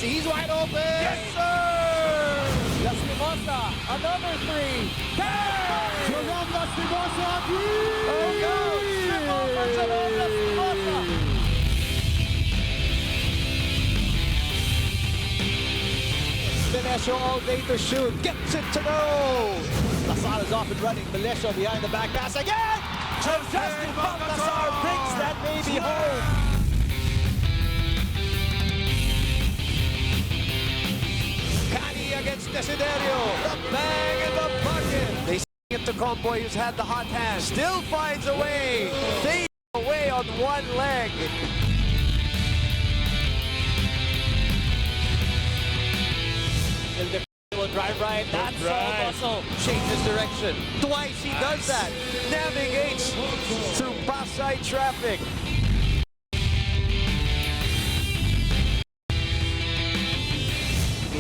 He's wide open. Yes, sir! Lastimosa, another three. Bang! Jerome Lastimosa, Oh, go! Triple for Jerome Lastimosa. Melesio all day to shoot. Gets it to go. Lasal is off and running. Melesio behind the back pass again. Justin Baltasar brings that baby home. Cani against Desiderio. The bang in the bucket. They sing it to Comboy, who's had the hot hand. Still finds a way. Fades away on one leg. Will drive right. That's all muscle. Changes direction. Twice he does that. Navigates through Pasay traffic.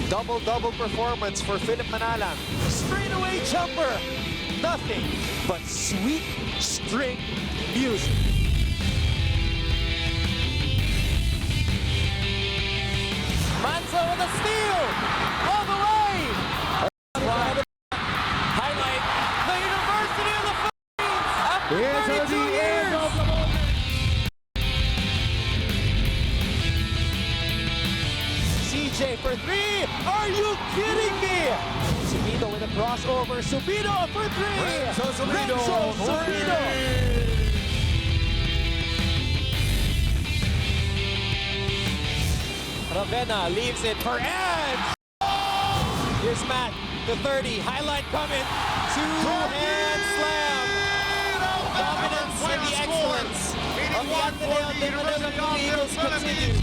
Double-double performance for Philip Manalang. Straightaway jumper. Nothing but sweet string music. Manzo with a steal. All the way. Highlight the University of the Philippines after 32 years. CJ for three. Are you kidding me? Subido with a crossover. Subido for three. Renzo Subido. Ravenna leaves it for Edge. Here's Matt, the 30, highlight coming. Two-hand slam. Dominance and the excellence of the Ateneo de Manila Eagles continues.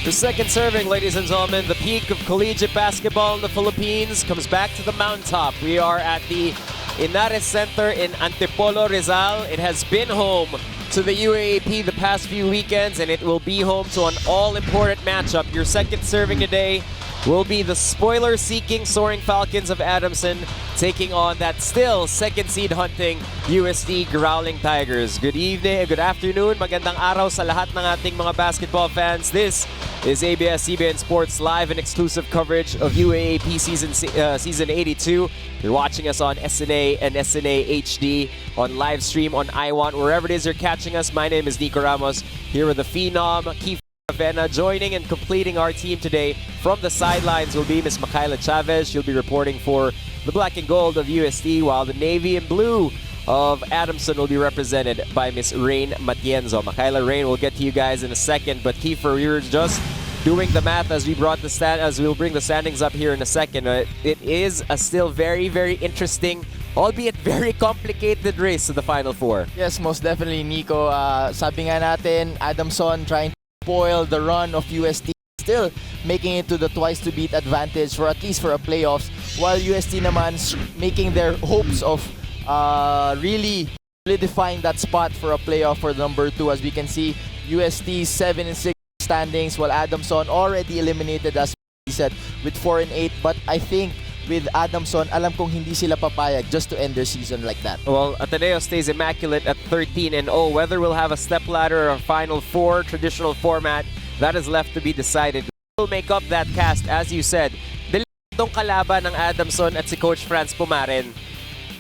The second serving, ladies and gentlemen, the peak of collegiate basketball in the Philippines comes back to the mountaintop. We are at the Inares Center in Antipolo, Rizal. It has been home to the UAAP the past few weekends, and it will be home to an all-important matchup. Your second serving today will be the spoiler-seeking Soaring Falcons of Adamson taking on that still second seed hunting UST Growling Tigers. Good evening, good afternoon, magandang araw sa lahat ng ating mga basketball fans. This is ABS-CBN Sports live and exclusive coverage of UAAP season 82. You're watching us on SNA and SNA HD, on live stream on iWant, wherever it is you're catching us. My name is Nico Ramos, here with the Phenom, Keith Ravenna. Joining and completing our team today from the sidelines will be Miss Michaela Chavez. She'll be reporting for the black and gold of UST, while the navy and blue of Adamson will be represented by Miss Rain Matienzo. Michaela, Rain, we'll get to you guys in a second, but Kiefer, we were just doing the math as we'll bring the standings up here in a second. It is a still very, very interesting, albeit very complicated race to the Final Four. Yes, most definitely, Nico. Sabi nga natin, Adamson trying to spoil the run of UST, still making it to the twice-to-beat advantage for at least for a playoffs, while UST naman making their hopes of really solidifying that spot for a playoff for number 2. As we can see, UST 7-6 standings, while Adamson already eliminated, as we said, with 4-8. But I think with Adamson, alam kong hindi sila papayag just to end their season like that. Well, Ateneo stays immaculate at 13-0. Whether we'll have a stepladder or a Final Four traditional format, that is left to be decided. We'll make up that cast, as you said. Delikadong kalaban ng Adamson at si Coach Franz Pumaren.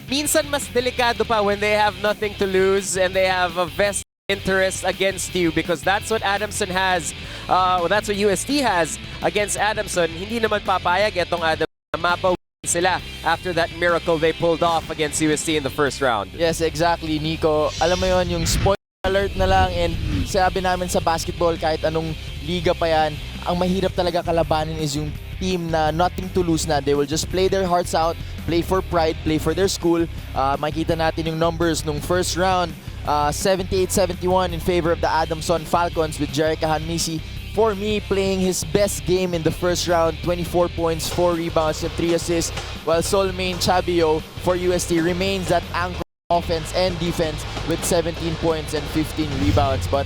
Minsan mas delikado pa when they have nothing to lose and they have a vested interest against you, because that's what Adamson has, that's what UST has against Adamson. Hindi naman papayag itong Adamson na mapawin sila after that miracle they pulled off against UST in the first round. Yes, exactly, Nico. Alam mo yon, yung spoiler alert na lang, and sabi namin sa basketball, kahit anong liga pa yan, ang mahirap talaga kalabanin is yung team na nothing to lose na. They will just play their hearts out, play for pride, play for their school. Makita natin yung numbers nung first round, 78-71 in favor of the Adamson Falcons, with Jerica Hanmisi, for me, playing his best game in the first round, 24 points, 4 rebounds, and 3 assists, while Solmain Chabio for UST remains that anchor offense and defense with 17 points and 15 rebounds. But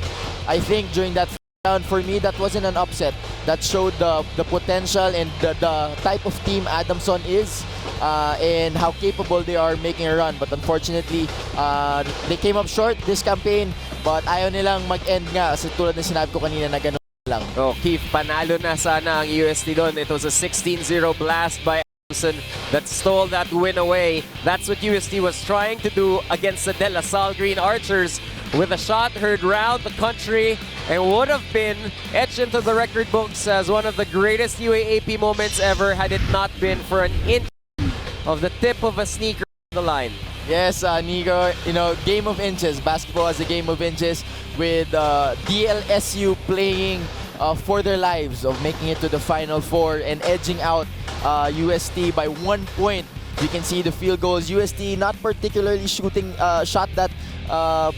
I think during that round, for me, that wasn't an upset. That showed the potential and the type of team Adamson is and how capable they are making a run. But unfortunately, they came up short this campaign. But ayaw nilang mag-end nga. Kasi tulad na sinabi ko kanina na ganun lang. Oh, Keith, panalo na sana ang UST doon. It was a 16-0 blast by Adamson that stole that win away. That's what UST was trying to do against the De La Salle Green Archers with a shot heard round the country and would have been etched into the record books as one of the greatest UAAP moments ever had it not been for an inch of the tip of a sneaker on the line. Yes, Nico, game of inches. Basketball is a game of inches with DLSU playing for their lives of making it to the Final Four and edging out UST by 1 point. You can see the field goals. UST not particularly shot that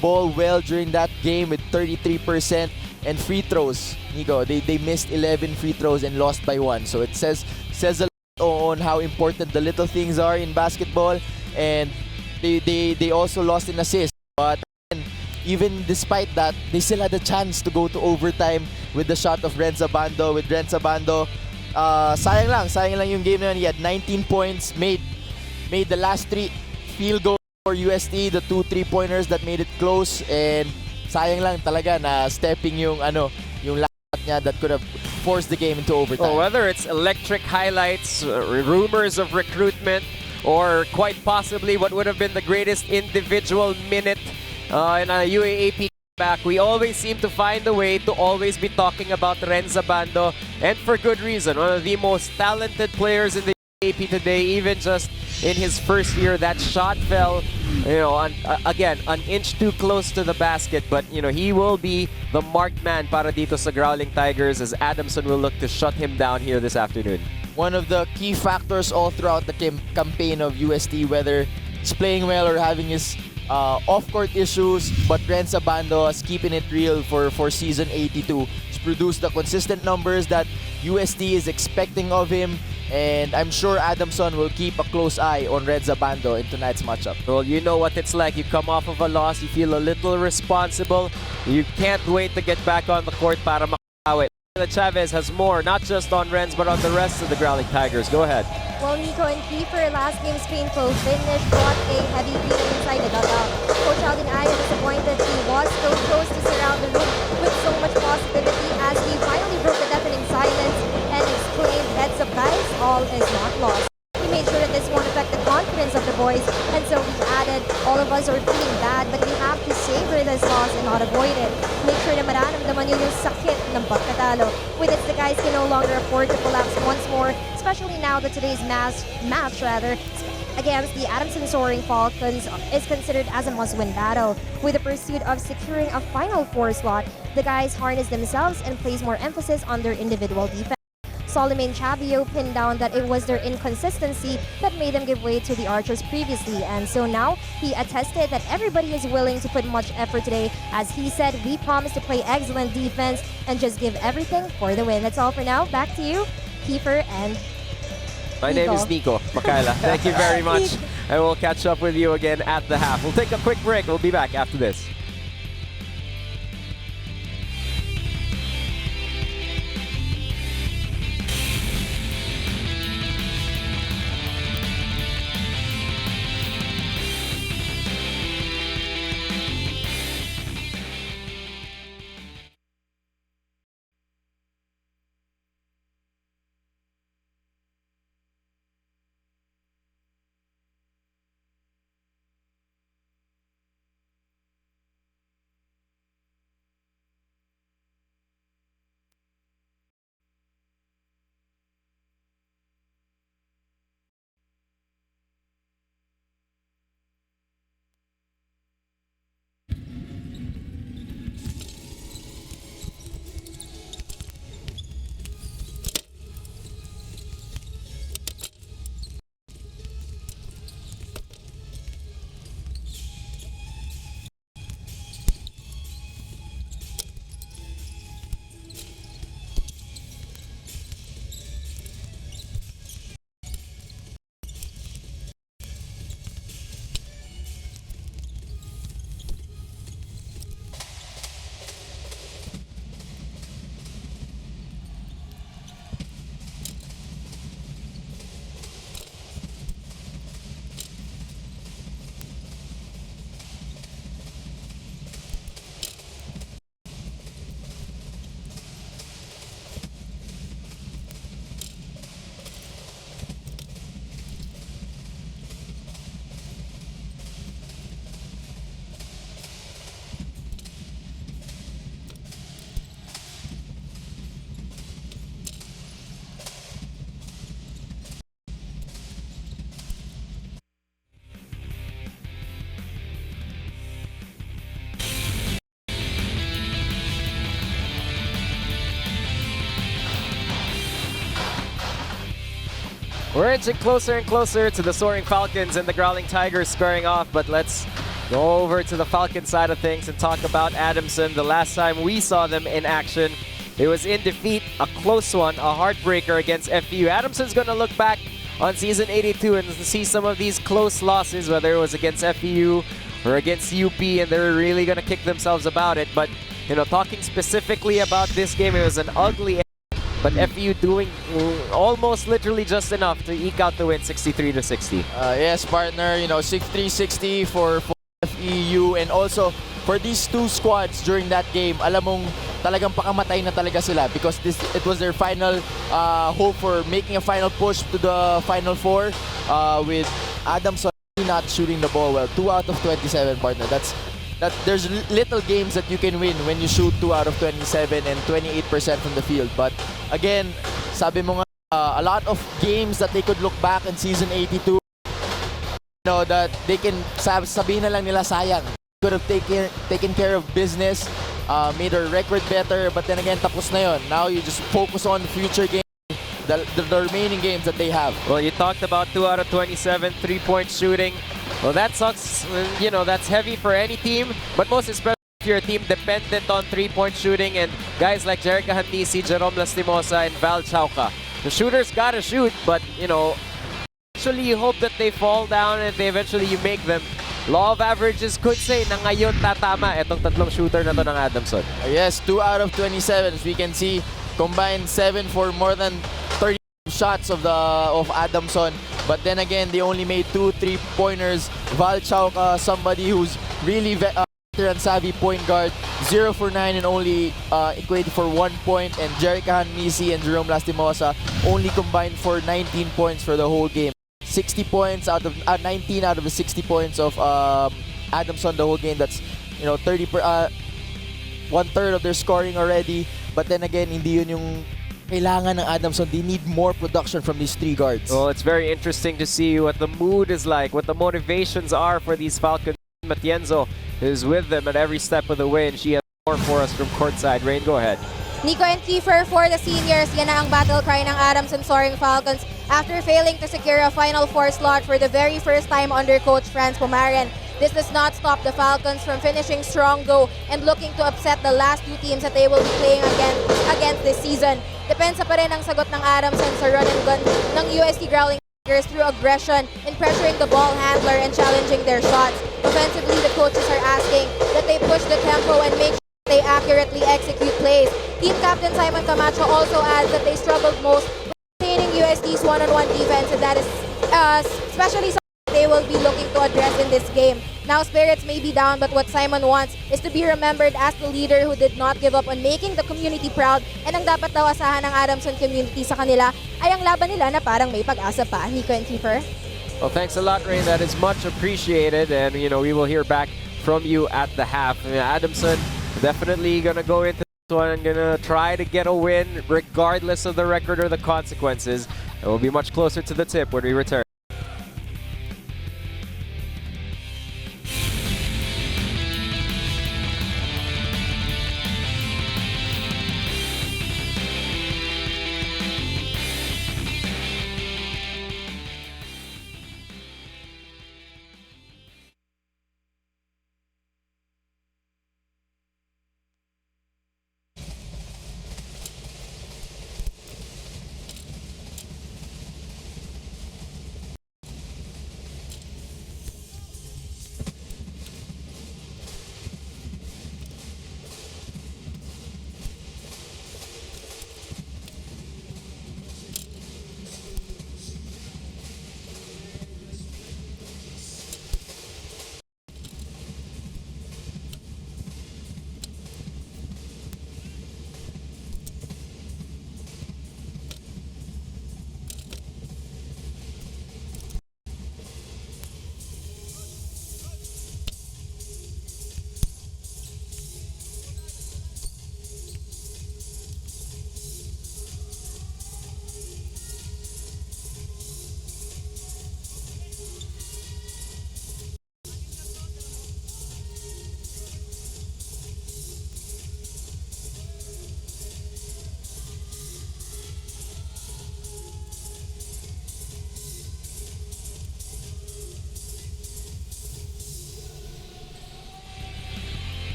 ball well during that game with 33%. And free throws, Nico, they missed 11 free throws and lost by 1. So it says a lot on how important the little things are in basketball. And they also lost in assists. But even despite that, they still had a chance to go to overtime with the shot of Renza Bando. With Renza Bando, sayang lang yung game na yun. He had 19 points, made the last 3 field goals for UST, the 2 3-pointers that made it close, and sayang lang talaga na stepping yung lahat niya that could have forced the game into overtime. Oh, whether it's electric highlights, rumors of recruitment, or quite possibly what would have been the greatest individual minute in a UAAP back, we always seem to find a way to always be talking about Renza Bando, and for good reason. One of the most talented players in the UAAP today, even just in his first year. That shot fell, again, an inch too close to the basket, but he will be the marked man para dito sa Growling Tigers as Adamson will look to shut him down here this afternoon. One of the key factors all throughout the campaign of UST, whether he's playing well or having his off-court issues, but Renza Bando is keeping it real for season 82. He's produced the consistent numbers that UST is expecting of him, and I'm sure Adamson will keep a close eye on Renza Bando in tonight's matchup. Well, you know what it's like. You come off of a loss, you feel a little responsible. You can't wait to get back on the court para makawi. Chavez has more, not just on Renz, but on the rest of the Growling Tigers. Go ahead. Well, Nico and Kiefer, last game's painful finish brought a heavy feeling inside the dugout. Coach Aldin Ayo disappointed he was so close to surround the room with so much positivity as he finally broke the deafening silence and exclaimed, "Heads up guys, all is not lost." He made sure that this won't affect the confidence of the boys, and so he added, "All of us are feeling bad, but we have to savor this loss and not avoid it. Make sure na mararamdaman yun yung sakit ng pagkatalo. With it, the guys can no longer afford to collapse once more, especially now that today's match against the Adamson Soaring Falcons is considered as a must-win battle. With the pursuit of securing a Final Four slot, the guys harness themselves and place more emphasis on their individual defense. Solomon Chavio pinned down that it was their inconsistency that made them give way to the Archers previously, and so now he attested that everybody is willing to put much effort today. As he said, "We promise to play excellent defense and just give everything for the win." That's all for now. Back to you, Kiefer and My name is Nico Makaila. Thank you very much. And we'll catch up with you again at the half. We'll take a quick break. We'll be back after this. We're inching closer and closer to the Soaring Falcons and the Growling Tigers squaring off, but let's go over to the Falcon side of things and talk about Adamson. The last time we saw them in action, it was in defeat, a close one, a heartbreaker against FEU. Adamson's going to look back on Season 82 and see some of these close losses, whether it was against FEU or against UP, and they're really going to kick themselves about it. But, you know, talking specifically about this game, it was an ugly, but FEU doing almost literally just enough to eke out the win, 63-60. Yes, partner. You know, 63-60 for FEU, and also for these two squads during that game, alam mong talagang pakamatay na talaga sila because it was their final hope for making a final push to the Final Four with Adamson not shooting the ball well. 2 out of 27, partner. There's little games that you can win when you shoot 2 out of 27 and 28% from the field. But again, sabi mo nga, a lot of games that they could look back in Season 82, you know, that they can sabihin na lang nila sayang. Could have taken care of business, made their record better, but then again, tapos na yun. Now you just focus on future games, the remaining games that they have. Well, you talked about 2 out of 27 3-point shooting. Well, that sucks. You know, that's heavy for any team, but most especially if you're a team dependent on 3-point shooting and guys like Jerica Handisi, Jerome Lastimosa, and Val Chauca. The shooters gotta shoot, but, you know, eventually you hope that they fall down and eventually you make them. Law of averages could say na ngayon tatama itong tatlong shooter na to ng Adamson. Yes, 2 out of 27. As we can see, combined 7 for more than 30 shots of Adamson. But then again, they only made 2 3-pointers. Val Chauca, somebody who's really veteran-savvy point guard, 0 for 9 and only equated for 1 point. And Jerica Handisi and Jerome Lastimosa only combined for 19 points for the whole game. 60 points out of 19 out of the 60 points of Adamson the whole game. That's, you know, 1/3 of their scoring already. But then again, hindi yun yung kailangan ng Adamson. They need more production from these 3 guards. Well, it's very interesting to see what the mood is like, what the motivations are for these Falcons. Matienzo is with them at every step of the way, and she has more for us from courtside. Rain, go ahead. Nico and Kiefer for the seniors. Yan na ang battle cry ng Adamson Soaring Falcons after failing to secure a Final Four slot for the very first time under Coach Franz Pumaren. This does not stop the Falcons from finishing strong though and looking to upset the last 2 teams that they will be playing against this season. Depensa pa rin ang sagot ng Adamson sa run and gun ng UST Growling Tigers through aggression in pressuring the ball handler and challenging their shots. Offensively, the coaches are asking that they push the tempo and make sure they accurately execute plays. Team captain Simon Camacho also adds that they struggled most with maintaining UST's one-on-one defense, and that is especially something they will be looking to address in this game. Now, spirits may be down, but what Simon wants is to be remembered as the leader who did not give up on making the community proud, and ang dapat daw asahan ng Adamson community sa kanila ay ang laban nila na parang may pag-asa pa. Nico and Kiefer. Well, thanks a lot, Rain. That is much appreciated, and, you know, we will hear back from you at the half. Adamson definitely gonna go into this one and gonna try to get a win regardless of the record or the consequences. And we'll be much closer to the tip when we return.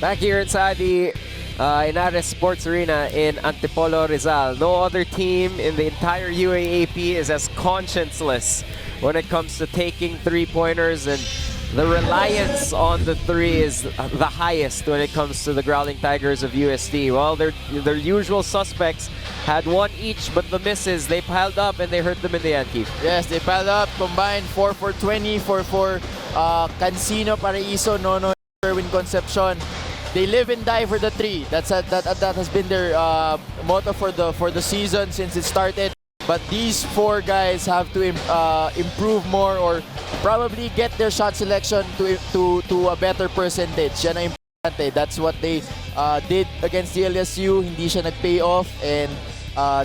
Back here inside the Inares Sports Arena in Antipolo, Rizal. No other team in the entire UAAP is as conscienceless when it comes to taking three-pointers, and the reliance on the three is the highest when it comes to the Growling Tigers of UST. Well, their usual suspects had one each, but the misses, they piled up and they hurt them in the end, Keith. Yes, they piled up, combined 4 for 20, 4 for Cancino, Paraiso, Nono, Sherwin Concepcion. They live and die for the three. That has been their motto for the season since it started. But these four guys have to improve more, or probably get their shot selection to a better percentage. Yan ang importante. That's what they did against the LSU. Hindi siya nag-pay off, and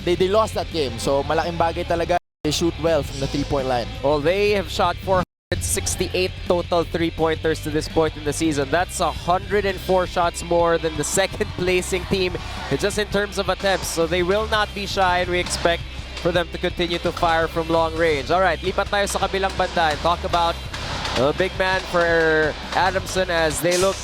they lost that game. So malaking bagay talaga. They shoot well from the three-point line. Well, they have shot 468 total three-pointers to this point in the season. That's 104 shots more than the second placing team just in terms of attempts. So they will not be shy, and we expect for them to continue to fire from long range. All right, lipat tayo sa kabilang banda and talk about a big man for Adamson as they look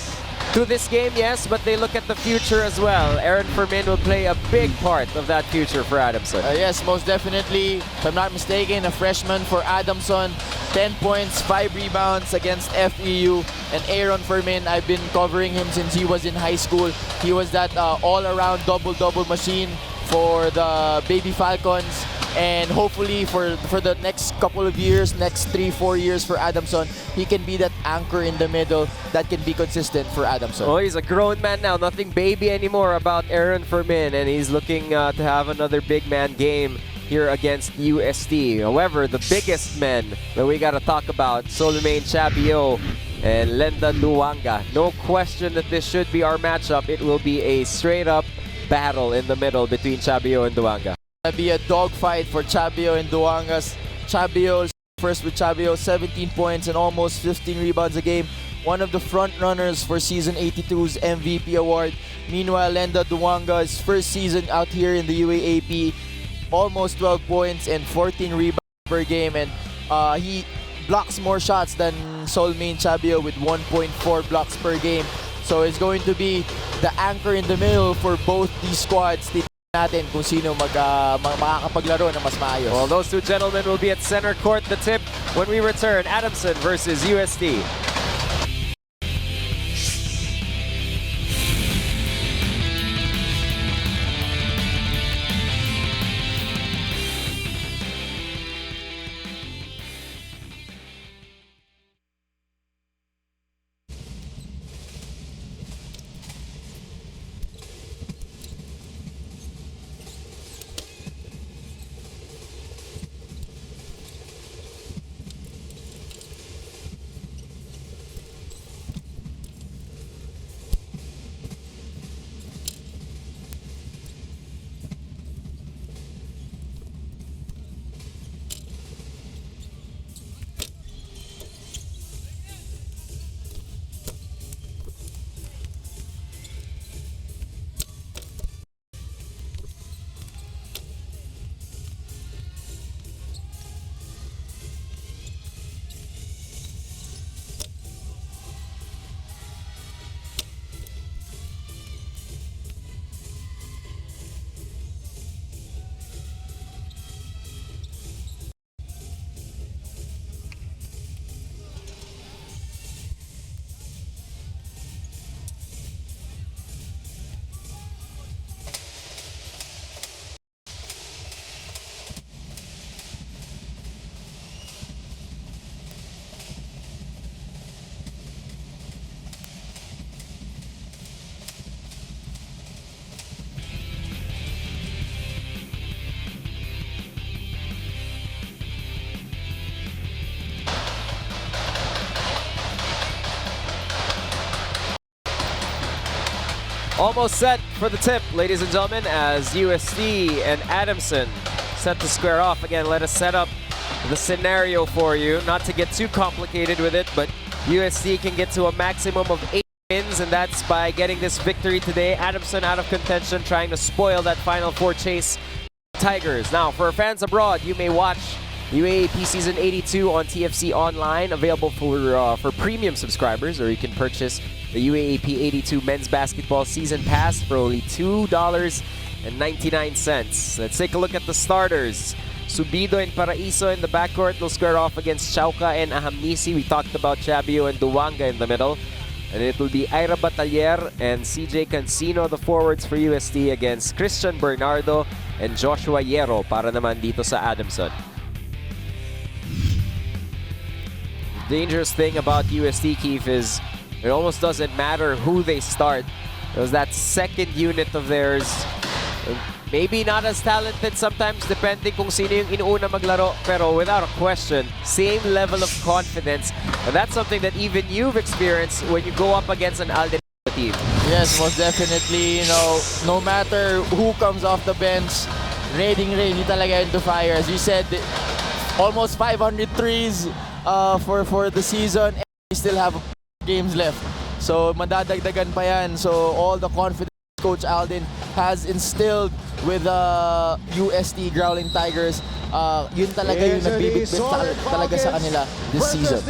to this game, yes, but they look at the future as well. Aaron Fermin will play a big part of that future for Adamson. Yes, most definitely. If I'm not mistaken, a freshman for Adamson, 10 points, 5 rebounds against FEU. And Aaron Fermin, I've been covering him since he was in high school. He was that all-around double-double machine for the Baby Falcons, and hopefully for the next couple of years, next 3-4 years for Adamson, he can be that anchor in the middle that can be consistent for Adamson. Oh, he's a grown man now, nothing baby anymore about Aaron Fermin, and he's looking to have another big man game here against UST. However, the biggest men that we got to talk about, Solomane Chabio and Lenda Duanga. No question that this should be our matchup. It will be a straight-up battle in the middle between Chabio and Duanga. It'll be a dogfight for Chabio and Duangas. Chabio, first with Chabio, 17 points and almost 15 rebounds a game. One of the front runners for Season 82's MVP award. Meanwhile, Lenda Duanga's first season out here in the UAAP, almost 12 points and 14 rebounds per game. And he blocks more shots than Solomane Chabio with 1.4 blocks per game. So it's going to be the anchor in the middle for both these squads. Tignan natin kung sino makakapaglaro na mas maayos. Well, those two gentlemen will be at center court. The tip when we return. Adamson versus UST. Almost set for the tip, ladies and gentlemen, as UST and Adamson set to square off. Again, let us set up the scenario for you. Not to get too complicated with it, but UST can get to a maximum of 8 wins, and that's by getting this victory today. Adamson out of contention, trying to spoil that Final Four chase. Tigers. Now, for our fans abroad, you may watch UAAP Season 82 on TFC Online, available for premium subscribers, or you can purchase the UAAP 82 Men's Basketball Season Pass for only $2.99. Let's take a look at the starters. Subido and Paraiso in the backcourt will square off against Chauca and Ahamnisi. We talked about Chabio and Duwanga in the middle. And it will be Ira Batalier and CJ Cancino, the forwards for UST, against Christian Bernardo and Joshua Yero para naman dito sa Adamson. Dangerous thing about UST, Keith, is it almost doesn't matter who they start. Because that second unit of theirs, maybe not as talented sometimes, depending kung sino yung inuuna maglaro, pero without a question, same level of confidence. And that's something that even you've experienced when you go up against an Alden team. Yes, most definitely. You know, no matter who comes off the bench, ready talaga into fire. As you said, almost 500 threes for the season, and we still have games left. So madadagdagan pa yan. So all the confidence Coach Alden has instilled with UST Growling Tigers, yun talaga yung nagbibitbit talaga sa kanila this season.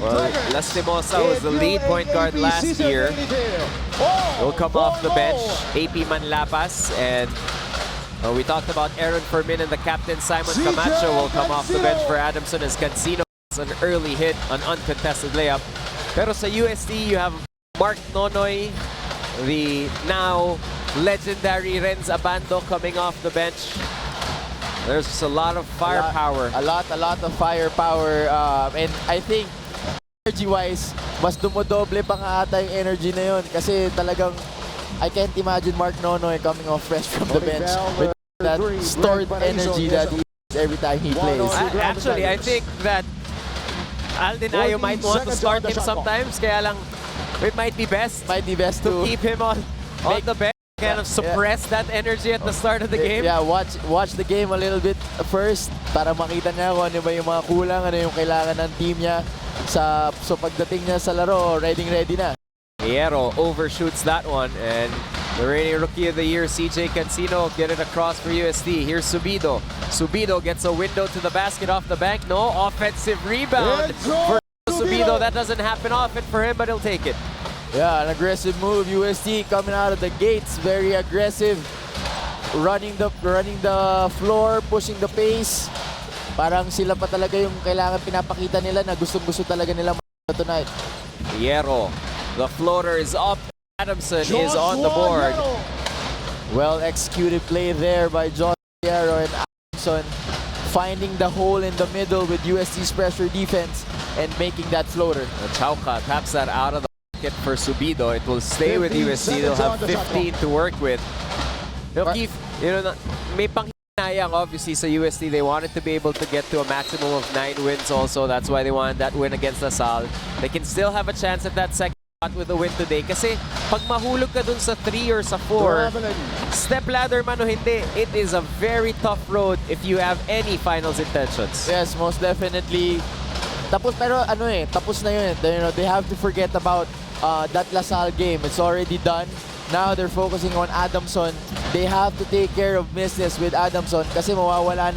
Well, Lastimosa was the lead point guard last year. Will come off the bench. AP Manlapas, and we talked about Aaron Fermin, and the captain Simon Camacho will come off the bench for Adamson as Cancino has an early hit, an uncontested layup. Pero sa UST, you have Mark Nonoy, the now legendary Renz Abando coming off the bench. There's a lot of firepower. A lot of firepower. And I think energy-wise, mas dumodoble pa nga ata yung energy na yun. Kasi talagang, I can't imagine Mark Nonoy coming off fresh from the bench with that stored energy that he has every time he plays. Actually, I think that Alden Ayo might want to start him sometimes, kaya lang it might be best to keep him on the bench, kind of suppress that energy at the start of the game. Yeah, watch the game a little bit first para makita niya kung ano ba yung mga kulang, ano yung kailangan ng team niya. So pagdating niya sa laro, ready na. Hierro overshoots that one, and the reigning Rookie of the Year, CJ Cancino, get it across for UST. Here's Subido. Subido gets a window to the basket off the bank. No offensive rebound for Subido. That doesn't happen often for him, but he'll take it. Yeah, an aggressive move. UST coming out of the gates, very aggressive, running the floor, pushing the pace. Parang sila pa talaga yung kailangan pinapakita nila na gustong-gusto talaga nila tonight. Hierro, the floater is up. Adamson is on the board. Well executed play there by Joshua Hierro, and Adamson finding the hole in the middle with UST's pressure defense and making that floater. Chauca taps that out of the pocket for Subido. It will stay with UST. They'll have 15 to work with. Keith, may panghinayang obviously sa UST. They wanted to be able to get to a maximum of 9 wins also. That's why they wanted that win against LaSalle. They can still have a chance at that second with a win today. Kasi pag mahulog ka dun sa 3 or sa 4, step ladder man o hindi, it is a very tough road if you have any finals intentions. Yes, most definitely. Tapos na yun. They have to forget about that LaSalle game. It's already done. Now they're focusing on Adamson. They have to take care of business with Adamson kasi mawawalang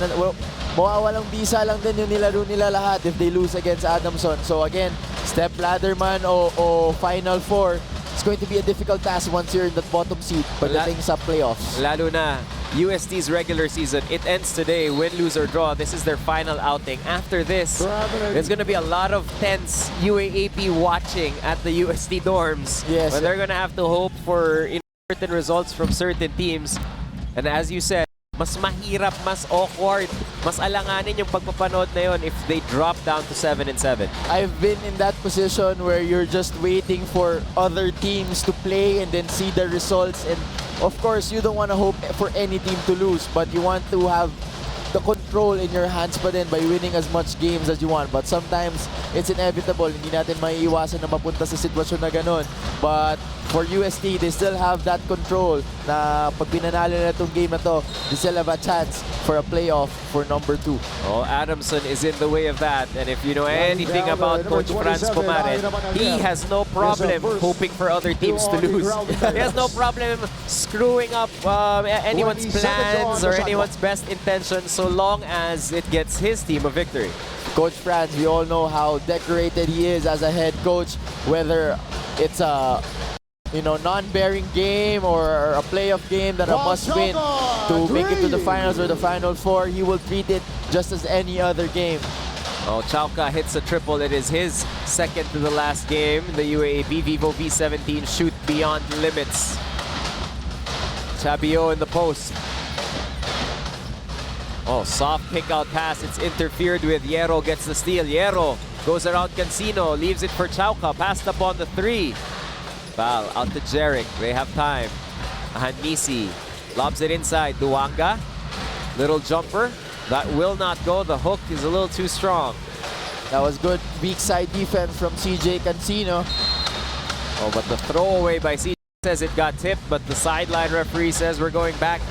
bisa lang din yung nilaro nila lahat if they lose against Adamson. So again, step ladder man o Final Four, it's going to be a difficult task once you're in that bottom seat pagdating sa playoffs. Lalo na UST's regular season, it ends today, win, lose, or draw. This is their final outing. After this, there's going to be a lot of tense UAAP watching at the UST dorms. Yes. When they're going to have to hope for certain results from certain teams. And as you said, mas mahirap, mas awkward, mas alanganin yung pagpapanood na yun if they drop down to 7-7. I've been in that position where you're just waiting for other teams to play and then see the results, and of course you don't want to hope for any team to lose, but you want to have the control in your hands pa din by winning as much games as you want. But sometimes it's inevitable, hindi natin maiiwasan na mapunta sa sitwasyon na ganun. But for UST, they still have that control na pag pinanalo na itong game na to, they still have a chance for a playoff for number 2. Oh, Adamson is in the way of that. And if you know anything about Coach Franz Pomaret, he has no problem hoping for other teams to lose. He has no problem screwing up anyone's plans or anyone's best intentions so long as it gets his team a victory. Coach Franz, we all know how decorated he is as a head coach, whether it's a non-bearing game or a playoff game that a must-win to make it to the finals or the Final Four, he will treat it just as any other game. Oh, Chauca hits a triple. It is his second to the last game. The UAAP Vivo V17 shoot beyond limits. Chabio in the post. Oh, soft pick-out pass. It's interfered with. Hierro gets the steal. Hierro goes around Cancino, leaves it for Chauca. Passed up on the 3. Foul out to Jeric. They have time. Hanisi lobs it inside. Duanga. Little jumper. That will not go. The hook is a little too strong. That was good weak side defense from CJ Cancino. Oh, but the throwaway by CJ says it got tipped, but the sideline referee says we're going back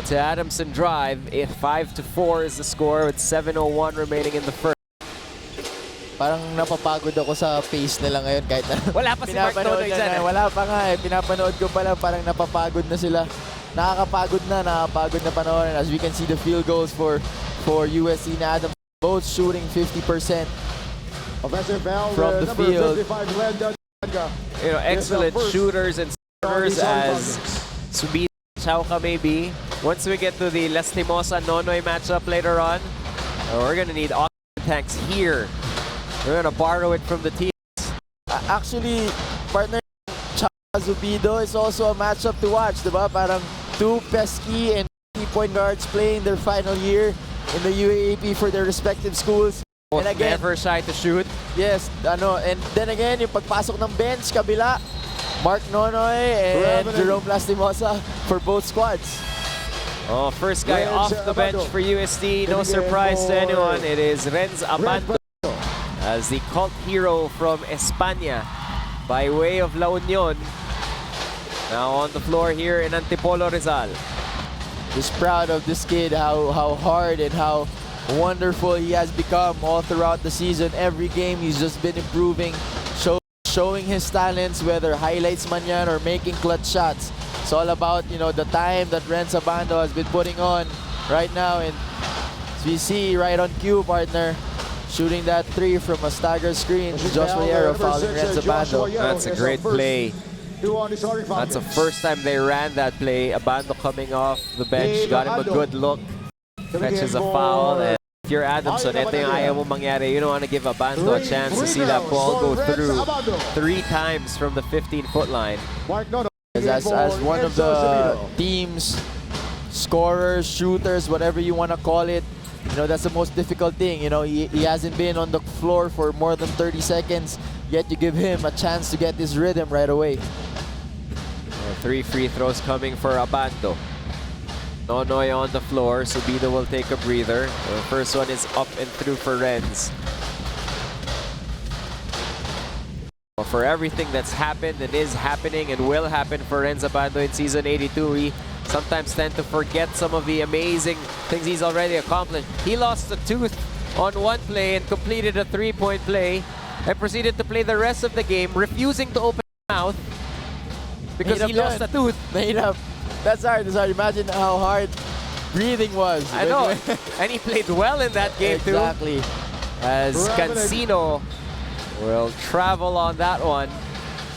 to Adamson drive. 5-4 is the score with 7:01 remaining in the first. Parang napapagod ako sa pace nila ngayon kahit na Wala pa si Mark Nonoy dyan. Wala pa nga eh. Pinapanood ko pa lang, parang napapagod na sila. Nakakapagod na panoorin. As we can see the field goals for UST na Adams, both shooting 50% from the field. Excellent shooters and scorers as Subida Chauca maybe. Once we get to the Lastimosa Nonoy matchup later on, we're gonna need oxygen tanks here. We're gonna borrow it from the teams. Actually, partner Zubido is also a matchup to watch, diba? Parang 2 pesky and point guards playing their final year in the UAAP for their respective schools. And again, never shy to shoot. Yes, and then again, yung pagpasok ng bench, kabila, Mark Nonoy and Jerome Lastimosa for both squads. Oh, first guy off the bench for UST, no surprise to anyone. It is Renz Abando as the cult hero from España by way of La Union. Now on the floor here in Antipolo, Rizal. Just proud of this kid, how hard and how wonderful he has become all throughout the season. Every game he's just been improving, showing his talents, whether highlights man yan or making clutch shots. It's all about, the time that Renz Abando has been putting on right now. And as we see right on cue, partner, shooting that 3 from a stagger screen. Joshua Hierro fouling Renz Abando. That's a great play. That's the first time they ran that play. Abando coming off the bench, got him a good look. Fetches a foul. And if you're Adamson, ito yung ayaw mo mangyari. You don't want to give Abando a chance to see that ball go through 3 times from the 15-foot line. As one of the team's scorers, shooters, whatever you want to call it, that's the most difficult thing. He hasn't been on the floor for more than 30 seconds, yet you give him a chance to get his rhythm right away. 3 free throws coming for Abando. Nonoy on the floor. Subida will take a breather. The first one is up and through for Renz. For everything that's happened and is happening and will happen for Renz Abando in Season 82, we sometimes tend to forget some of the amazing things he's already accomplished. He lost a tooth on one play and completed a 3-point play and proceeded to play the rest of the game, refusing to open his mouth because he lost a tooth. That's hard. Imagine how hard breathing was. I know. And he played well in that game too. Exactly. As Cancino will travel on that one.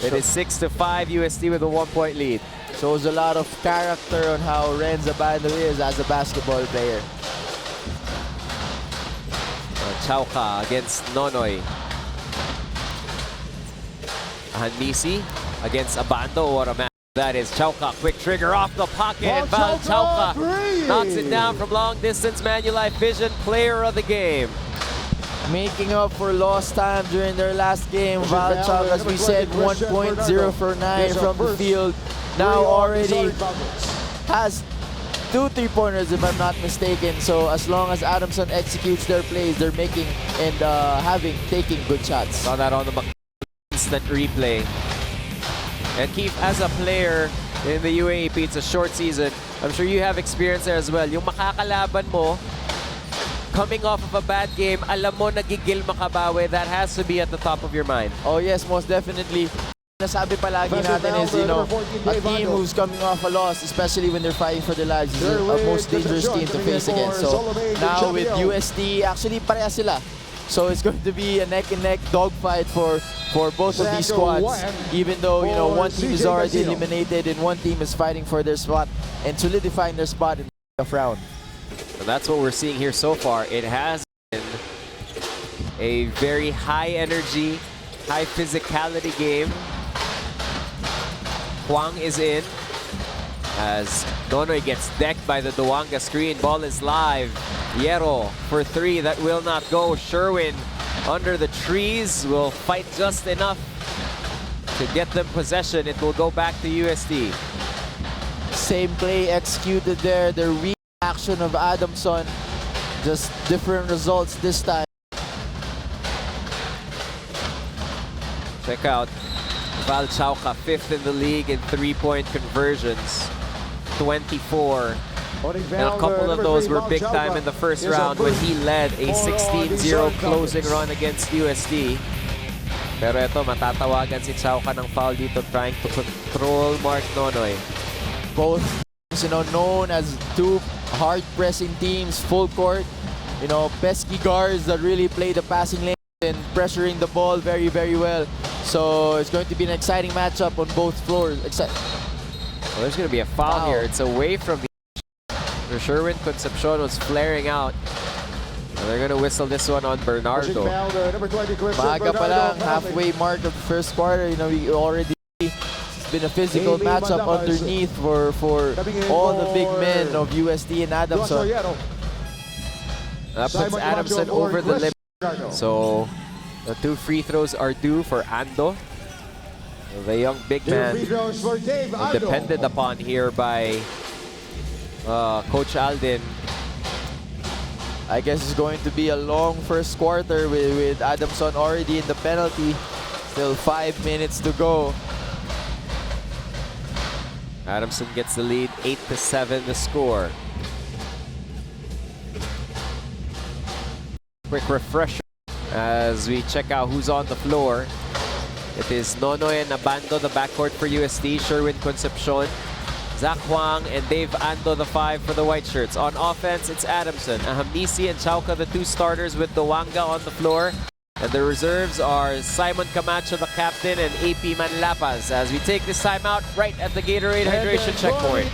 It is 6-5 UST with a 1-point lead. Shows a lot of character on how Renz Abando is as a basketball player. Chauca against Nonoy. Hanisi against Abando. What a match that is. Chauca, quick trigger off the pocket and Val Chauca knocks it down from long distance. Manulife Vision player of the game. Making up for lost time during their last game. Val Chauca, as we said, 1.0 for 9 from the field. Now already has 2 3-pointers if I'm not mistaken. So as long as Adamson executes their plays, they're making and taking good shots. Saw that on the instant replay. And Keith, as a player, in the UAAP. It's a short season. I'm sure you have experience there as well. Yung makakalaban mo, coming off of a bad game, alam mo nagigil makabawi. That has to be at the top of your mind. Oh yes, most definitely. Nasabi palagi natin is, you know, a team who's coming off a loss, especially when they're fighting for their lives, is a most dangerous team to face against. So now with UST, actually pareha sila. So it's going to be a neck-and-neck dogfight for both of these squads. Even though, you know, one team is already eliminated and one team is fighting for their spot and solidifying their spot in the round. And that's what we're seeing here so far. It has been a very high energy, high physicality game. Huang is in as Nonoy gets decked by the Duwanga screen. Ball is live. Yero for three. That will not go. Sherwin under the trees will fight just enough to get them possession. It will go back to UST. Same play executed there. The reaction of Adamson. Just different results this time. Check out Val Chauca, 5th in the league in three-point conversions. 24. And a couple of those were big time in the first round when he led a 16-0 closing run against UST. Pero ito, matatawagan si Chauca ng foul dito, trying to control Mark Nonoy. Both, you know, known as two hard-pressing teams, full court. You know, pesky guards that really play the passing lane and pressuring the ball very, very well. So it's going to be an exciting matchup on both floors. Well, there's going to be a foul here. It's away from the Sherwin Concepcion was flaring out. And they're going to whistle this one on Bernardo. Maaga pa lang, halfway mark of the first quarter. You know, we already it's been a physical matchup underneath for all the big men of UST and Adamson. That puts Adamson over the limit. So the 2 free throws are due for Ando, the young big man depended upon here by Coach Alden. I guess it's going to be a long first quarter with Adamson already in the penalty. Still 5 minutes to go. Adamson gets the lead, 8-7 the score. Quick refresher as we check out who's on the floor. It is Nonoy and Abando, the backcourt for UST, Sherwin Concepcion, Zach Huang, and Dave Ando, the 5 for the white shirts. On offense, it's Adamson, Ahamisi, and Chauca, the 2 starters with Duwanga on the floor. And the reserves are Simon Camacho, the captain, and AP Manlapas as we take this timeout right at the Gatorade hydration checkpoint.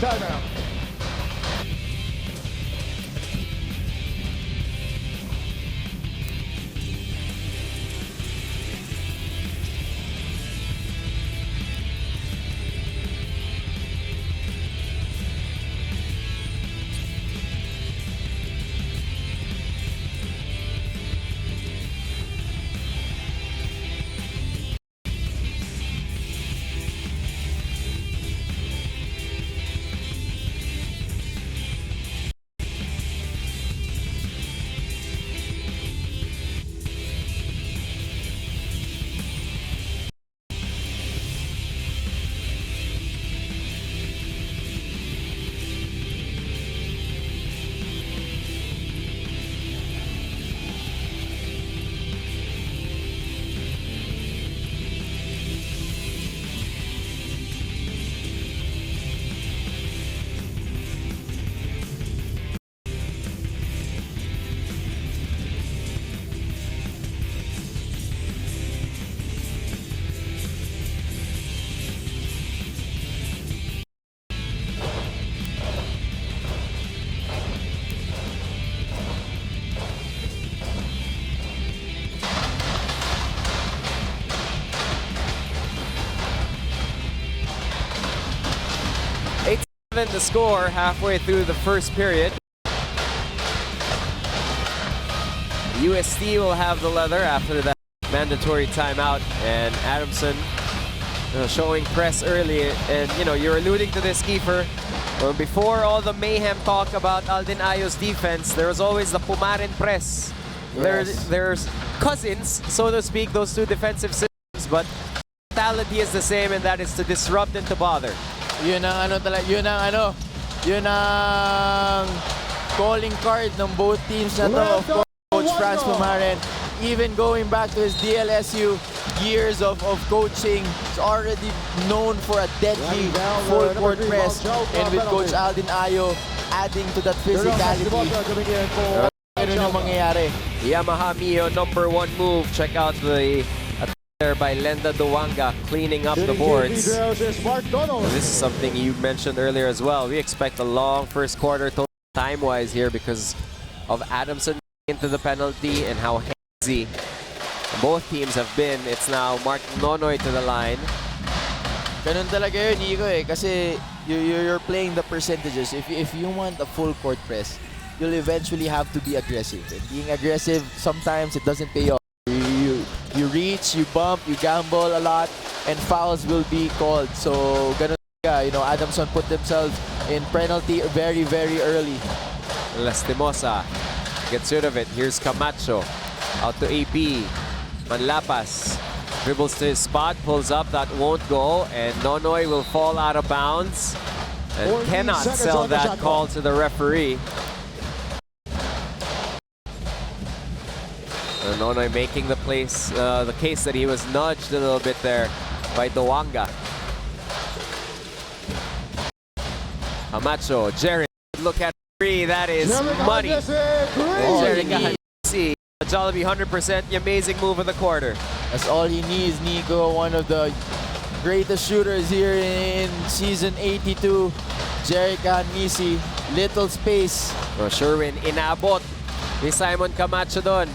The score halfway through the first period. UST will have the leather after that mandatory timeout, and Adamson showing press early. And you know, you're alluding to this, Kiefer. Well, before all the mayhem talk about Alden Ayo's defense, there was always the Pumarin press. Yes. There's cousins, so to speak, those two defensive systems, but the mentality is the same, and that is to disrupt and to bother. Yun ang ano talaga, yun ang calling card ng both teams na to. Of course, Coach Franz Pumaren, even going back to his DLSU years of coaching, is already known for a deadly full court press. And with Coach Aldin Ayo adding to that physicality, ganun yung mangyayari. Yamaha Mio #1 move. Check out the there by Lenda Duwanga cleaning up the boards. This is something you mentioned earlier as well. We expect a long first quarter time-wise here because of Adamson into the penalty and how hazy both teams have been. It's now Mark Nonoy to the line. Ganun talaga yun, Nico, kasi you're playing the percentages. If you want a full court press, you'll eventually have to be aggressive. And being aggressive, sometimes it doesn't pay off. You reach, you bump, you gamble a lot, and fouls will be called. So, ganun talaga, Adamson put themselves in penalty very, very early. Lastimosa gets rid of it. Here's Camacho out to AP. Manlapas dribbles to his spot, pulls up, that won't go, and Nonoy will fall out of bounds and cannot sell that call to the referee. And Nonoy making the case that he was nudged a little bit there by Duwanga. Camacho, Jerry, look at three, that is money. Jerry Kahanisi, Jollibee 100%, the amazing move of the quarter. That's all he needs, Nico. One of the greatest shooters here in season 82. Jerry Kahanisi, little space. Sherwin inabot ni Simon Camacho doon.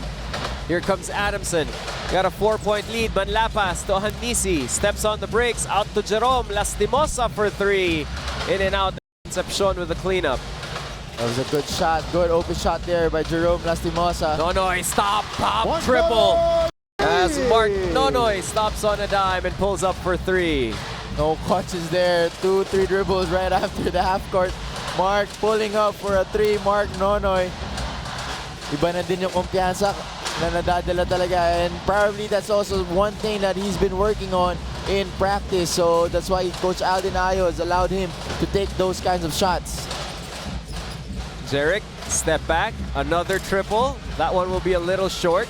Here comes Adamson. Got a 4-point lead. Manlapas to Hanisi. Steps on the brakes. Out to Jerome. Lastimosa for three. In and out. Concepcion with the cleanup. That was a good shot. Good open shot there by Jerome Lastimosa. Nonoy, stop, pop, triple. As Mark Nonoy stops on a dime and pulls up for three. No clutches there. 2-3 dribbles right after the half court. Mark pulling up for a three. Mark Nonoy. Iba na din yung kumpiyansa na nadadala talaga, and probably that's also one thing that he's been working on in practice, so that's why Coach Aldin Ayo has allowed him to take those kinds of shots. Jerick, step back, another triple. That one will be a little short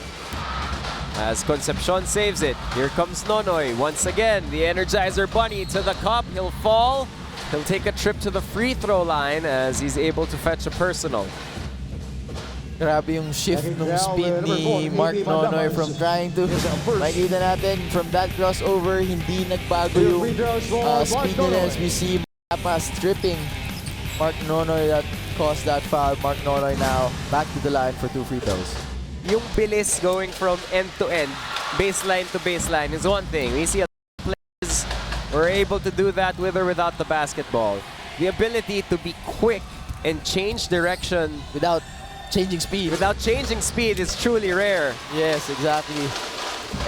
as Concepcion saves it. Here comes Nonoy once again, the Energizer Bunny to the cup. He'll fall, he'll take a trip to the free throw line as he's able to fetch a personal. Grabe yung shift ng speed ni Mark Nonoy from trying to, makikita natin, from that crossover, hindi nagbago yung speed nila as we see Manlapas stripping Mark Nonoy that caused that foul. Mark Nonoy now back to the line for 2 free throws. Yung bilis going from end to end, baseline to baseline is one thing. We see a lot of players who are able to do that with or without the basketball. The ability to be quick and change direction Without changing speed. without changing speed is truly rare. Yes, exactly.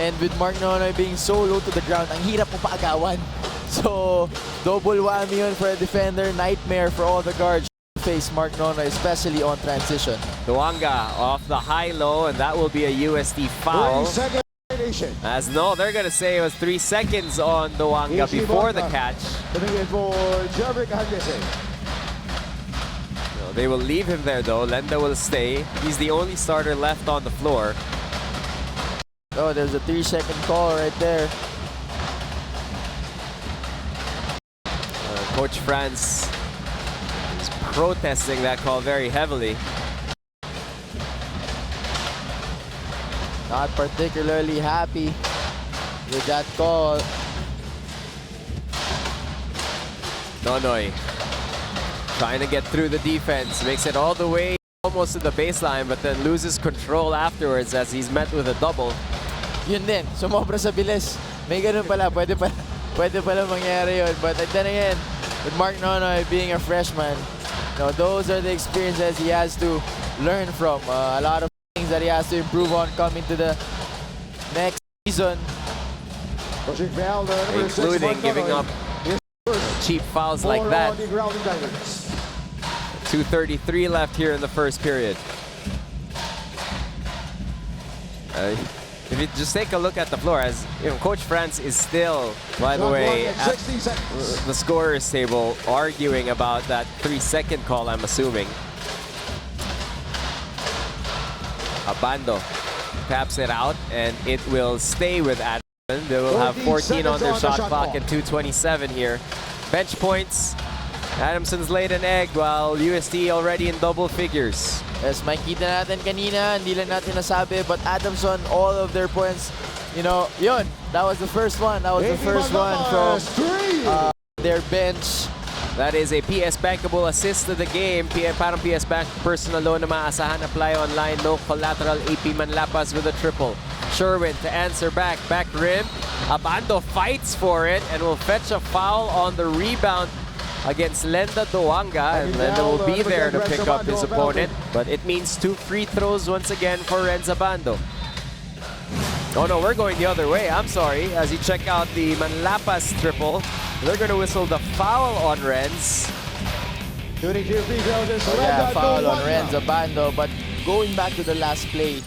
And with Mark Nonoy being so low to the ground, ang hirap mo paagawan. So, double whammy yun for a defender. Nightmare for all the guards to face Mark Nonoy, especially on transition. Duwanga off the high-low, and that will be a UST foul. As no, they're going to say it was 3 seconds on Duwanga before the catch. They will leave him there though. Lenda will stay. He's the only starter left on the floor. Oh, there's a 3-second call right there. Coach Franz is protesting that call very heavily. Not particularly happy with that call. Nonoy trying to get through the defense, makes it all the way almost to the baseline, but then loses control afterwards as he's met with a double. Yun din, sumobra sa bilis. May ganun pala, pwede pala mangyari yun. But then again, with Mark Nonoy being a freshman, those are the experiences he has to learn from. A lot of things that he has to improve on coming to the next season. Including giving up cheap fouls like that. 2:33 left here in the first period. If you just take a look at the floor, as you know, Coach France is still, by the way, at the scorer's table arguing about that 3-second call, I'm assuming. Abando taps it out, and it will stay with Adamson. They will have 14 on their shot clock and 2:27 here. Bench points. Adamson's laid an egg while UST already in double figures. Yes, makikita natin kanina, hindi lang natin nasabi, but Adamson, all of their points, you know, yun, that was the first one. That was the first one from their bench. That is a PS Bankable assist to the game. Parang PS Bank personal loan na maasahan. Apply online. No collateral. AP Manlapas with a triple. Sherwin to answer back. Back rim. Abando fights for it and will fetch a foul on the rebound against Lenda Doanga. And Lenda will be there to pick up his opponent. But it means 2 free throws once again for Renz Abando. Oh no, we're going the other way. I'm sorry. As you check out the Manlapas triple, they're going to whistle the foul on Renz. Yeah, foul on Renz Abando. But going back to the last play,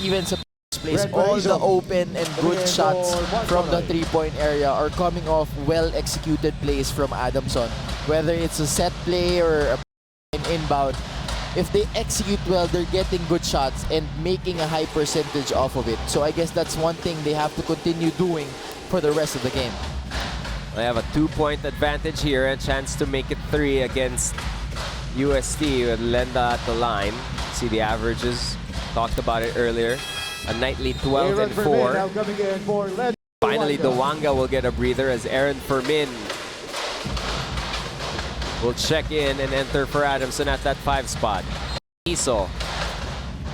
even sa place, all the open and good shots from the three-point area are coming off well-executed plays from Adamson. Whether it's a set play or an inbound, if they execute well, they're getting good shots and making a high percentage off of it. So I guess that's one thing they have to continue doing for the rest of the game. They have a 2-point advantage here, a chance to make it 3 against UST with Lenda at the line. See the averages, talked about it earlier. A nightly 12 and 4. Finally, Doanga will get a breather as Aaron Fermin will check in and enter for Adamson at that 5 spot. Iso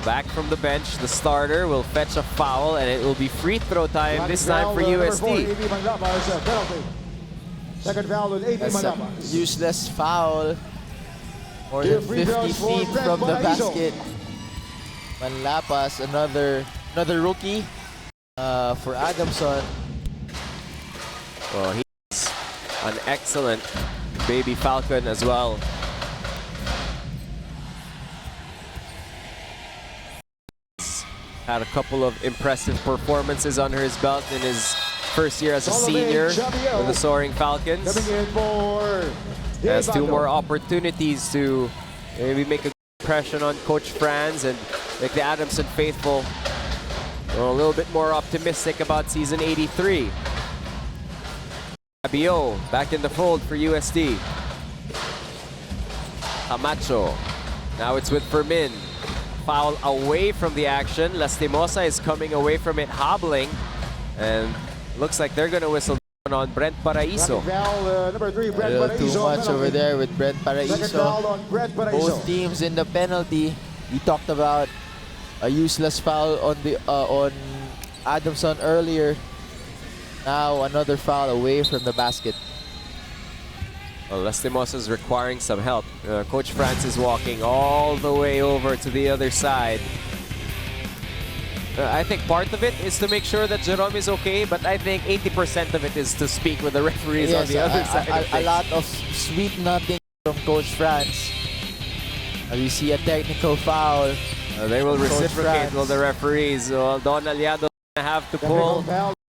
back from the bench. The starter will fetch a foul, and it will be free throw time this time for UST. That's a useless foul. More than 50 feet from the basket. Manlapas, another rookie for Adamson. Well, he's an excellent baby Falcon as well. He's had a couple of impressive performances under his belt in his first year as a senior with the Soaring Falcons. Has 2 more opportunities to maybe make a impression on Coach Franz and make the Adamson faithful a little bit more optimistic about season 83. Abio back in the fold for UST. Camacho. Now it's with Fermin. Foul away from the action. Lastimosa is coming away from it, hobbling. And looks like they're going to whistle on Brent Paraiso. A little too much over there with Brent Paraiso. Both teams in the penalty. We talked about a useless foul on Adamson earlier. Now another foul away from the basket. Well, Lastimosa is requiring some help. Coach France is walking all the way over to the other side. I think part of it is to make sure that Jerome is okay, but I think 80% of it is to speak with the referees on the other side. A lot of sweet nothing from Coach France. We see a technical foul. They will reciprocate with the referees. Well, Don Aliado will have to pull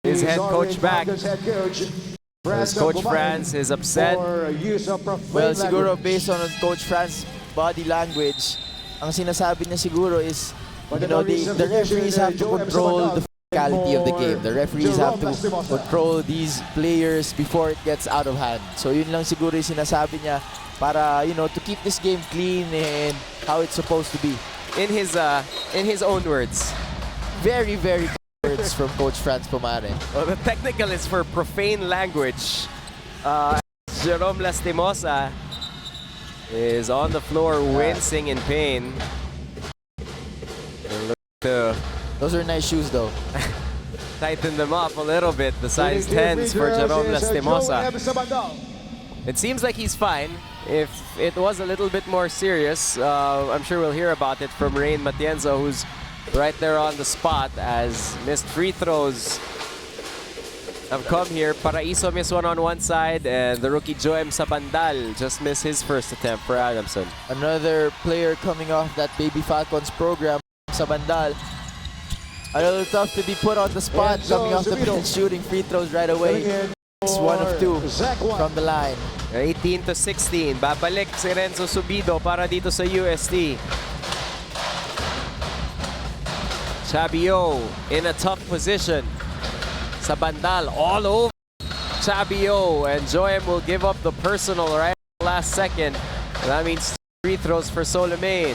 his head coach back. As Coach France is upset. Well, siguro based on Coach France's body language, ang sinasabi niya siguro is, you know, the referees have to control the physicality of the game. The referees have to control these players before it gets out of hand. So yun lang siguro yung sinasabi niya para, you know, to keep this game clean and how it's supposed to be. In his own words. Very, very words from Coach France Pomare. Well, the technical is for profane language. Jerome Lastimosa is on the floor wincing in pain. Those are nice shoes though. Tighten them up a little bit. The size 10s for Jerome Lastimosa. It seems like he's fine. If it was a little bit more serious, I'm sure we'll hear about it from Rain Matienzo, who's right there on the spot as missed free throws have come here. Paraiso missed one on one side, and the rookie Joem Sabandal just missed his first attempt for Adamson. Another player coming off that Baby Falcons program, Sabandal. A little tough to be put on the spot, And so coming off the Subido bench, shooting free throws right away. It's 1 of 2 from the line. 18 to 16. Babalik si Renzo Subido para dito sa UST. Chabio in a tough position. Sa bandal, all over Chabio. And Joem will give up the personal right last second. That means free throws for Solimain.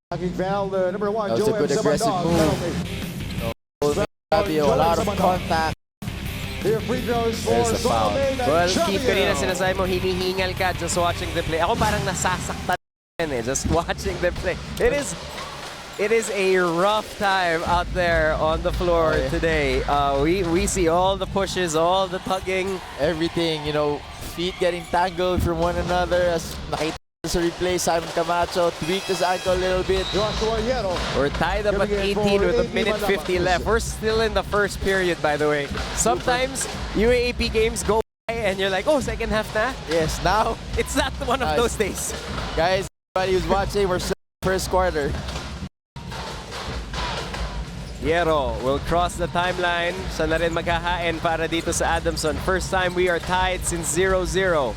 Foul, number 1, That was a good aggressive move. Fabio, a lot of contact. Here free throws for There's the foul. Solimain and Well, Keith, kanina Chavio. sinasabi mo, hinihingal ka just watching the play. Ako parang nasasaktan just watching the play. It is a rough time out there on the floor today. We see all the pushes, all the tugging. Everything, you know, feet getting tangled from one another. As nakita sa replay, Simon Camacho tweaked his ankle a little bit. Joshua Hierro. We're tied up at 18 with a minute 50 left. We're still in the first period, by the way. Sometimes UAAP games go by and you're like, oh, second half na? Yes, now, It's not one of those days. guys, everybody who's watching, we're still in the first quarter. Hierro will cross the timeline. Siya na rin maghahain para dito sa Adamson. First time we are tied since 0-0.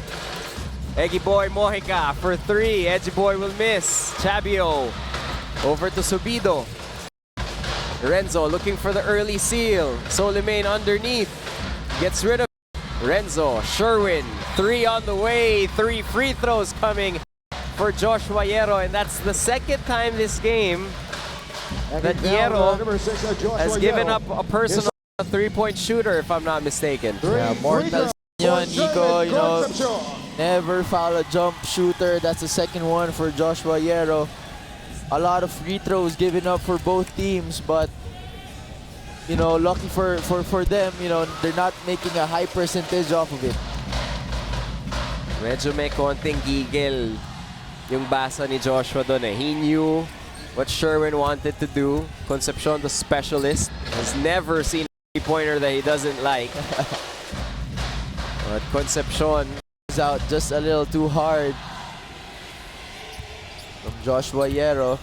Eggy Boy Mojica for 3. Edgy Boy will miss. Chabio over to Subido. Renzo looking for the early seal. Solimain underneath. Gets rid of Renzo. Sherwin, 3 on the way. 3 free throws coming for Joshua Hierro. And that's the second time this game that Hierro number 6, Joshua has given Hierro. up a personal three-point shooter, if I'm not mistaken. Yeah, mortal yun, Nico, you know, never foul a jump shooter. That's the second one for Joshua Hierro. A lot of free throws given up for both teams, but you know, lucky for them, you know, they're not making a high percentage off of it. Medyo may konting gigil yung basa ni Joshua doon eh. He knew what Sherwin wanted to do. Concepcion, the specialist, has never seen a three-pointer that he doesn't like. But Concepcion Is out just a little too hard from Joshua Hierro.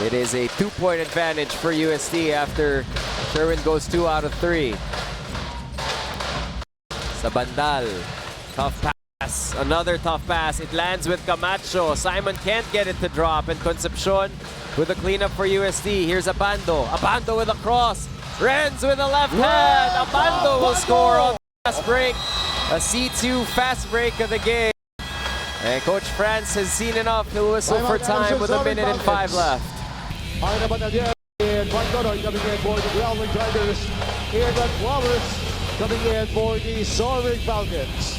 It is a 2-point advantage for UST after Sherwin goes 2 out of 3. Sa bandal, tough pass, another tough pass. It lands with Camacho. Simon can't get it to drop, and Concepcion with a cleanup for UST. Here's Abando. Abando with a cross. Renz with a left hand. Abando will score on the fast break. A C2 fast break of the game. And Coach France has seen enough. He'll whistle for time with a minute and 5 left. Ay naman na diyan. And Pagdoroy coming in for the Growling Tigers. And the Flowers coming in for the Soaring Falcons.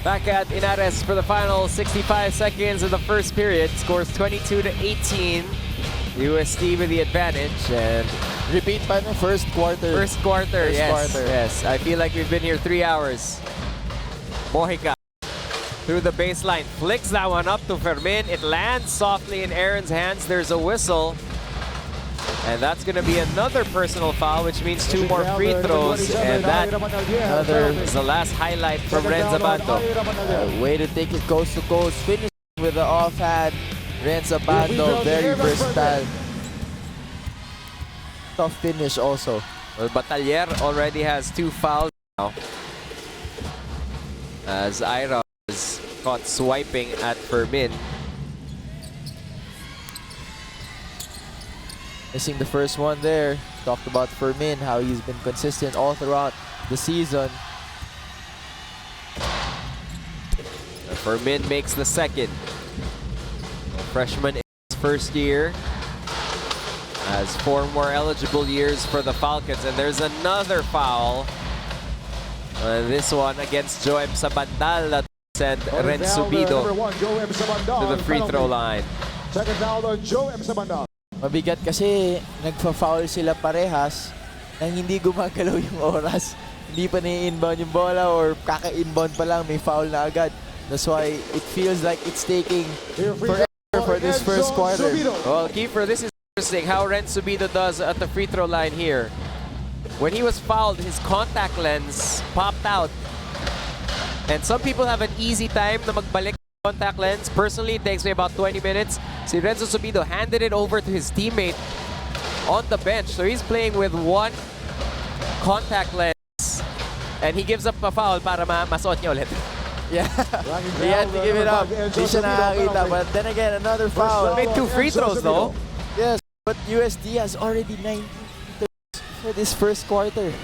Back at Inares for the final 65 seconds of the first period. Scores 22-18. UST with the advantage. And Repeat pa ng first quarter. first quarter, First yes. quarter. Yes, I feel like we've been here 3 hours. Mojica through the baseline, flicks that one up to Fermin. It lands softly in Aaron's hands. There's a whistle. And that's going to be another personal foul, which means 2 more free throws. And that is the last highlight from Renza Bando. Way to take it coast to coast. Finish with the offhand. Renza Bando, very versatile. Tough finish also. Well, Batalier already has 2 fouls now, as Ira was caught swiping at Fermin. Missing the first one there. Talked about Fermin, how he's been consistent all throughout the season. Fermin makes the second. A freshman in his first year. Has 4 more eligible years for the Falcons. And there's another foul. This one against Joem Sabandal that sent Ren Subido to the free throw line. Second foul on Joem Sabandal. Mabigat kasi nagfa-foul sila parehas nang hindi gumagalaw yung oras. Hindi pa ni-inbound yung bola or kaka-inbound pa lang may foul na agad. That's why it feels like it's taking forever for this first quarter. Well, Kiefer, this is interesting how Ren Subido does at the free throw line here. When he was fouled, his contact lens popped out. And some people have an easy time na magbalik contact lens. Personally, it takes me about 20 minutes. Si Renzo Subido handed it over to his teammate on the bench. So he's playing with 1 contact lens. And he gives up a foul para masuot niya ulit. Yeah, he had to give it up. Hindi siya nakakita. But then again, another foul. Made 2 free throws though. Yes, but USD has already 19 free throws for this first quarter.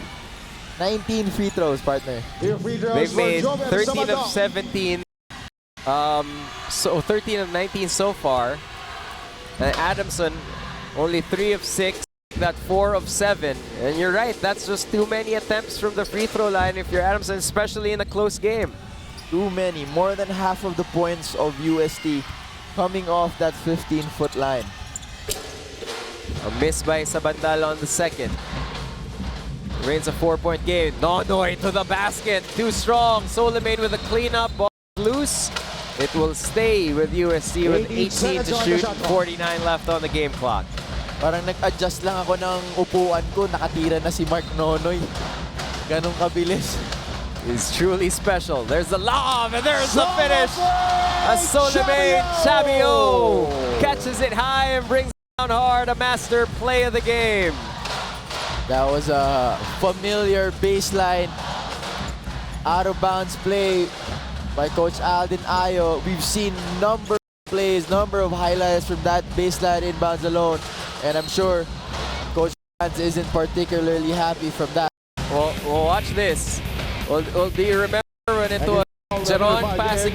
19 free throws, partner. They've made 13 of 17. So 13 of 19 so far. And Adamson only 3 of 6. That 4 of 7. And you're right, that's just too many attempts from the free throw line if you're Adamson, especially in a close game. Too many. More than half of the points of UST coming off that 15-foot line. A miss by Sabandal on the second. Reigns a 4-point game. Nonoy to the basket. Too strong. Solimane with a cleanup. Ball loose. It will stay with UST with 18 to shoot. 49 left on the game clock. Parang nag-adjust lang ako ng upuan ko. Nakatira na si Mark Nonoy. Ganong kabilis. Is truly special. There's the lob and there's the finish. A Solimane Chabio catches it high and brings it down hard. A master play of the game. That was a familiar baseline out of bounds play by Coach Alden Ayo. We've seen number of plays, number of highlights from that baseline inbounds alone. And I'm sure Coach Franz isn't particularly happy from that. Well, watch this. Well, do you remember when it was Jeron passing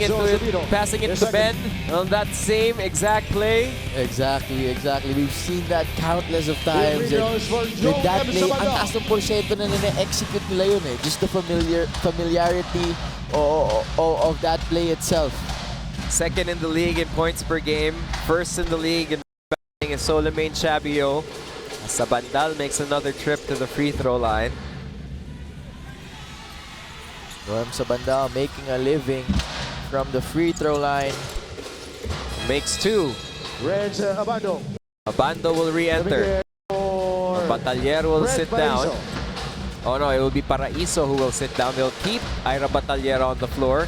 it to Ben on that same exact play? Exactly. We've seen that countless of times. And with that play, ang taas ng porsyento na nina-execute nila yun eh. Just the familiarity of that play itself. Second in the league in points per game. First in the league in batting is Solimane Chabio. Sabandal makes another trip to the free throw line. Joem Sabandal making a living from the free throw line. Makes 2. Abando. Abando will re-enter. Batalier will sit down. Oh no, it will be Paraiso who will sit down. They'll keep Ira Batalier on the floor.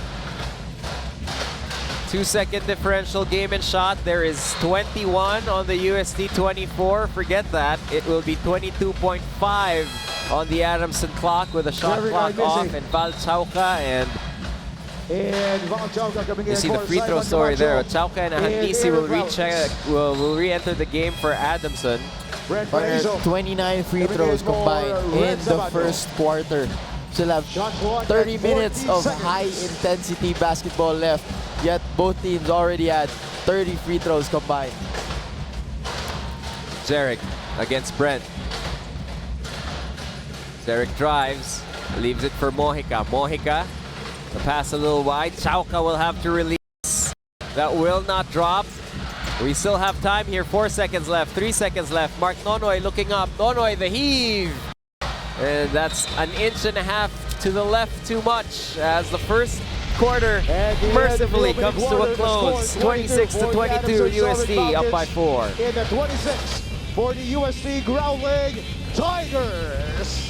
2-second differential game and shot. There is 21 on the UST 24. Forget that. It will be 22.5 on the Adamson clock with a shot clock off, and Val Chauca and you see the free throw story there. Chauca and Ahandisi will re-enter the game for Adamson. 29 free throws combined in the first quarter. Still have 30 minutes of high-intensity basketball left, yet both teams already had 30 free throws combined. Jarek against Brent. Derek drives, leaves it for Mojica. Mojica, the pass a little wide. Chauca will have to release. That will not drop. We still have time here. 4 seconds left, 3 seconds left. Mark Nonoy looking up. Nonoy, the heave. And that's 1.5 inches to the left too much, as the first quarter And the mercifully opening comes to a quarter, the close. score, 26 to 22 22 USD, up by 4. In the 26 for the UST Growling Tigers.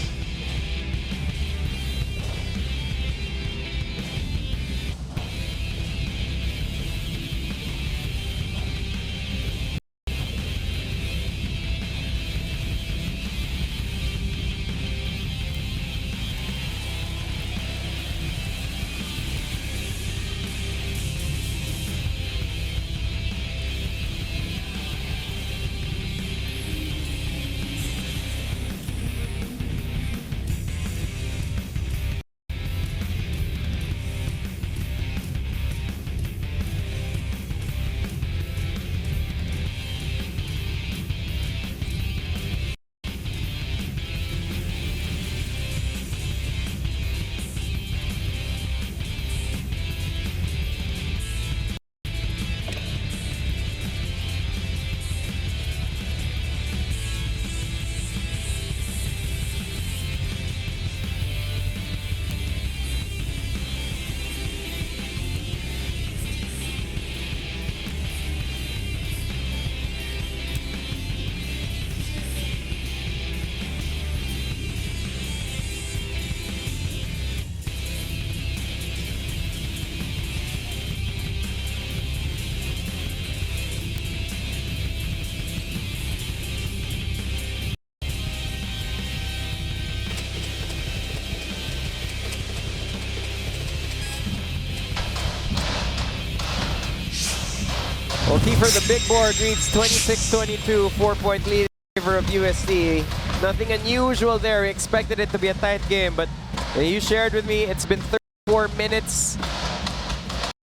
Well, Kiefer, the big board reads 26-22, 4-point lead in favor of USD. Nothing unusual there. We expected it to be a tight game, but you shared with me it's been 34 minutes.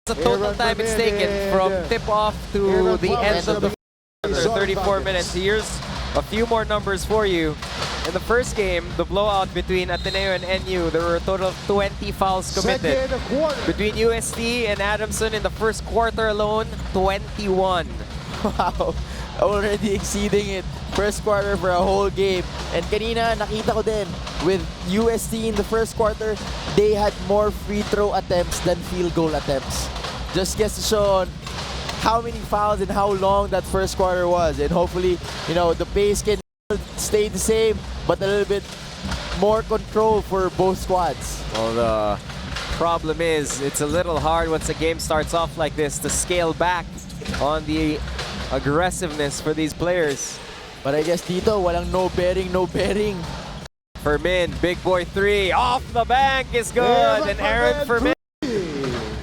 The total time it's taken from tip-off to the end of the 34 minutes. Here's a few more numbers for you. In the first game, the blowout between Ateneo and NU, there were a total of 20 fouls committed. Second quarter. Between UST and Adamson in the first quarter alone, 21. Wow, already exceeding it. First quarter for a whole game. And kanina, nakita ko din, with UST in the first quarter, they had more free throw attempts than field goal attempts. Just gets to show on how many fouls and how long that first quarter was. And hopefully, you know, the pace can stay the same, but a little bit more control for both squads. Well, the problem is, it's a little hard once a game starts off like this to scale back on the aggressiveness for these players. But I guess dito, walang no bearing, no bearing. Fermin, big boy 3, off the bank is good, and Aaron Fermin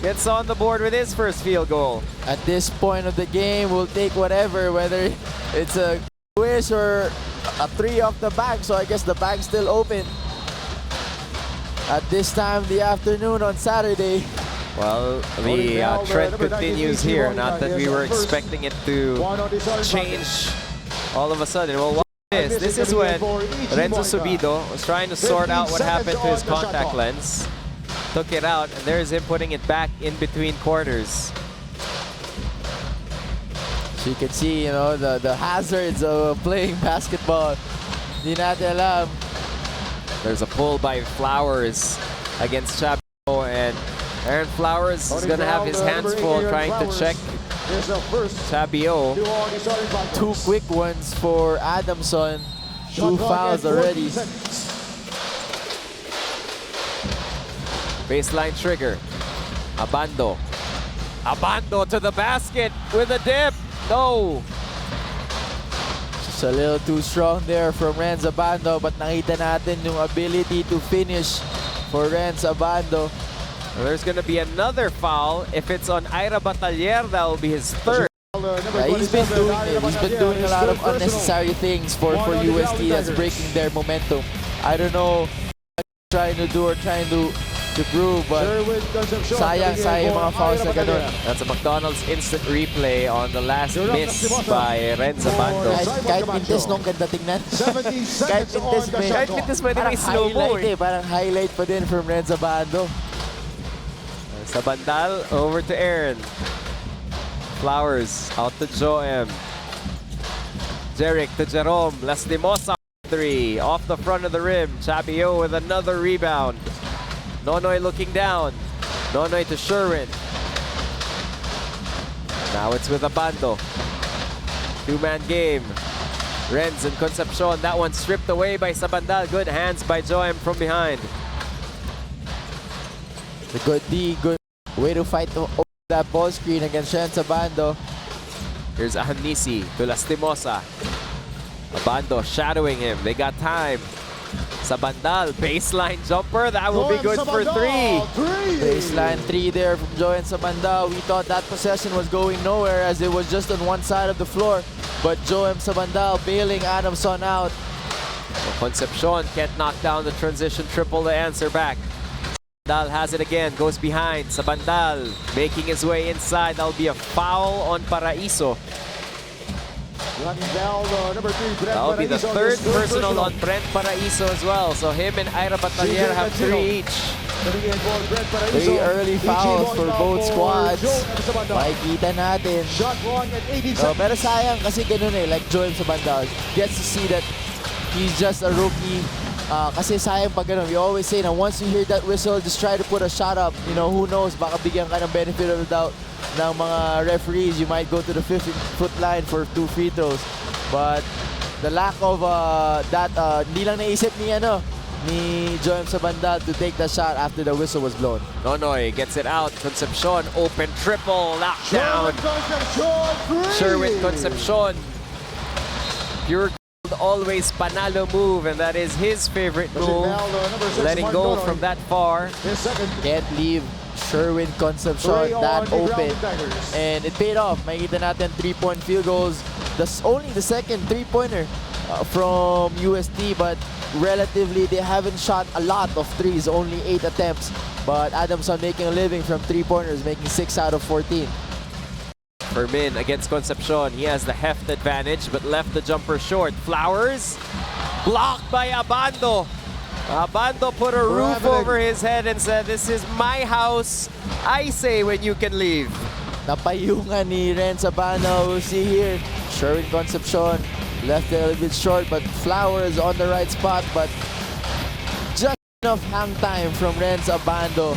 gets on the board with his first field goal. At this point of the game, we'll take whatever, whether it's a wish or a 3 off the bank. So I guess the bank's still open at this time of the afternoon on Saturday. Well, the trend continues here. Not that we were expecting it to change all of a sudden. Well, watch this. This is when Renzo Subido was trying to sort out what happened to his contact lens. Took it out, and there's him putting it back in between quarters. So you can see, you know, the hazards of playing basketball. Di natin alam. There's a pull by Flowers against Chabio, and Aaron Flowers is going to have his hands full trying to check Chabio. 2 quick ones for Adamson. 2 fouls already. Baseline trigger. Abando. Abando to the basket with a dip. No. Just a little too strong there from Renz Abando, but nakita natin yung ability to finish for Renz Abando. Well, there's going to be another foul. If it's on Ira Batalier, that will be his third. He's been doing it. He's been doing a lot of unnecessary things for UST that's breaking their momentum. I don't know what he's trying to do or trying to prove, but sayang yung mga fouls na ganun. That's a McDonald's instant replay on the last miss by Renz Abando. Kahit mintes nung ganda tingnan. Kahit mintes pwede may slow-mo eh. Parang highlight pa din from Renz Abando. Sa bandal, over to Aaron. Flowers out to Joem. Jerick to Jerome. Lastimosa 3 off the front of the rim. Chabio with another rebound. Nonoy looking down. Nonoy to Sherwin. Now it's with Abando. Two-man game. Renz and Concepcion. That one stripped away by Sabandal. Good hands by Joem from behind. The good D, good way to fight over that ball screen against Renz Abando. Here's Ahanisi to Lastimosa. Abando shadowing him. They got time. Sabandal, baseline jumper. That will be good for three. Baseline 3 there from Joen Sabandal. We thought that possession was going nowhere as it was just on one side of the floor. But Joem Sabandal bailing Adamson out. Concepcion can't knock down the transition triple to answer back. Sabandal has it again, goes behind. Sabandal making his way inside. That'll be a foul on Paraiso. That'll be the third personal on Brent Paraiso as well. So him and Ira Batalier have 3 each. 3 early fouls for both squads. Makikita natin. Pero sayang kasi ganun eh, like Joem Sabandal gets to see that he's just a rookie. Kasi sayang pag ganun. We always say na once you hear that whistle, just try to put a shot up. You know, who knows, baka bigyan ka ng benefit of the doubt ng mga referees. You might go to the 50-foot line for 2 free throws. But the lack of that, hindi lang naisip ni Joem Sabandal to take the shot after the whistle was blown. Nonoy gets it out. Concepcion, open triple, knocked down. Sherwin Concepcion. Pure gold, always panalo move, and that is his favorite move. Letting go from that far. Can't leave Sherwin Concepcion that open. And it paid off. Makikita natin 3-point field goals. That's only the second 3-pointer from UST, but relatively they haven't shot a lot of threes, only 8 attempts. But Adamson making a living from 3-pointers, making 6 out of 14. Fermin against Concepcion. He has the heft advantage, but left the jumper short. Flowers, blocked by Abando. Abando put a roof over his head and said, "This is my house. I say when you can leave." Napayungan ni Renz Abando. We'll see here. Sherwin Concepcion left a little bit short, but Flowers on the right spot. But just enough hang time from Renz Abando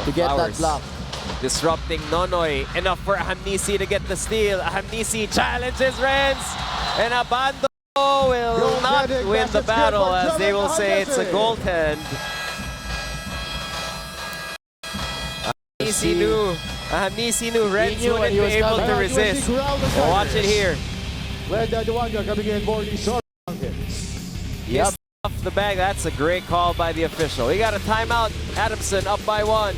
to get that block. Disrupting Nonoy. Enough for Ahamnisi to get the steal. Ahamnisi challenges Renz. And Abando will not win the battle, as they will say it's a goaltend. Ahamnisi knew Renz wouldn't be able to resist. Well, watch it here. Yes, off the bag. That's a great call by the official. We got a timeout. Adamson up by 1.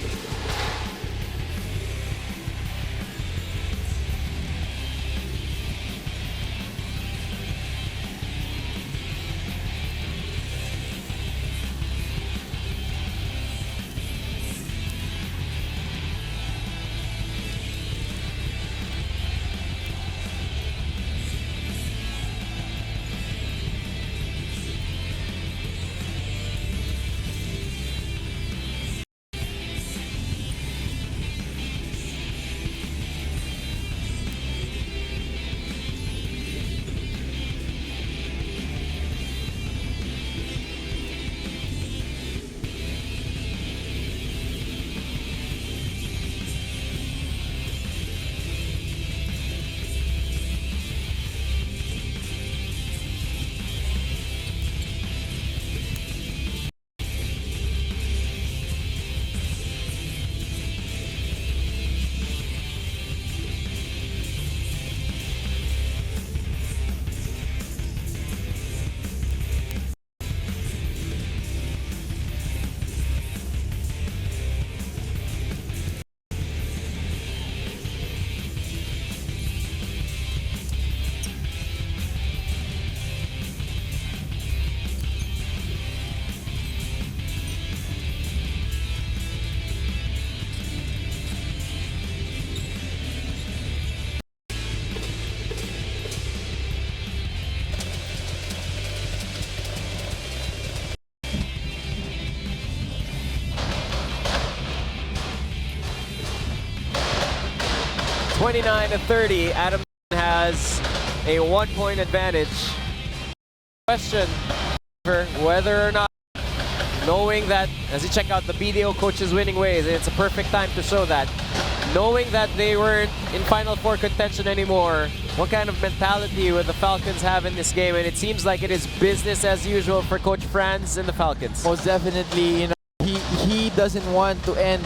(29-30). Adam has a 1-point advantage. Question whether or not knowing that, as you check out the BDO coaches winning ways, it's a perfect time to show that. Knowing that they weren't in Final Four contention anymore, what kind of mentality would the Falcons have in this game? And it seems like it is business as usual for Coach Franz and the Falcons. Most definitely, you know, he doesn't want to end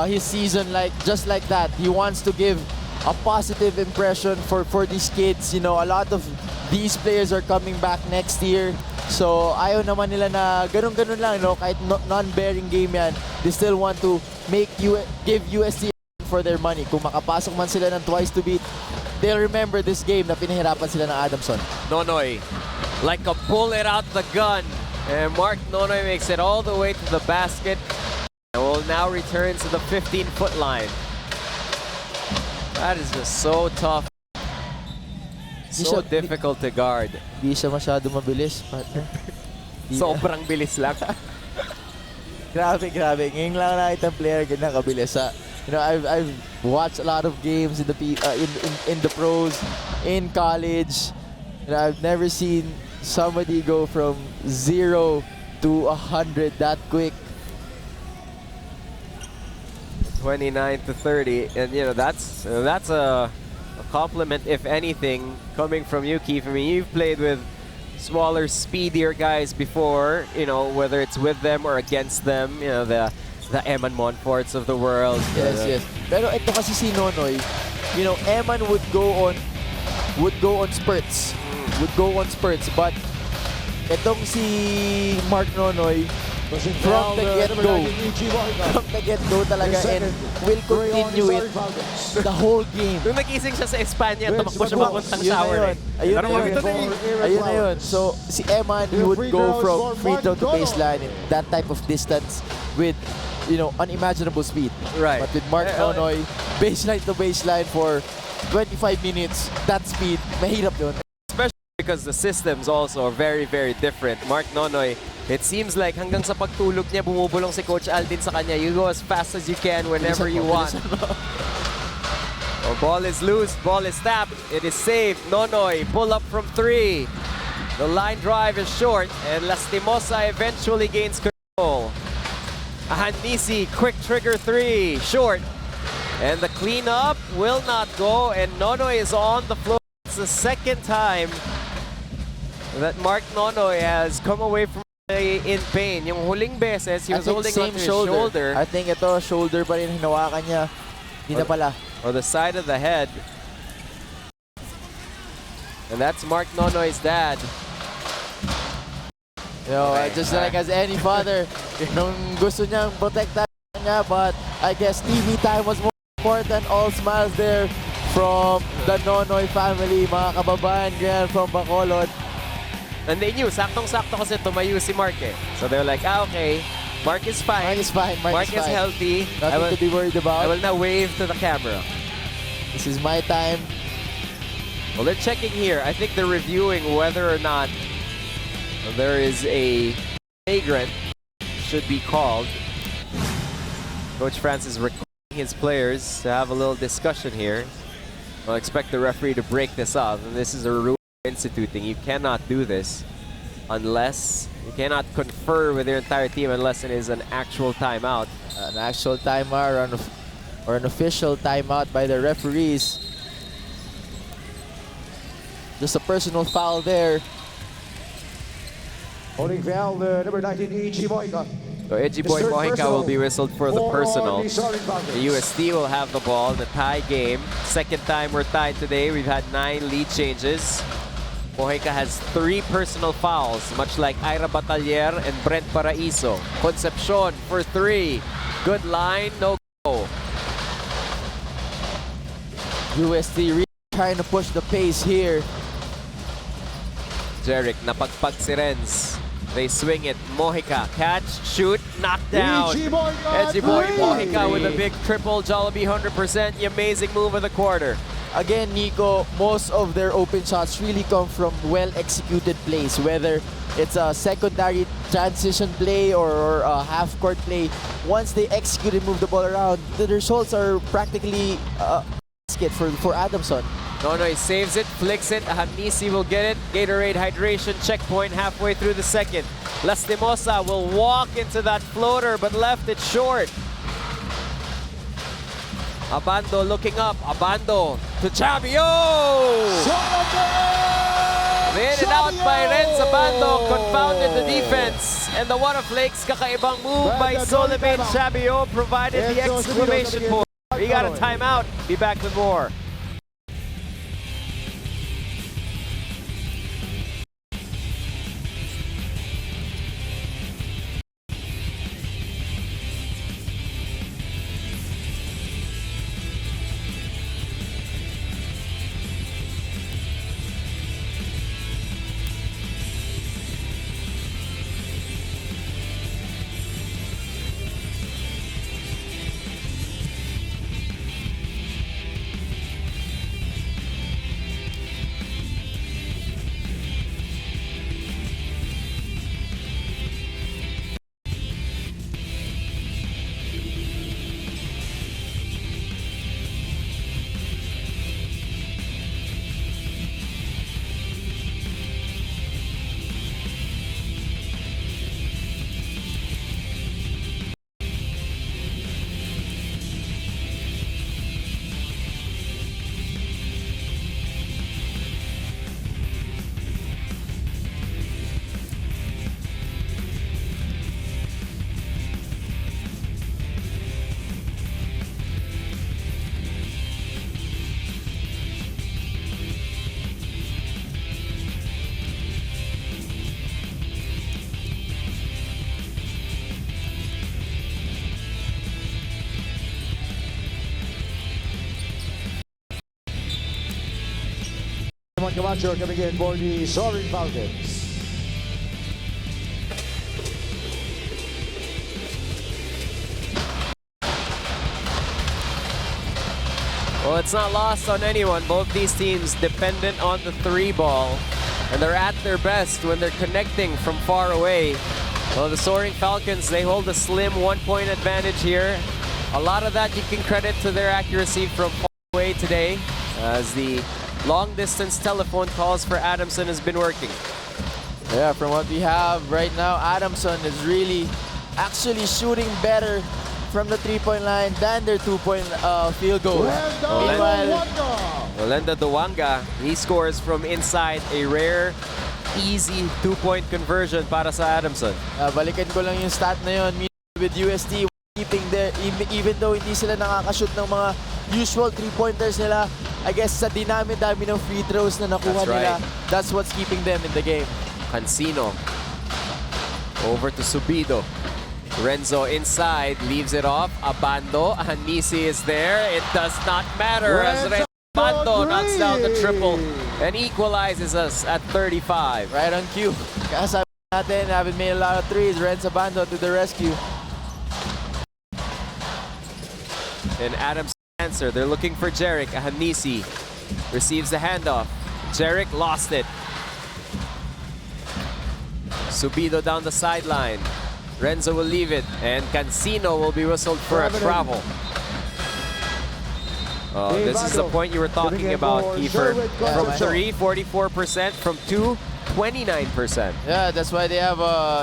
his season just like that. He wants to give a positive impression for these kids. You know, a lot of these players are coming back next year. So ayaw naman nila na ganun-ganun lang, you know, kahit non-bearing game yan, they still want to give UST for their money. Kung makapasok man sila ng twice to beat, they'll remember this game na pinahirapan sila ng Adamson. Nonoy, like a bullet out the gun. And Mark Nonoy makes it all the way to the basket. And will now return to the 15-foot line. That is just so tough. So difficult to guard. Hindi siya masyado mabilis, partner. Sobrang bilis lang. Grabe. Ngayon lang nakita ang player ganyan kabilis. You know, I've watched a lot of games in the pros, in college. You know, I've never seen somebody go from 0 to 100 that quick. 29 to 30, and you know that's a compliment, if anything, coming from you, Keith. I mean, you've played with smaller, speedier guys before. You know, whether it's with them or against them. You know, the Eman Monforts of the world. Yes. Pero ito kasi si Nonoy, you know, Eman would go on spurts. But itong si Mark Nonoy, from the get-go talaga, and will continue it the whole game. Nung nagising siya sa Espanya, tumakbo siya papuntang shower. Ayun na yun. So, si Eman, he would go from free throw to baseline in that type of distance with, you know, unimaginable speed. Right. But with Mark Nonoy, baseline to baseline for 25 minutes, that speed, mahirap yun. Especially because the systems also are very, very different. Mark Nonoy, it seems like hanggang sa pagtulog niya, bumubulong si Coach Aldin sa kanya. You go as fast as you can whenever you want. Oh, ball is loose, ball is tapped. It is saved. Nonoy, pull up from 3. The line drive is short, and Lastimosa eventually gains control. Ahanisi, quick trigger 3, short. And the cleanup will not go, and Nonoy is on the floor. It's the second time that Mark Nonoy has come away from in pain. Yung huling beses, he was holding on to his shoulder. I think ito, shoulder pa rin hinawakan niya. Hindi na pala. Or the side of the head. And that's Mark Nonoy's dad. You know, just like as any father, nung gusto niyang protektahan niya, but I guess TV time was more important. All smiles there from the Nonoy family, mga kababayan ganyan from Bacolod. And they knew, saktong-sakto kasi tumayo si Mark eh. So they're like, okay, Mark is fine. Mark is healthy. Nothing to be worried about. I will now wave to the camera. This is my time. Well, they're checking here. I think they're reviewing whether or not there is a flagrant should be called. Coach Franz is recording his players to have a little discussion here. I'll expect the referee to break this off. And this is a rule instituting. You cannot do this unless you cannot confer with your entire team unless it is an actual timeout. An actual timeout or an official timeout by the referees. Just a personal foul there. Holding foul, number 19, Ichi Moika. So Edgy Boy Mojica will be whistled for the personal. The UST will have the ball, the tie game. Second time we're tied today. We've had 9 lead changes. Mojica has 3 personal fouls, much like Ira Batalier and Brent Paraiso. Concepcion for 3. Good line, no go. UST really trying to push the pace here. Jeric, napagpag si Renz. They swing it. Mojica, catch, shoot, knock down. Edgy Boy Mojica with a big triple Jollibee 100%. The amazing move of the quarter. Again, Nico, most of their open shots really come from well-executed plays, whether it's a secondary transition play or a half-court play. Once they execute and move the ball around, the results are practically basket for Adamson. Nonoy saves it, flicks it. Hanisi will get it. Gatorade hydration checkpoint halfway through the second. Lastimosa will walk into that floater but left it short. Abando looking up. Abando to Chavio! In and out by Renz. Abando confounded the defense. And the Water Flakes, kakaibang move by Soliman Chavio provided the exclamation point. We got a timeout. Be back with more. Camacho coming in for the Soaring Falcons. Well, it's not lost on anyone. Both these teams dependent on the three ball, and they're at their best when they're connecting from far away. Well, the Soaring Falcons, they hold a slim 1-point advantage here. A lot of that you can credit to their accuracy from far away today, as the long-distance telephone calls for Adamson has been working. Yeah, from what we have right now, Adamson is really actually shooting better from the three-point line than their two-point field goal. Meanwhile, Rolenda Duwanga, he scores from inside, a rare, easy two-point conversion para sa Adamson. balikan ko lang yung stat na yun. With UST, keeping their, even though hindi sila nakakashoot ng mga usual three-pointers nila, I guess sa dinami-dami ng free throws na nakuha nila, that's what's keeping them in the game. Cancino over to Subido. Renzo inside, leaves it off. Abando, Hanisi is there. It does not matter as Abando knocks down the triple and equalizes us at 35. Right on cue. Kasabi natin, haven't made a lot of threes. Renzo Abando to the rescue. And Adams answer. They're looking for Jerick. Hanisi receives the handoff. Jerick lost it. Subido down the sideline. Renzo will leave it, and Cancino will be whistled for a travel. This is the point you were talking about, Kiefer. From 3, 44%. From 2, 29%. Yeah, that's why they have,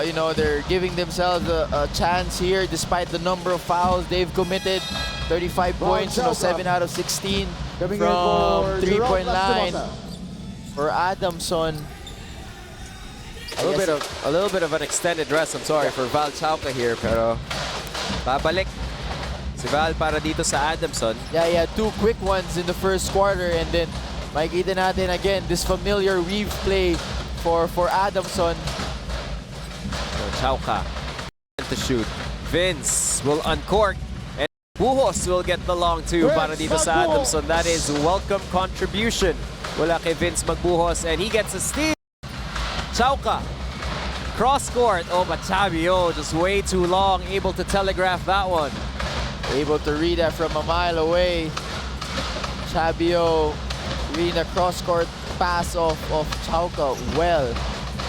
you know, they're giving themselves a chance here despite the number of fouls they've committed. 35 points, you know, 7 out of 16 from three-point line. For Adamson, A little bit of an extended rest, I'm sorry, for Val Chauca here, pero babalik si Val para dito sa Adamson. Yeah, yeah, 2 quick ones in the first quarter, and then makikita natin again this familiar weave play for Adamson. So Chauca to shoot. Vince will uncork, and Buhos will get the long two para dito sa Adamson. That is welcome contribution mula kay Vince Magbuhos, and he gets a steal. Chauca, cross court. Oh, but Chavio just way too long, able to telegraph that one. Able to read that from a mile away. Chavio reading a cross court pass of Chauca well.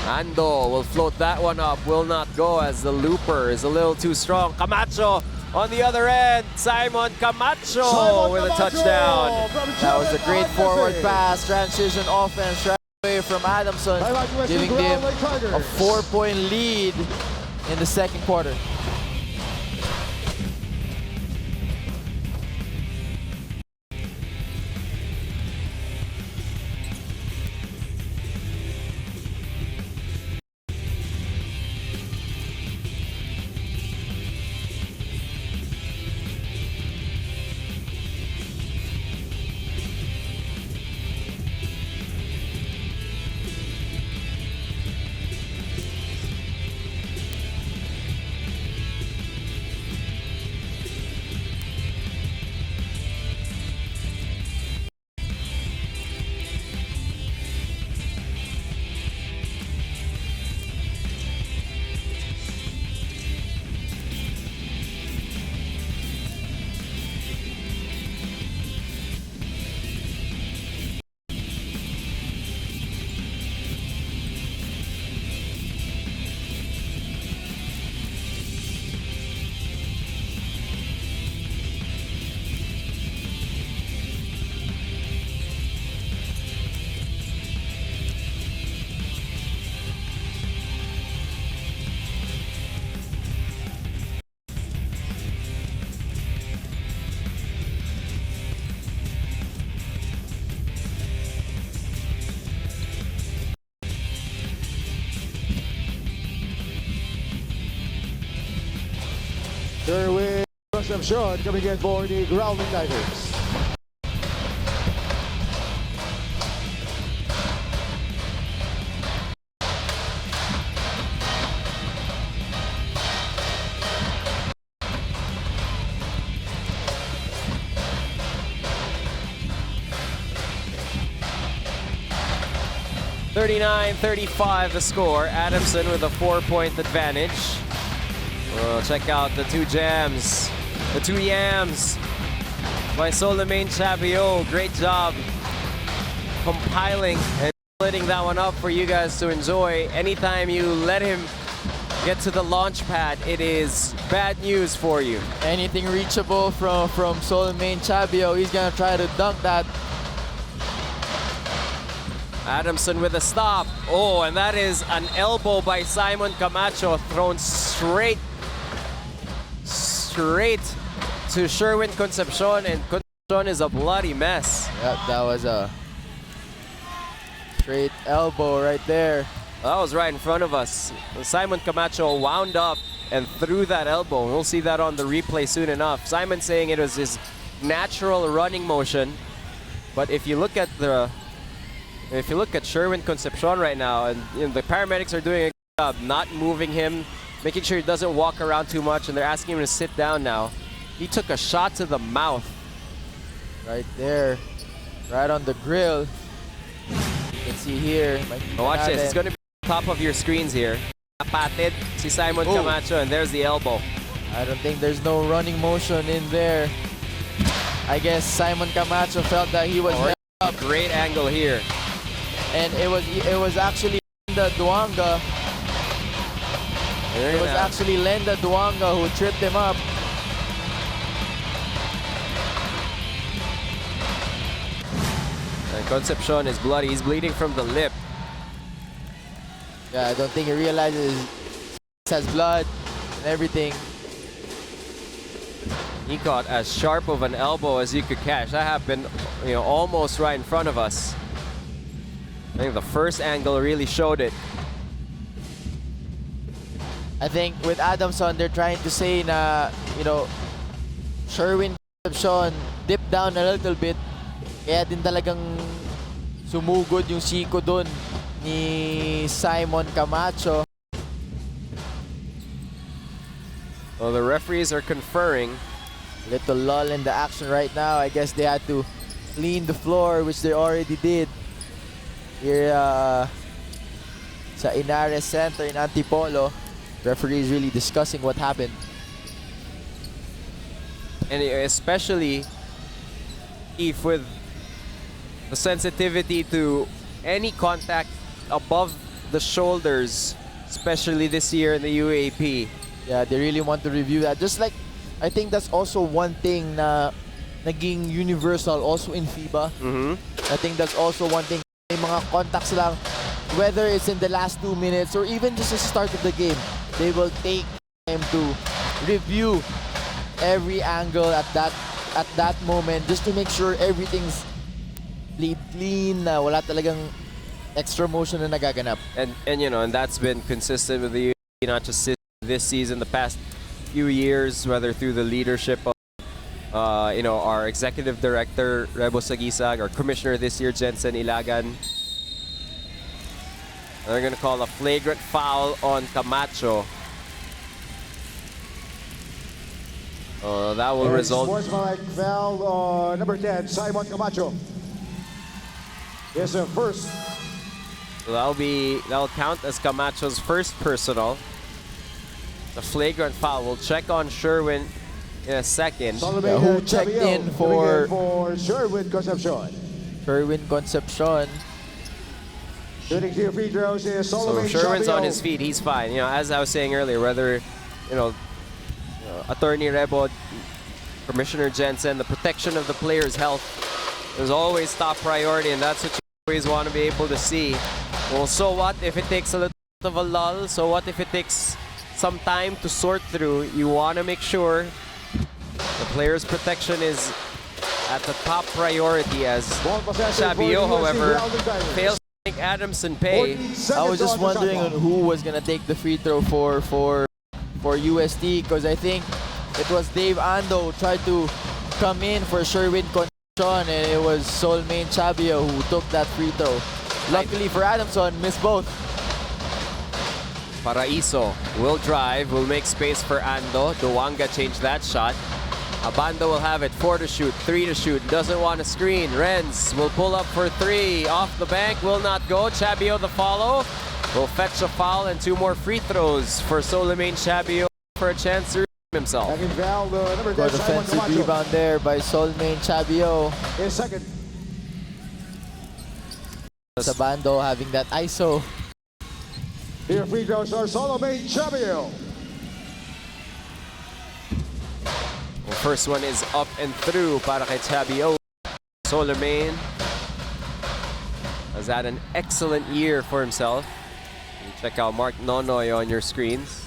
Ando will float that one up, will not go as the looper is a little too strong. Camacho On the other end, Simon Camacho Simon with a Camacho touchdown. from That was a great Chile, forward Legacy. pass, transition offense right away from Adamson, UST giving them Growling Tigers. a 4-point lead in the second quarter. There with Concepcion coming in for the Growling Tigers. (39-35) the score. Adamson with a 4-point advantage. Well, check out the two jams, the two yams by Solomane Chavio. Great job compiling and splitting that one up for you guys to enjoy. Anytime you let him get to the launch pad, it is bad news for you. Anything reachable from Solomane Chavio, he's gonna try to dunk that. Adamson with a stop. Oh, and that is an elbow by Simon Camacho thrown straight to Sherwin Concepcion, and Concepcion is a bloody mess. Yep, that was a straight elbow right there. That was right in front of us. Simon Camacho wound up and threw that elbow. We'll see that on the replay soon enough. Simon saying it was his natural running motion, but if you look at Sherwin Concepcion right now, and the paramedics are doing a good job not moving him, making sure he doesn't walk around too much, and they're asking him to sit down now. He took a shot to the mouth. Right there, right on the grill. You can see here. Watch this, it's going to be on top of your screens here. Napatid si Simon Camacho, and there's the elbow. I don't think there's no running motion in there. I guess Simon Camacho felt that he was A great angle here. and it was actually the Duanga. It was actually Lenda Duanga who tripped him up. And Concepcion is bloody. He's bleeding from the lip. Yeah, I don't think he realizes he has blood and everything. He caught as sharp of an elbow as you could catch. That happened, almost right in front of us. I think the first angle really showed it. I think with Adamson, they're trying to say na, Sherwin Concepcion dipped down a little bit. Kaya din talagang sumugod yung siko doon ni Simon Camacho. Well, the referees are conferring. Little lull in the action right now. I guess they had to clean the floor, which they already did. Here sa Inares Center in Antipolo. Referees really discussing what happened. And especially if with the sensitivity to any contact above the shoulders, especially this year in the UAAP. Yeah, they really want to review that. Just like, I think that's also one thing na naging universal also in FIBA. I think that's also one thing. May mga contacts lang, whether it's in the last 2 minutes or even just the start of the game, they will take time to review every angle at that moment just to make sure everything's played clean, na wala talagang extra motion na nagaganap. And you know, and that's been consistent with the UAAP, not just this season, the past few years, whether through the leadership of you know, our executive director Rebo Sagisag, our commissioner this year Jensen Ilagan. They're gonna call a flagrant foul on Camacho. That will result. Sportsmanlike foul on number 10, Simon Camacho. Yes, first. So that'll count as Camacho's first personal. The flagrant foul. We'll check on Sherwin in a second. Who checked in for Sherwin Concepcion. Sherwin Concepcion. Shooting 2 free throws is So Sherwin's on his feet. He's fine. You know, as I was saying earlier, whether Attorney Rebo, Commissioner Jensen, the protection of the player's health is always top priority, and that's what you always want to be able to see. Well, so what if it takes a little bit of a lull? So what if it takes some time to sort through? You want to make sure the player's protection is at the top priority, as Shabio, however, fails to make Adamson pay. I was just wondering on who was gonna take the free throw for UST, because I think it was Dave Ando tried to come in for Sherwin Concepcion, and it was Solmain Chabio who took that free throw. Luckily for Adamson, missed both. Paraiso will drive, will make space for Ando. Duwanga changed that shot. Abando will have it, 4 to shoot, 3 to shoot, doesn't want to screen. Renz will pull up for 3, off the bank, will not go. Chabio the follow, will fetch a foul and 2 more free throws for Solomon Chabio for a chance to redeem himself. Good offensive rebound there by Solmain Chabio. Second. Sabando having that ISO. Here free throws are Solomon Chabio. Well, first one is up and through para kay Chabio. Solomon has had an excellent year for himself. You check out Mark Nonoy on your screens.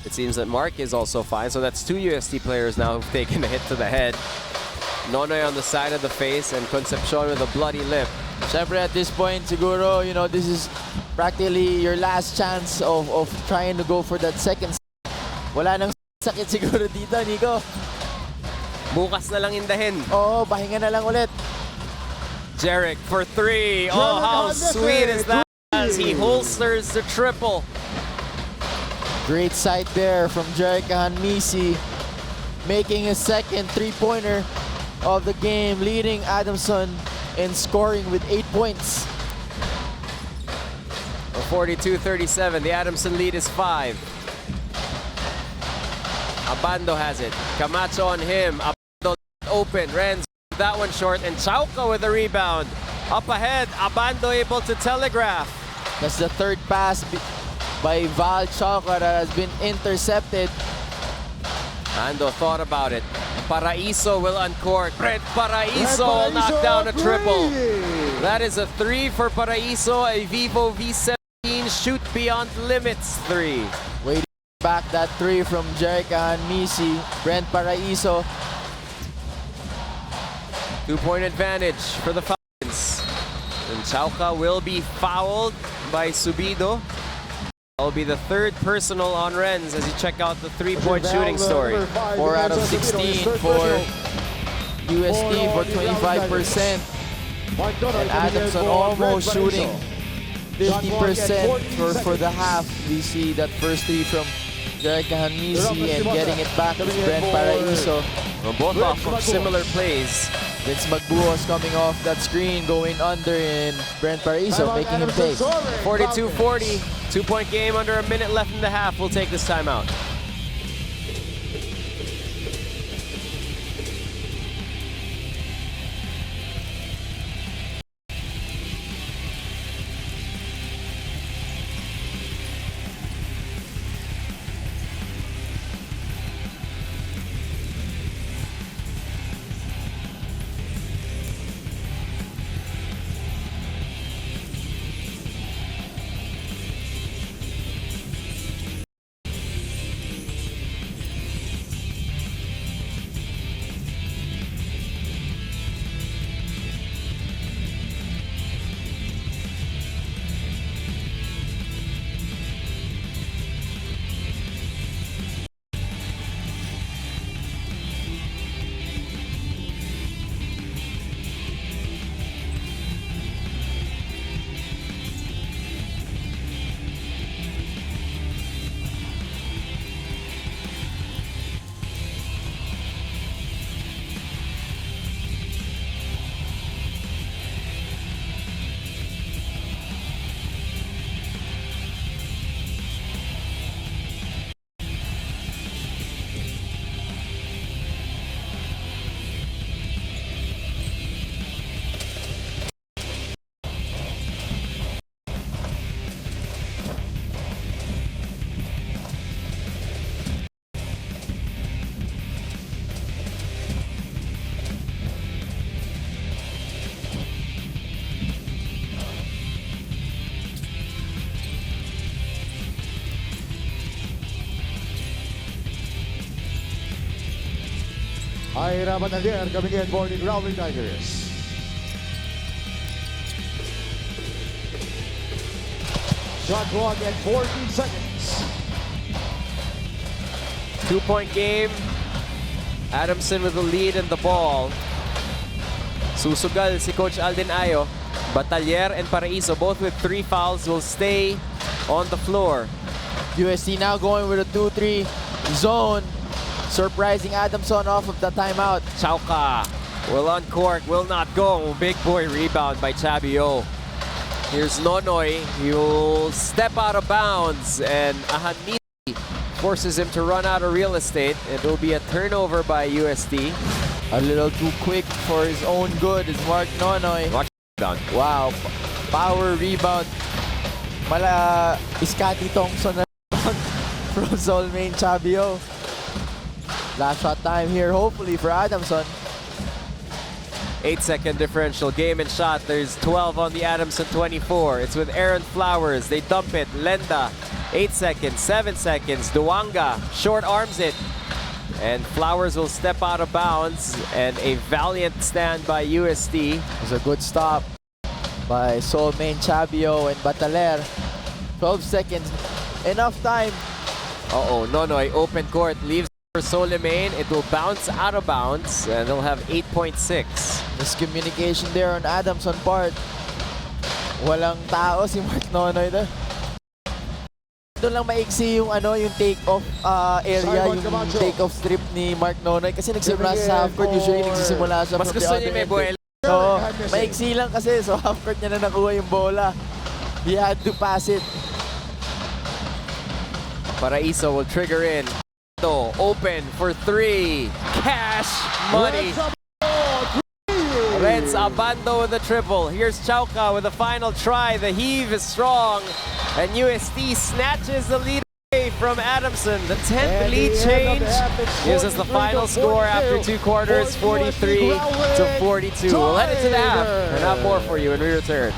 It seems that Mark is also fine, so that's 2 UST players now who've taken a hit to the head. Nonoy on the side of the face and Concepcion with a bloody lip. Siyempre at this point, siguro, you know, this is practically your last chance of trying to go for that second. Wala nang sakit siguro dito, Nico. Bukas na lang indahin. Oo, pahinga na lang ulit. Jerick for 3. Oh, how sweet is that as he holsters the triple. Great sight there from Jerick Hanmisi, making his second three-pointer of the game, leading Adamson in scoring with 8 points. 42-37, the Adamson lead is 5. Abando has it. Camacho on him. Abando open. Renz that one short, and Chauca with the rebound. Up ahead, Abando able to telegraph. That's the third pass by Val Chauca that has been intercepted. Ando thought about it. Paraiso will uncork. Brent Paraiso will knock down a triple. That is a 3 for Paraiso, a Vivo V17 shoot beyond limits 3. Waiting back that 3 from Jerica Hanmisi. Brent Paraiso. 2-point advantage for the Falcons. And Chauca will be fouled by Subido. That'll be the third personal on Renz as you check out the 3-point shooting story. 4 out of 16 for UST for 25%. And Adamson almost shooting 50% for the half. We see that first 3 from Jerica Hanmisi, and getting it back is Brent Paraiso. Well, both off of similar plays. Vince Magbuos coming off that screen, going under, and Brent Paraiso making him pay. 42-40, 2-point game, under a minute left in the half. We'll take this timeout. Mahirapan na there coming in for the Growling Tigers. Shot clock at 14 seconds. 2-point game. Adamson with the lead in the ball. Susugal si Coach Alden Ayo. Batalier and Paraiso, both with 3 fouls, will stay on the floor. UST now going with a 2-3 zone. Surprising Adamson off of the timeout. Chauka will uncork, will not go. Big boy rebound by Chabio. Here's Nonoy. He'll step out of bounds, and Ahanisi forces him to run out of real estate. It will be a turnover by UST. A little too quick for his own good is Mark Nonoy. Watch down. Wow, power rebound. Mala Iskati Thompson na from Zolmain Chabio. Last shot time here, hopefully for Adamson. 8-second differential, game and shot. There's 12 on the Adamson 24. It's with Aaron Flowers. They dump it. Lenda, 8 seconds, 7 seconds. Duwanga short arms it. And Flowers will step out of bounds. And a valiant stand by UST. It was a good stop by Zolmain Chabio and Bataler. 12 seconds, enough time. Uh-oh, Nonoy, open court, leaves for Solimain. It will bounce out of bounds, and they'll have 8.6. Miscommunication there on Adamson part. Walang tao si Mark Nonoy doon. Doon lang maiksi yung yung take-off area, Simon yung Camacho. take-off strip ni Mark Nonoy kasi nagsimula sa half court. Usually nagsisimula siya Mas from the gusto other niya may end. buel. Oo, maiksi lang kasi, so half court niya na nakuha yung bola. He had to pass it. Paraiso will trigger in. Open for 3. Cash money. Renz Abando with the triple. Here's Chauka with the final try. The heave is strong. And UST snatches the lead away from Adamson. The 10th lead change gives us the final score after 2 quarters, 43 to 42. We'll head into the half and have more for you when we return.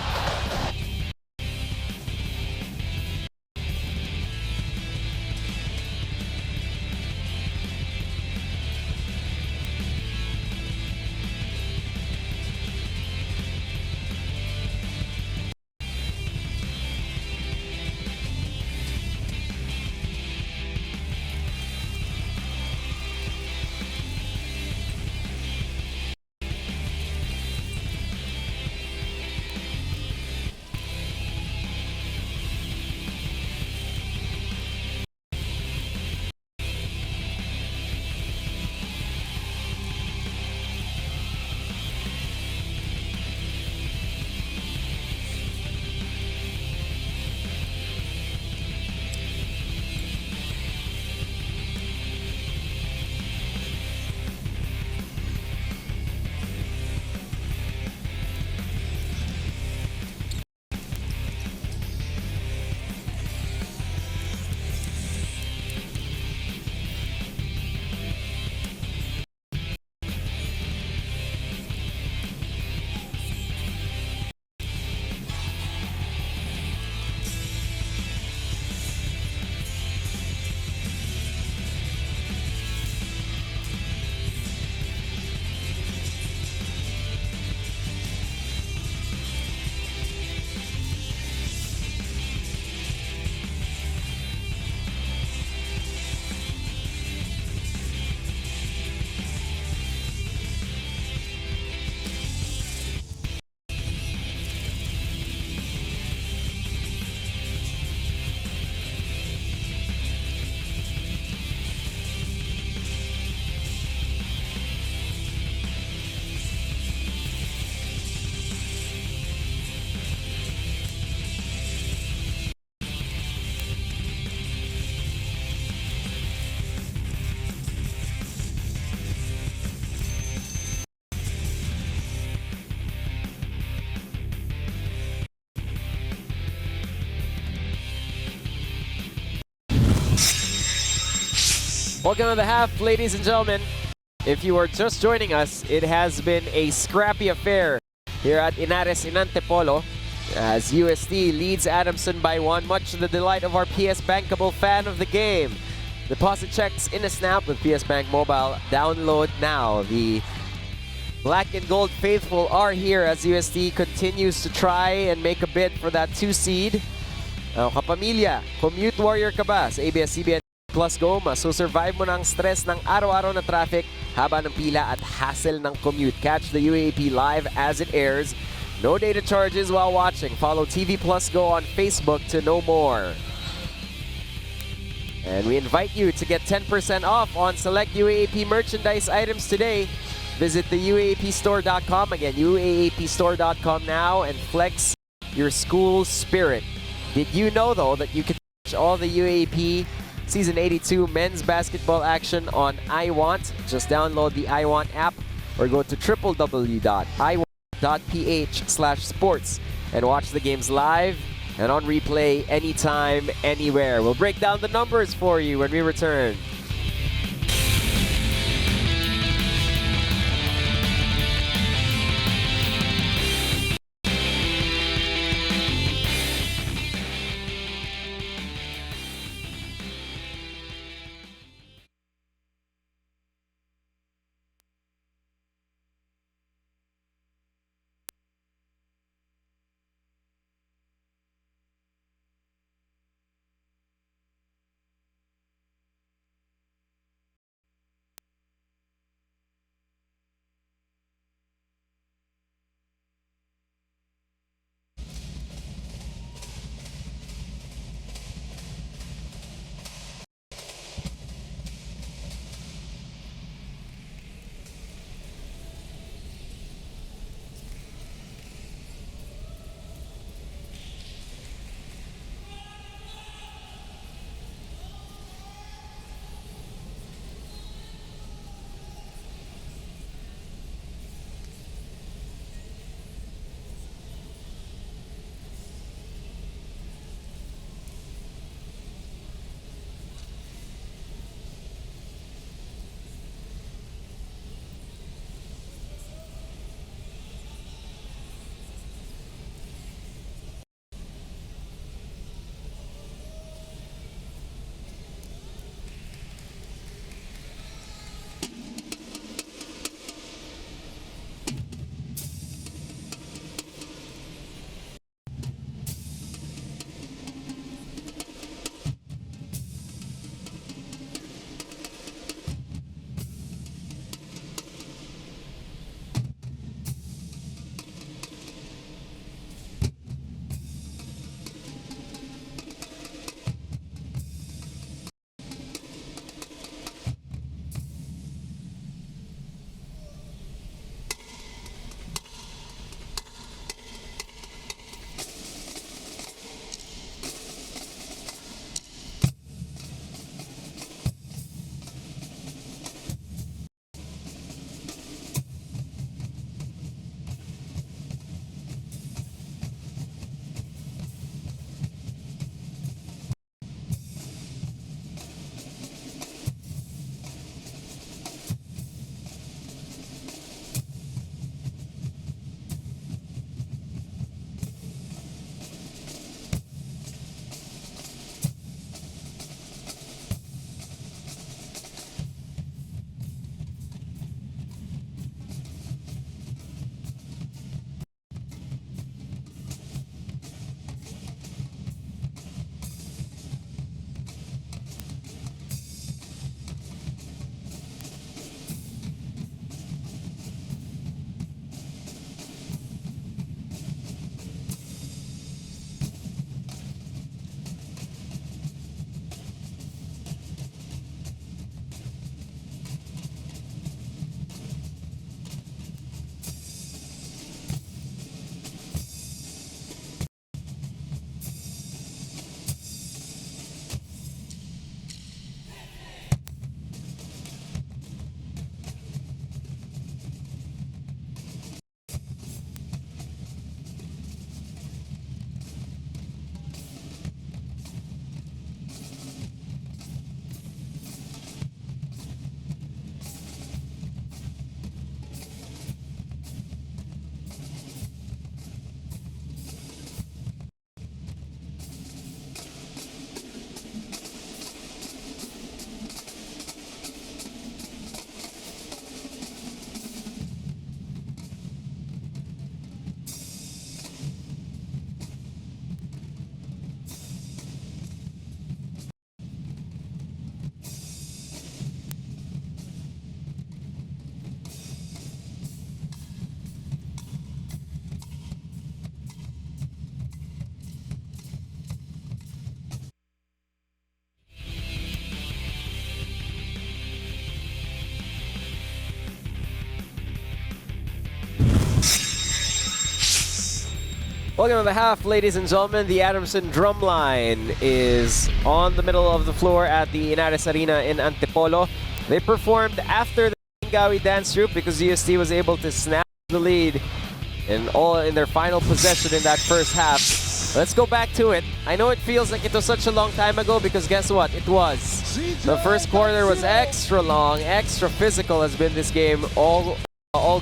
Welcome to the half, ladies and gentlemen. If you are just joining us, it has been a scrappy affair here at Inares in Antipolo as UST leads Adamson by 1, much to the delight of our PS Bankable fan of the game. Deposit checks in a snap with PS Bank Mobile. Download now. The Black and Gold faithful are here as UST continues to try and make a bid for that 2 seed. Kapamilya, commute warrior ka ba sa ABS-CBN Plus Go? Masusurvive mo ng stress ng araw-araw na traffic, haba ng pila at hassle ng commute. Catch the UAAP live as it airs. No data charges while watching. Follow TV Plus Go on Facebook to know more. And we invite you to get 10% off on select UAAP merchandise items today. Visit the UAAPstore.com. Again, UAAPstore.com now and flex your school spirit. Did you know, though, that you can watch all the UAAP Season 82 men's basketball action on iWant? Just download the iWant app or go to www.iwant.ph/sports and watch the games live and on replay anytime, anywhere. We'll break down the numbers for you when we return. Welcome to the half, ladies and gentlemen. The Adamson drumline is on the middle of the floor at the Inares Arena in Antipolo. They performed after the Gawi dance group because UST was able to snap the lead in their final possession in that first half. Let's go back to it. I know it feels like it was such a long time ago because guess what? It was. The first quarter was extra long, extra physical has been this game all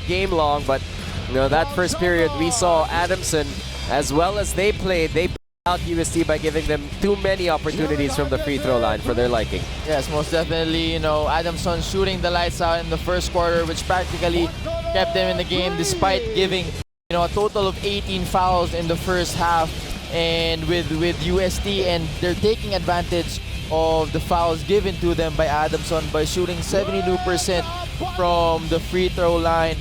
game long, but you know, that first period we saw Adamson, as well as they played out UST by giving them too many opportunities from the free throw line for their liking. Yes, most definitely. You know, Adamson shooting the lights out in the first quarter, which practically kept them in the game despite giving, you know, a total of 18 fouls in the first half. And with UST, and they're taking advantage of the fouls given to them by Adamson by shooting 72% from the free throw line.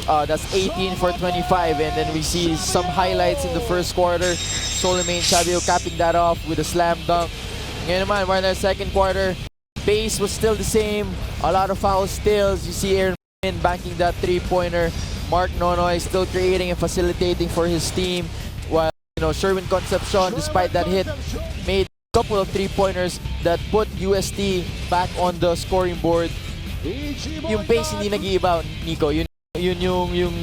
That's 18 for 25, and then we see some highlights in the first quarter. Solomon Chavio capping that off with a slam dunk. Ngayon naman, we're in the second quarter. Pace was still the same. A lot of foul steals. You see Aaron banking that three-pointer. Mark Nonoy still creating and facilitating for his team. While, you know, Sherwin Concepcion, despite that hit, made a couple of three-pointers that put UST back on the scoring board. Yung pace hindi nag-iiba, Nico. Yun yung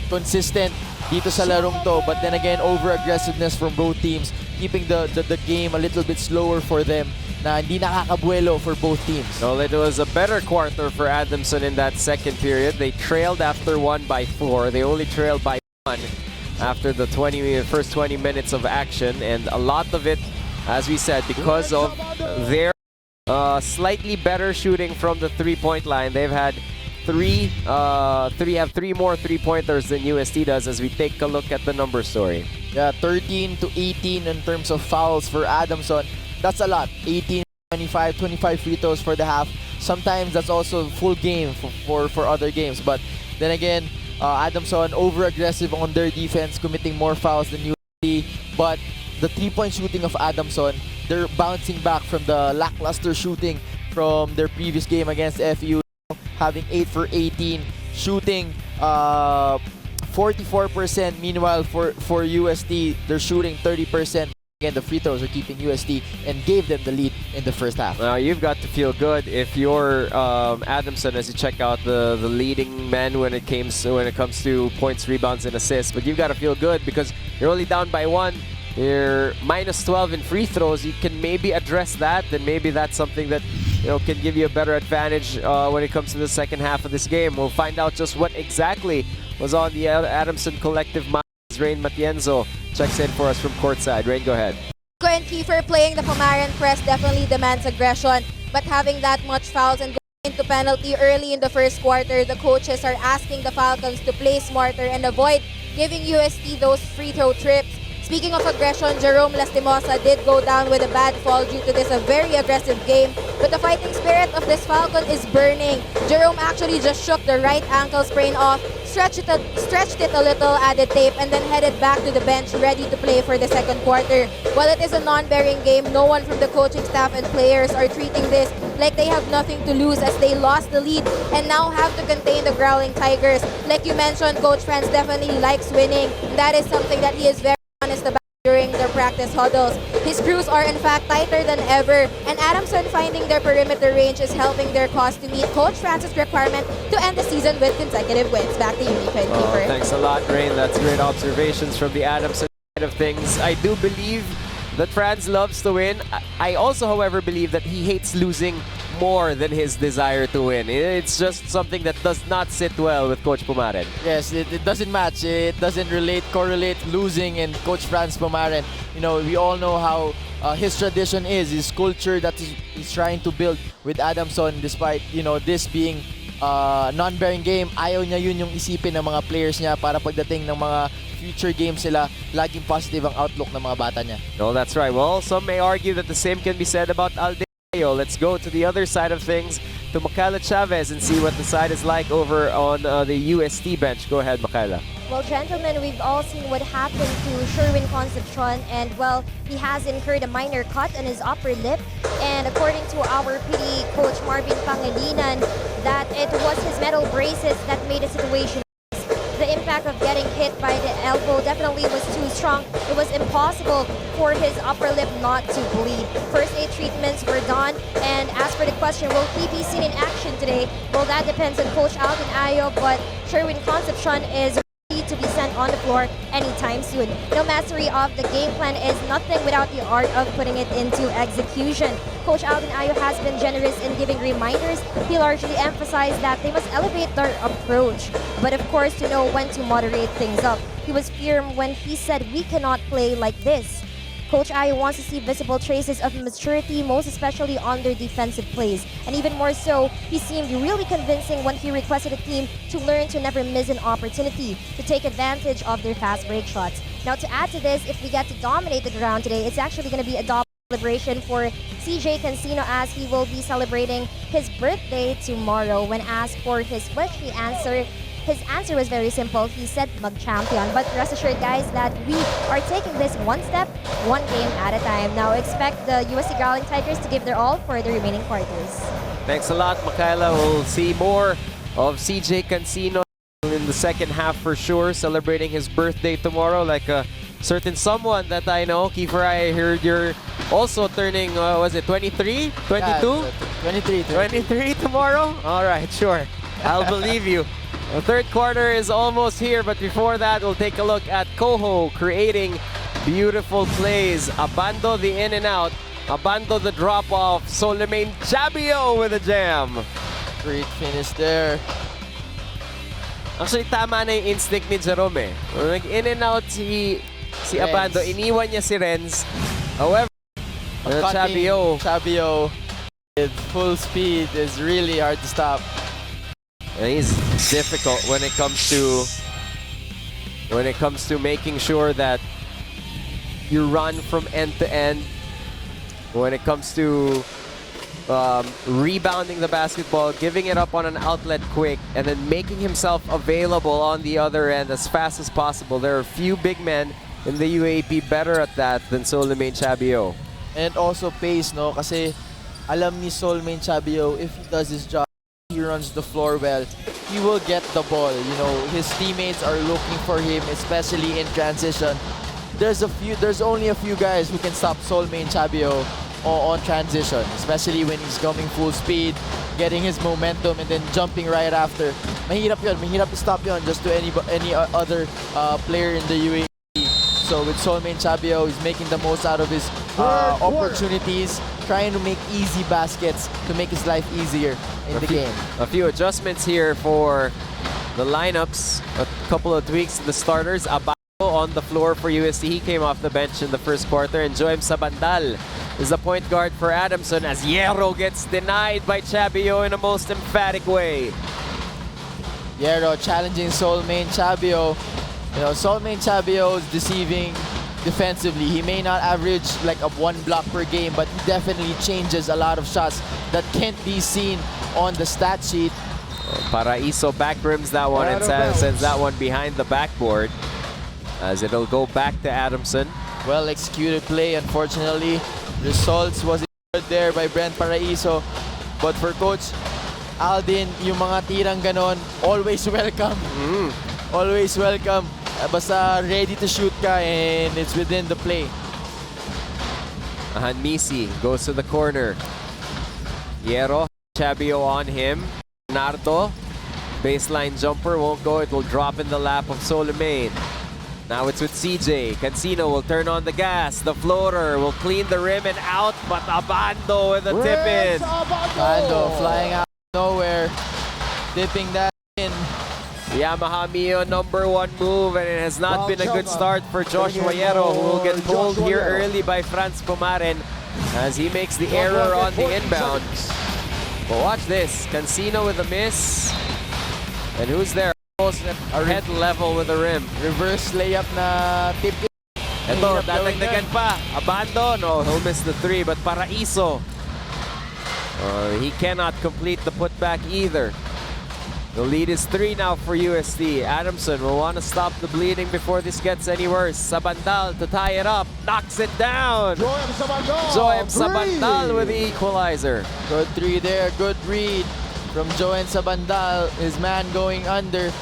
consistent dito sa larong to, but then again, over-aggressiveness from both teams, keeping the game a little bit slower for them, na hindi nakakabuelo for both teams. Well, it was a better quarter for Adamson in that second period. They trailed after 1 by 4. They only trailed by 1 after the first 20 minutes of action, and a lot of it, as we said, because of their slightly better shooting from the three-point line. They've had three more three-pointers than UST does as we take a look at the number story. Yeah, 13 to 18 in terms of fouls for Adamson. That's a lot. 18, 25 free throws for the half. Sometimes that's also full game for other games. But then again, Adamson over-aggressive on their defense, committing more fouls than UST. But the three-point shooting of Adamson, they're bouncing back from the lackluster shooting from their previous game against FU. Having 8 for 18, shooting 44%. Meanwhile, for UST, they're shooting 30%. Again, the free throws are keeping UST and gave them the lead in the first half. Now, you've got to feel good if you're Adamson as you check out the leading men when it comes to points, rebounds, and assists. But you've got to feel good because you're only down by 1. You're minus 12 in free throws. You can maybe address that, then maybe that's something that, you know, can give you a better advantage when it comes to the second half of this game. We'll find out just what exactly was on the Adamson collective mind. Rain Matienzo checks in for us from courtside. Rain, go ahead. And Kiefer playing the Pamaran press definitely demands aggression, but having that much fouls and going into penalty early in the first quarter, the coaches are asking the Falcons to play smarter and avoid giving UST those free throw trips. Speaking of aggression, Jerome Lastimosa did go down with a bad fall due to this, a very aggressive game. But the fighting spirit of this Falcon is burning. Jerome actually just shook the right ankle sprain off, stretched it a little, added tape, and then headed back to the bench ready to play for the second quarter. While it is a non-bearing game, no one from the coaching staff and players are treating this like they have nothing to lose as they lost the lead and now have to contain the Growling Tigers. Like you mentioned, Coach Franz definitely likes winning. That is something that he is very honest about during their practice huddles. His crews are in fact tighter than ever, and Adamson finding their perimeter range is helping their cause to meet Coach Francis' requirement to end the season with consecutive wins. Back to you, Nico and Kiefer. Thanks a lot, Rain. That's great observations from the Adamson side of things. I do believe that Franz loves to win. I also, however, believe that he hates losing more than his desire to win. It's just something that does not sit well with Coach Pumaren. Yes, it doesn't match. It doesn't correlate losing and Coach Franz Pumaren. You know, we all know how his tradition is, his culture that he's trying to build with Adamson. Despite, you know, this being non-bearing game, ayaw niya yun yung isipin ng mga players niya para pagdating ng mga future games sila, laging positive ang outlook ng mga bata niya. No, that's right. Well, some may argue that the same can be said about Alde. Let's go to the other side of things, to Michaela Chavez, and see what the side is like over on the UST bench. Go ahead, Michaela. Well, gentlemen, we've all seen what happened to Sherwin Concepcion, and well, he has incurred a minor cut on his upper lip. And according to our PD coach Marvin Pangilinan, that it was his metal braces that made the situation. The impact fact of getting hit by the elbow definitely was too strong. It was impossible for his upper lip not to bleed. First aid treatments were done, and as for the question, will he be seen in action today? Well, that depends on Coach Alvin Ayo, but Sherwin Concepcion is ready to be sent on the floor anytime soon. Mastery of the game plan is nothing without the art of putting it into execution. Coach Alvin Ayo has been generous in giving reminders. He largely emphasized that they must elevate their approach, but of course to know when to moderate things up. He was firm when he said we cannot play like this. Coach Ayo wants to see visible traces of maturity, most especially on their defensive plays. And even more so, he seemed really convincing when he requested the team to learn to never miss an opportunity to take advantage of their fast break shots. Now, to add to this, if we get to dominate the ground today, it's actually going to be a double celebration for CJ Cancino, as he will be celebrating his birthday tomorrow. When asked for his wish, his answer was very simple. He said mag-champion. But rest assured, guys, that we are taking this one step, one game at a time. Now expect the UST Growling Tigers to give their all for the remaining quarters. Thanks a lot, Michaela. We'll see more of CJ Cancino in the second half for sure, celebrating his birthday tomorrow, like a certain someone that I know. Kiefer, I heard you're also turning, was it 23? 22? Yeah, 23. 23 tomorrow? All right, sure. I'll believe you. The third quarter is almost here, but before that, we'll take a look at Coho creating beautiful plays. Abando the in and out. Abando the drop off. Solemain Chabio with a jam. Great finish there. Actually, tama na yung instinct ni Jerome eh. Nag-in and out si Abando. Iniwan niya si Renz. However, Chabio with full speed is really hard to stop. And he's difficult when it comes to making sure that you run from end to end. When it comes to rebounding the basketball, giving it up on an outlet quick, and then making himself available on the other end as fast as possible. There are few big men in the UAAP better at that than Solemain Chabio. And also pace, no? Kasi alam ni Solemain Chabio, if he does his job, he runs the floor well, he will get the ball. You know, his teammates are looking for him, especially in transition. There's only a few guys who can stop Solemain Chabio on transition, especially when he's coming full speed, getting his momentum, and then jumping right after. Mahirap yun. Mahirap to stop yun just to any other player in the UAE. So with Solemain Chabio, he's making the most out of his opportunities, trying to make easy baskets to make his life easier in the game. A few adjustments here for the lineups. A couple of tweaks to the starters. Abando on the floor for UST. He came off the bench in the first quarter. And Joem Sabandal is the point guard for Adamson as Hierro gets denied by Chabio in a most emphatic way. Hierro challenging Solemain Chabio. You know, Solemain Chabio is deceiving defensively. He may not average like a 1 block per game, but he definitely changes a lot of shots that can't be seen on the stat sheet. Paraiso back rims that one and sends that one behind the backboard as it'll go back to Adamson. Well executed play. Unfortunately, results wasn't good there by Brent Paraiso. But for Coach Aldin, yung mga tirang ganon, always welcome. Always welcome. Basta ready to shoot ka and it's within the play. Hanmisi goes to the corner. Hierro, Chabio on him. Nardo, baseline jumper won't go. It will drop in the lap of Solemain. Now it's with CJ. Cancino will turn on the gas. The floater will clean the rim and out, but Abando with a tip in. Abando flying out of nowhere, tipping that in. Yamaha Mio #1 move, and it has not been a good start for Joshua Hierro, who will get pulled here early by Franz Pumaren as he makes the error on the inbound. But watch this, Cancino with a miss. And who's there? Almost at head level with the rim. Reverse layup na tip. Ito, dadagdagan pa. Abando, no, he'll miss the 3, but Paraiso, he cannot complete the putback either. The lead is 3 now for UST. Adamson will want to stop the bleeding before this gets any worse. Sabandal to tie it up, knocks it down. Joem Sabandal with the equalizer. Good 3 there, good read from Joem Sabandal. His man going under.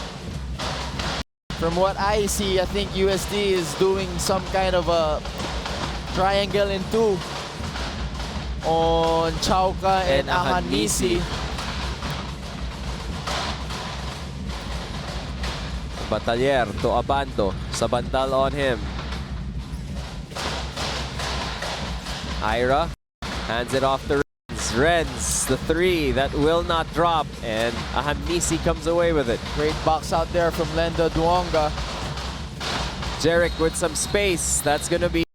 From what I see, I think UST is doing some kind of a triangle in two on Chauka and Ahanisi. Batalier to Abando. Sabandal on him. Ira hands it off to Renz. Renz, the three that will not drop, and Ahanisi comes away with it. Great box out there from Lenda Duonga. Jerick with some space. That's gonna be,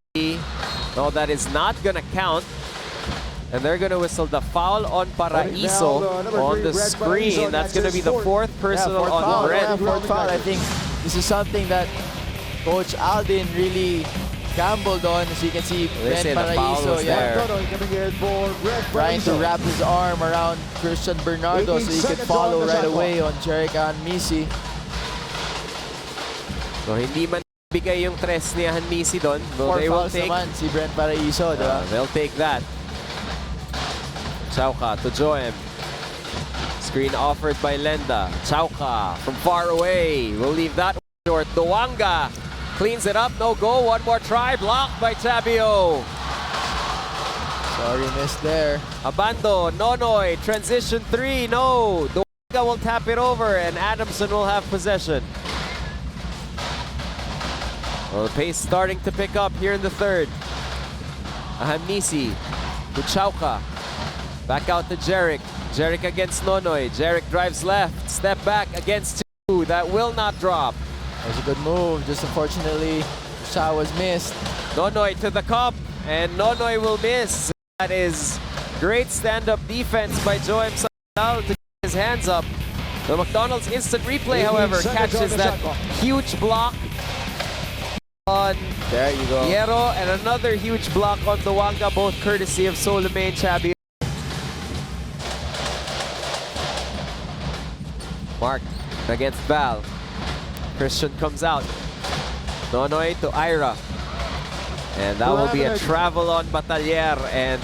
no, that is not gonna count. And they're gonna whistle the foul on Paraiso on the screen. That's gonna be the fourth personal on Red. Fourth foul. I think this is something that Coach Aldin really gambled on. As you can see, Ben Paraiso trying to wrap his arm around Christian Bernardo so he could follow right away on Jerick Ahanisi. So hindi man bigay yung tres ni Ahanisi doon. They will take naman si Ben Paraiso, diba? They'll take that. Chauka to Joem. Screen offered by Lenda. Chauka from far away. We'll leave that short. Duanga cleans it up. No go. One more try. Blocked by Chabio. Sorry, missed there. Abando. Nonoy. Transition three. No. Duanga will tap it over and Adamson will have possession. Well, the pace starting to pick up here in the third. Ahanisi to Chauka. Back out to Jerick. Jerick against Nonoy. Jerick drives left. Step back against two. That will not drop. That was a good move. Just unfortunately, the shot was missed. Nonoy to the cup. And Nonoy will miss. That is great stand-up defense by Joem Sandal to get his hands up. The McDonald's instant replay, however, catches that huge block on there you go. Hierro and another huge block on Duanga, both courtesy of Solomé and Chabio. Mark against Val. Christian comes out. Nonoy to Ira. And that will be a travel on Batalier. And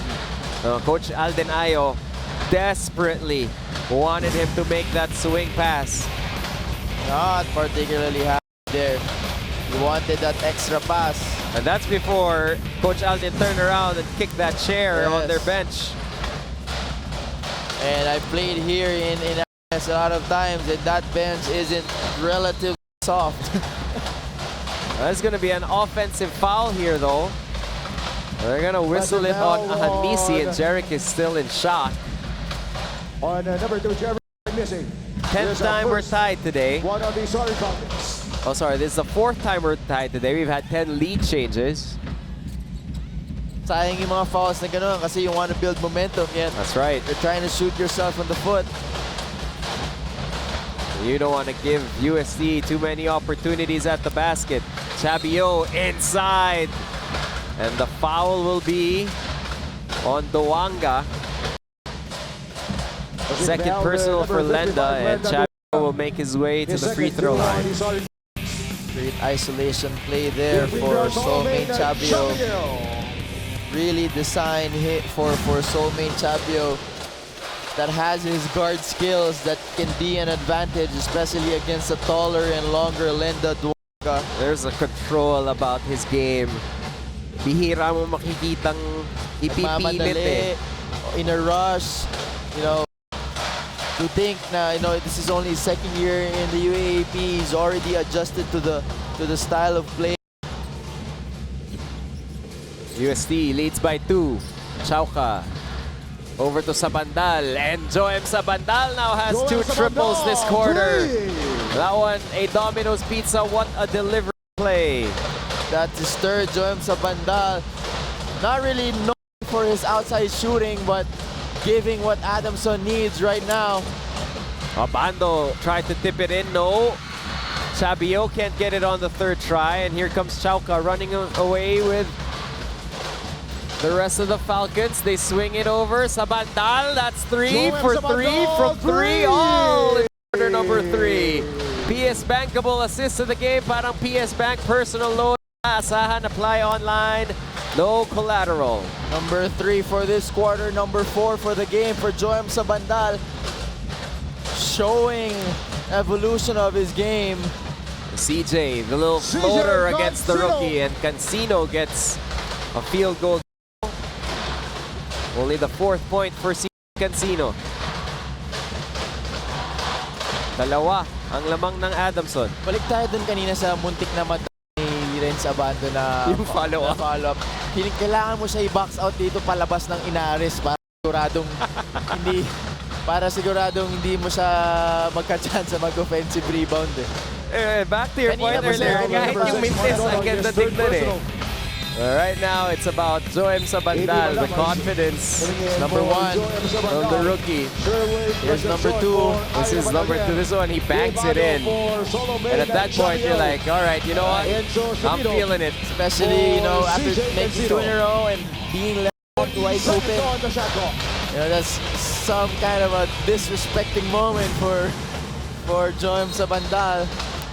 Coach Alden Ayo desperately wanted him to make that swing pass. Not particularly happy there. He wanted that extra pass. And that's before Coach Alden turned around and kicked that chair on their bench. And I played here in a lot of times, and that bench isn't relatively soft. That's going to be an offensive foul here, though. They're going to whistle it on Ahanisi, and Jerick is still in shock. On number 2, Jerick missing. 10th time we're tied today. One of the sorry Falcons. Oh, sorry, this is the 4th time we're tied today. We've had 10 lead changes. Sayang yung mga fouls na gano'n kasi you want to build momentum yet. That's right. You're trying to shoot yourself on the foot. You don't want to give UST too many opportunities at the basket. Chabio inside. And the foul will be on Duanga. Second personal for Lenda, and Chabio will make his way to the free throw line. Great isolation play there for Solomé Chabio. Really designed hit for Solomé Chabio that has his guard skills that can be an advantage, especially against a taller and longer Lenda Duanga. There's a control about his game. Bihira mo makikitang ipipilit eh. In a rush, you know, to think na, you know, this is only his second year in the UAAP, he's already adjusted to the style of play. UST leads by 2. Chauka over to Sabandal, and Joem Sabandal now has 2 triples this quarter. That one, a Domino's Pizza. What a delivery play. That's his third. Joem Sabandal, not really known for his outside shooting, but giving what Adamson needs right now. Abando tried to tip it in, no. Chabio can't get it on the third try, and here comes Chauka running away with the rest of the Falcons. They swing it over. Sabandal, that's 3 for 3 from 3. All in quarter number 3. PS Bankable assist to the game. Parang PS Bank personal loan. Asahan, apply online. No collateral. Number 3 for this quarter. Number 4 for the game for Joem Sabandal. Showing evolution of his game. CJ, the little CJ floater against the Cancino. rookie, and Cancino gets a field goal. Only the 4th point for CJ Cancino. Dalawa ang lamang ng Adamson. Balik tayo dun kanina sa muntik na mata ni Renz Abando na Yung follow-up. Kailangan mo siya i-box out dito palabas ng Inares para siguradong hindi mo siya magka-chance sa mag-offensive rebound Back to your point Kanina earlier, pa kahit yung mintis ang ganda tignan eh. Right now, it's about Joem Sabandal, the confidence. Number 1 From the rookie. Here's number 2. This is number 2. This one, he banks it in. And at that point, you're like, all right, you know what? I'm feeling it. Especially, after making 2 in a row and being left wide open. That's some kind of a disrespecting moment for Joem Sabandal.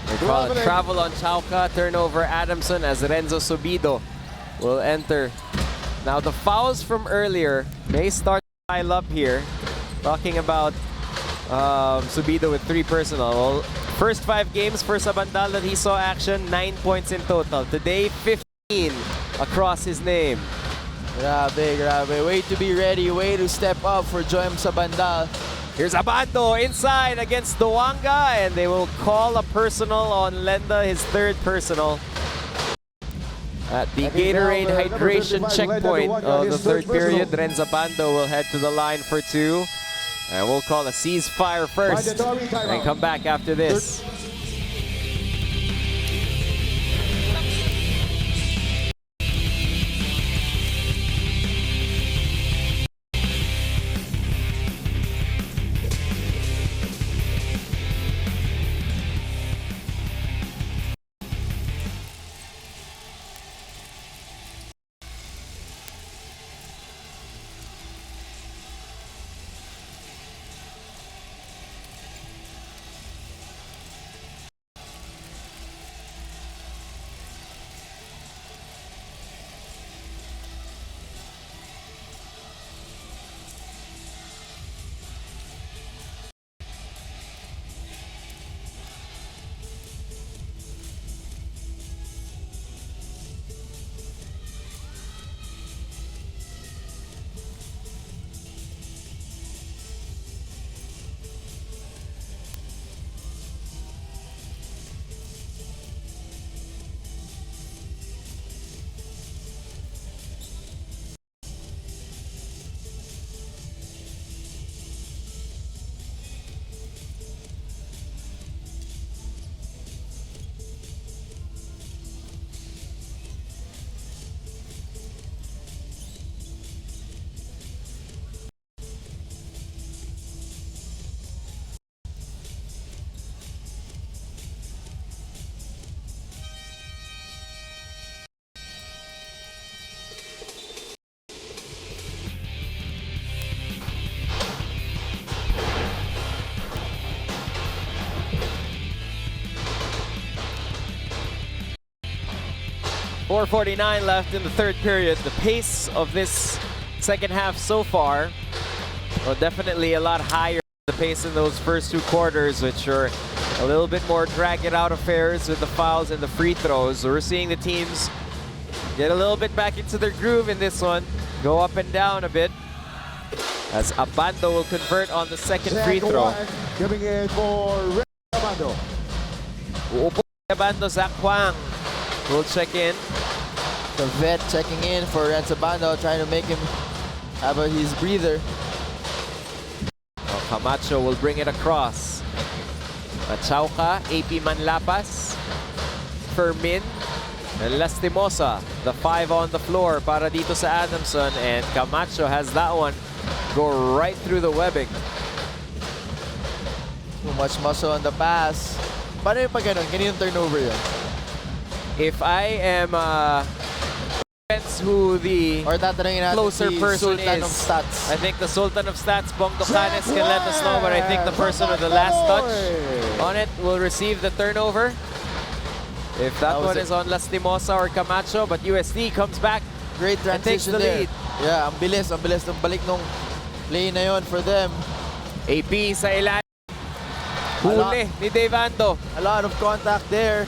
They call it travel on Chauca, turnover Adamson as Renzo Subido will enter. Now the fouls from earlier may start to pile up here. Talking about Subido with 3 personal. Well, first 5 games for Sabandal that he saw action, 9 points in total. Today, 15 across his name. Grabe. Way to be ready, way to step up for Joem Sabandal. Here's Abando inside against Duanga, and they will call a personal on Lenda, his 3rd personal. At the Gatorade hydration checkpoint of the 3rd period, Renz Abando will head to the line for 2. And we'll call a ceasefire first and come back after this. .449 left in the 3rd period. The pace of this second half so far, well, definitely a lot higher than the pace in those first 2 quarters, which are a little bit more drag-it-out affairs with the fouls and the free throws. So we're seeing the teams get a little bit back into their groove in this one, go up and down a bit, as Abando will convert on the 2nd free throw. Coming in for Abando. Uupo Abando, Zach Huang will check in. The vet checking in for Renz Abando, trying to make him have his breather. Camacho will bring it across. Chauca, AP Manlapas, Fermin, and Lastimosa, the 5 on the floor para dito sa Adamson, and Camacho has that one go right through the webbing. Too much muscle on the pass. Paano yung pag ganun? Kaninong turnover yun? If I am depends who the Or tatanungin natin closer si person Sultan is. of Stats. I think the Sultan of Stats, Bong Docanes, can let us know, but I think the person with the last touch on it will receive the turnover. If that one is on Lastimosa or Camacho, but UST comes back Great and takes transition the there. lead. Yeah, ang bilis ng balik nung play na yon for them. AP sa ilalim. Huli ni Dave Ando. A lot of contact there.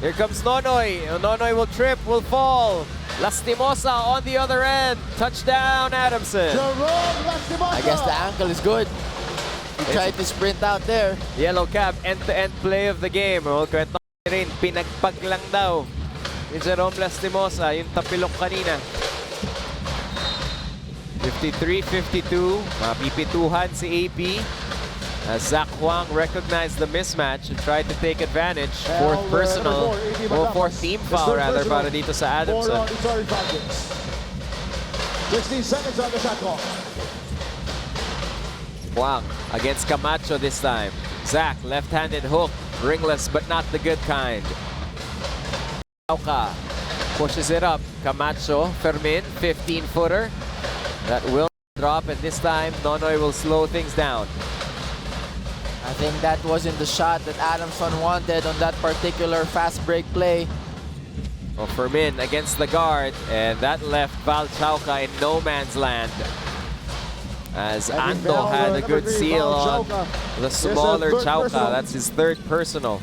Here comes Nonoy. Nonoy will trip, will fall. Lastimosa on the other end. Touchdown, Adamson. Jerome Lastimosa. I guess the ankle is good. He tried to sprint out there. Yellow cap, end-to-end play of the game. Kwento rin, pinagpag lang daw ni Jerome Lastimosa, yung tapilok kanina. 53-52, mapipituhan si AP. As Zach Huang recognized the mismatch and tried to take advantage. Fourth personal, fourth team foul rather, para dito sa Adamson. 16 seconds on the shot clock. Huang against Camacho this time. Zach, left-handed hook, ringless but not the good kind. Chauca pushes it up. Camacho, Fermin, 15-footer. That will drop, and this time Nonoy will slow things down. I think that wasn't the shot that Adamson wanted on that particular fast break play. Well, Fermin against the guard, and that left Val Chauca in no man's land. As Ando had a good seal on the smaller Chauca. That's his third personal.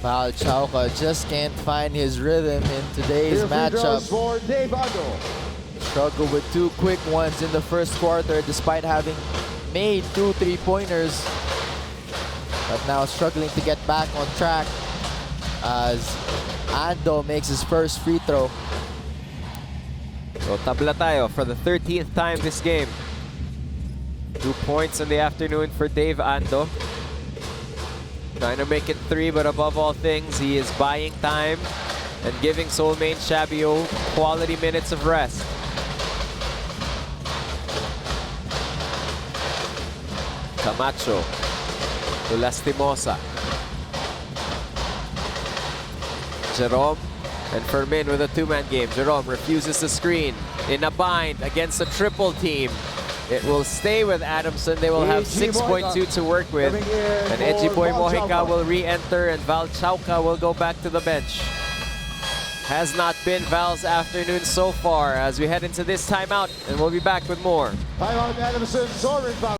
Val Chauca just can't find his rhythm in today's matchup. For Dave Ando. Struggled with two quick ones in the first quarter despite having made 2 3-pointers. But now struggling to get back on track as Ando makes his first free throw. So tabla tayo for the 13th time this game. 2 points in the afternoon for Dave Ando. Trying to make it 3, but above all things, he is buying time and giving soulmate Shabio quality minutes of rest. Camacho to Lastimosa. Jerome and Fermin with a two-man game. Jerome refuses to screen in a bind against a triple team. It will stay with Adamson. They will have 6.2 to work with. And Edgy Boy Mojica will re-enter, and Val Chauca will go back to the bench. Has not been Val's afternoon so far as we head into this timeout, and we'll be back with more. Timeout Adamson, soaring foul.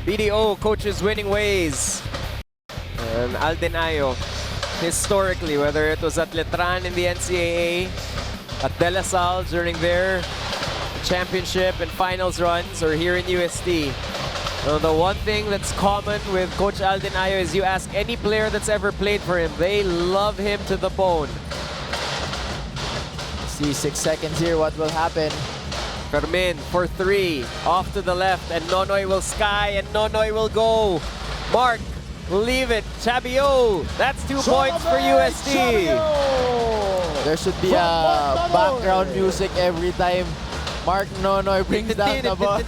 BDO coaches winning ways. And Alden Ayo, historically, whether it was at Letran in the NCAA, at De La Salle during their championship and finals runs, or here in UST. So the one thing that's common with Coach Alden Ayo is you ask any player that's ever played for him, they love him to the bone. See 6 seconds here, what will happen? Fermin for 3, off to the left, and Nonoy will sky, and Nonoy will go. Mark will leave it. Chabio, that's 2 points for UST. There should be a background music every time Mark Nonoy brings down the ball.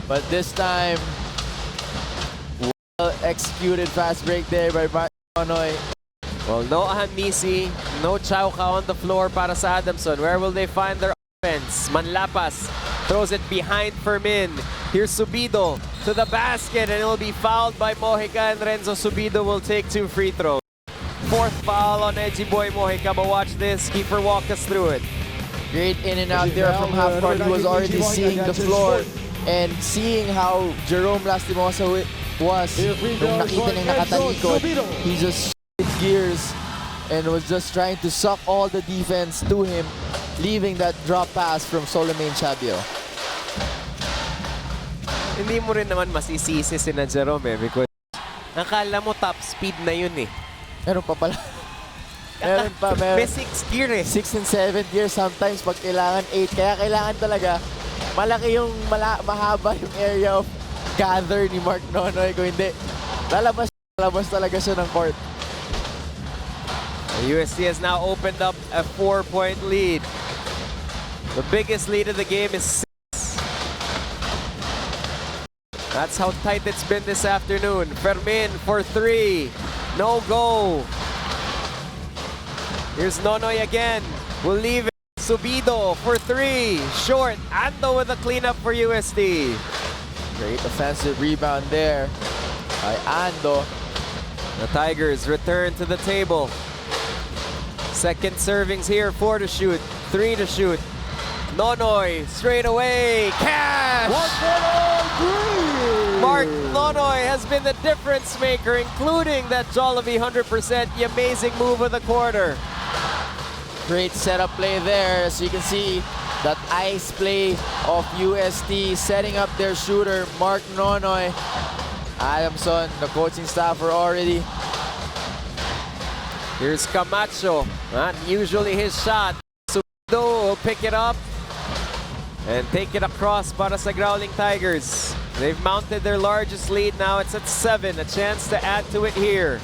But this time, executed fast break there by Mark Nonoy. Well, no Ahanisi, no Chauka on the floor para sa Adamson. Where will they find their offense? Manlapas throws it behind Fermin. Here's Subido to the basket, and it'll be fouled by Mojica, and Renzo Subido will take 2 free throws. 4th foul on Edgy Boy Mojica, but watch this. Keeper walk us through it. Great in and out there from half court. He was already seeing the floor and seeing how Jerome Lastimosa was nung nakita niyang nakatalikod. He just shifted gears and was just trying to suck all the defense to him, leaving that drop pass from Solomon Chabio. Hindi mo rin naman masisisi si na Jerome because akala mo top speed na yun eh. Meron pa pala. Meron pa. May 6th gear eh. 6th and 7th gear sometimes pag kailangan 8. Kaya kailangan talaga malaki yung mahaba yung area of gather ni Mark Nonoy. Kung hindi, lalabas talaga siya ng court. The UST has now opened up a 4-point lead. The biggest lead of the game is 6. That's how tight it's been this afternoon. Fermin for 3. No go. Here's Nonoy again. We'll leave it. Subido for 3. Short. Ando with a cleanup for UST. Great offensive rebound there by Ando. The Tigers return to the table. Second servings here. 4 to shoot. 3 to shoot. Nonoy straight away. Cash! Mark Nonoy has been the difference maker, including that Jollibee 100%, the amazing move of the quarter. Great setup play there. As you can see, that ice play of UST setting up their shooter, Mark Nonoy. Adamson, the coaching staff are already. Here's Camacho. Not usually his shot. Subido will pick it up and take it across para sa Growling Tigers. They've mounted their largest lead now. It's at 7. A chance to add to it here.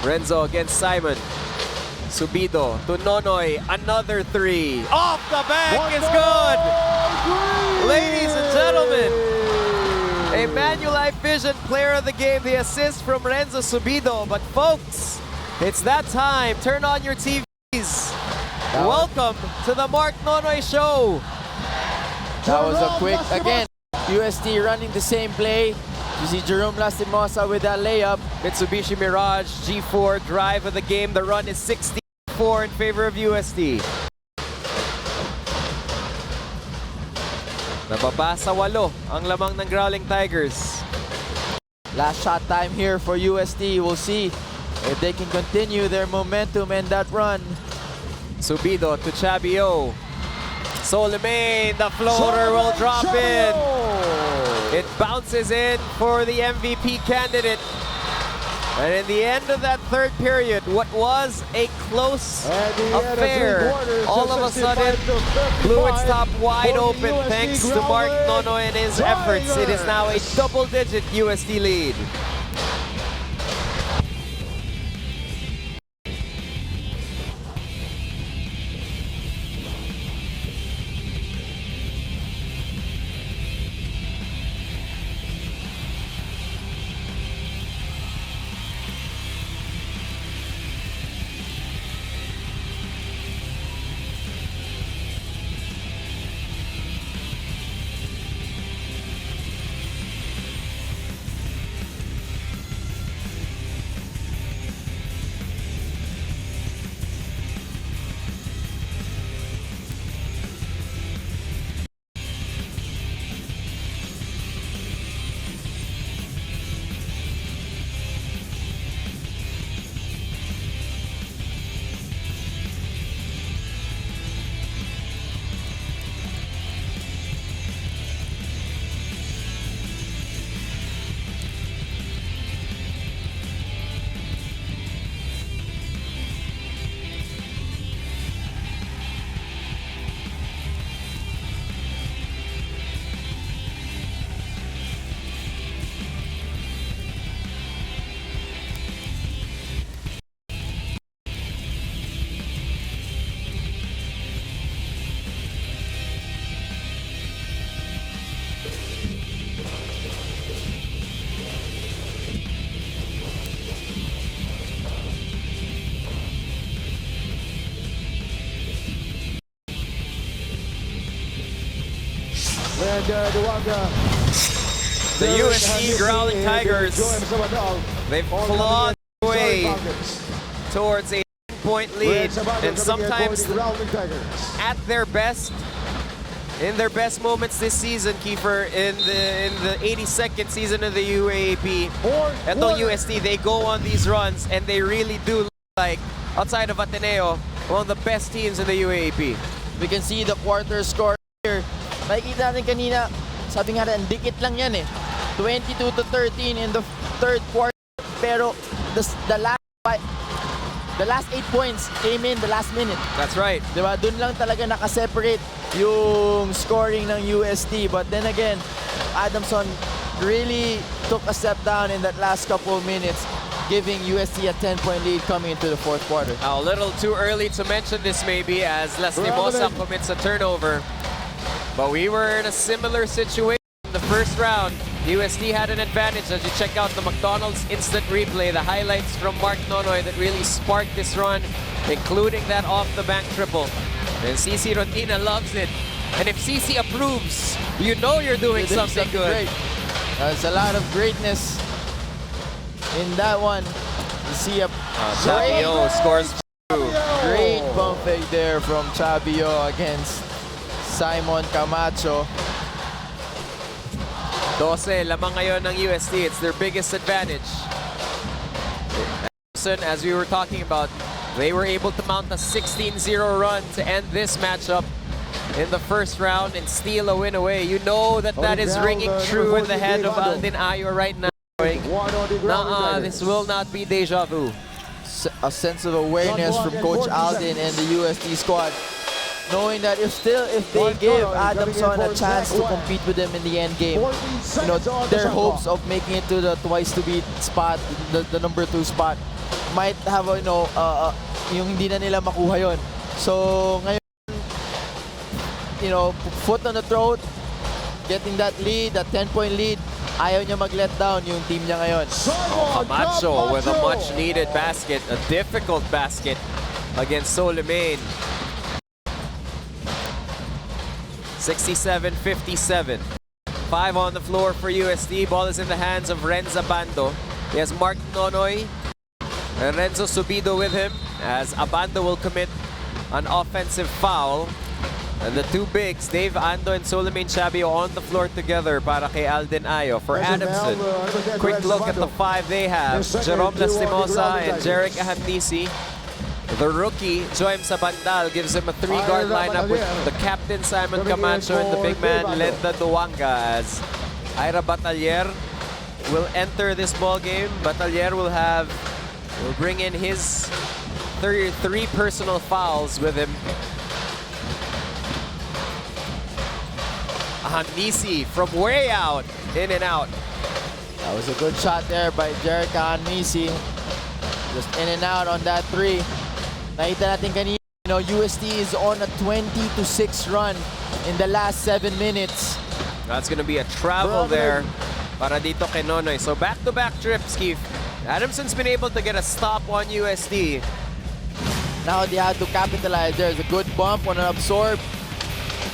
Renzo against Simon. Subido to Nonoy. Another 3. Off the back is good. Ladies and gentlemen, a Manulife Vision player of the game. The assist from Renzo Subido. But folks, it's that time. Turn on your TVs. Welcome to the Mark Nonoy Show. That was a quick, again, UST running the same play. You see Jerome Lastimosa with that layup. Mitsubishi Mirage G4 drive of the game. The run is 64 in favor of UST. Nababa sa 8 ang lamang ng Growling Tigers. Last shot time here for UST. We'll see if they can continue their momentum and that run. Subido to Chabio. Solomon, the floater will drop in. It bounces in for the MVP candidate. And in the end of that third period, what was a close affair, all of a sudden blew its top wide open thanks to Mark Nonoy and his efforts. It is now a double-digit UST lead. And Duwanga. The UST Growling Tigers, they've clawed their way towards a 10-point lead, and sometimes at their best, in their best moments this season, Kiefer, in the 82nd season of the UAAP, etong UST, they go on these runs and they really do look like, outside of Ateneo, one of the best teams in the UAAP. We can see the quarter score here. Nakikita natin kanina, sabi nga rin, dikit lang yan eh. 22-13 in the third quarter, pero the last 8 points came in the last minute. That's right. Diba? Doon lang talaga nakaseparate yung scoring ng UST. But then again, Adamson really took a step down in that last couple of minutes, giving UST a 10-point lead coming into the fourth quarter. A little too early to mention this maybe, as Lastimosa commits a turnover. But we were in a similar situation in the first round. UST had an advantage as you check out the McDonald's instant replay, the highlights from Mark Nonoy that really sparked this run, including that off-the-bank triple. And CC Rotina loves it. And if CC approves, you know you're doing something good. Great. There's a lot of greatness in that one. You see a Chavio scores 2. Great bump fake there from Chavio against Simon Camacho. 12 lamang ngayon ng UST. It's their biggest advantage. As we were talking about, they were able to mount a 16-0 run to end this matchup in the first round and steal a win away. You know that that is ringing true in the head of Alden Ayo right now. This will not be deja vu. A sense of awareness from Coach Alden and the UST squad, knowing that if they give Adamson a chance to compete with them in the end game, you know, their hopes of making it to the twice to beat spot, the number 2 spot, might have yung hindi na nila makuha yon. So ngayon, you know, foot on the throat, getting that lead, that 10-point lead, ayaw niya mag-let down yung team niya ngayon. Camacho with a much-needed basket, a difficult basket against Solimain. 67-57. 5 on the floor for UST. Ball is in the hands of Renza Abando. He has Mark Nonoy and Renzo Subido with him, as Abando will commit an offensive foul. And the two bigs, Dave Ando and Solimain Chavio, on the floor together para kay Alden Ayo. For Adamson, quick look at the 5 they have. Jerome Lastimosa and Jeric Ahamnisi. The rookie, Joem Sabandal, gives him a 3-guard lineup with the captain, Simon Camacho, and the big man, Lenda Duwanga, as Ira Batalier will enter this ball game. Batalier will bring in his 3 personal fouls with him. Ahamnisi from way out, in and out. That was a good shot there by Jeric Ahamnisi. Just in and out on that 3. Nakita natin kanina, you know, UST is on a 20-6 run in the last 7 minutes. That's going to be a travel there para dito kay Nonoy. So back-to-back trips, Keith. Adamson's been able to get a stop on UST. Now they had to capitalize. There's a good bump on an absorb.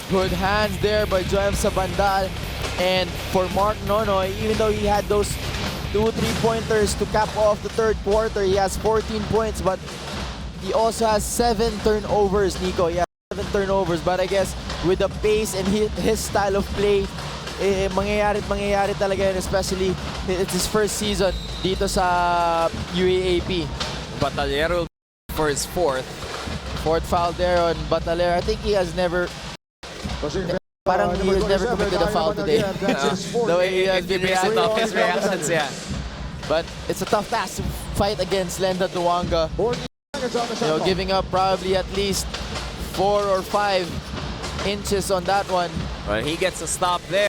Good hands there by Joem Sabandal. And for Mark Nonoy, even though he had those 2 3-pointers to cap off the third quarter, he has 14 points, but he also has 7 turnovers, Nico. He has 7 turnovers, but I guess with the pace and his style of play, mangyayari talaga yun, especially it's his first season dito sa UAAP. Batalier will be for his 4th. 4th foul there on Batalier. I think he has never... Parang he has never committed a foul today. The way he has been reacting. His reactions, yeah. But it's a tough task to fight against Lenda Duwanga. You know, giving up probably at least 4 or 5 inches on that one. Well, he gets a stop there.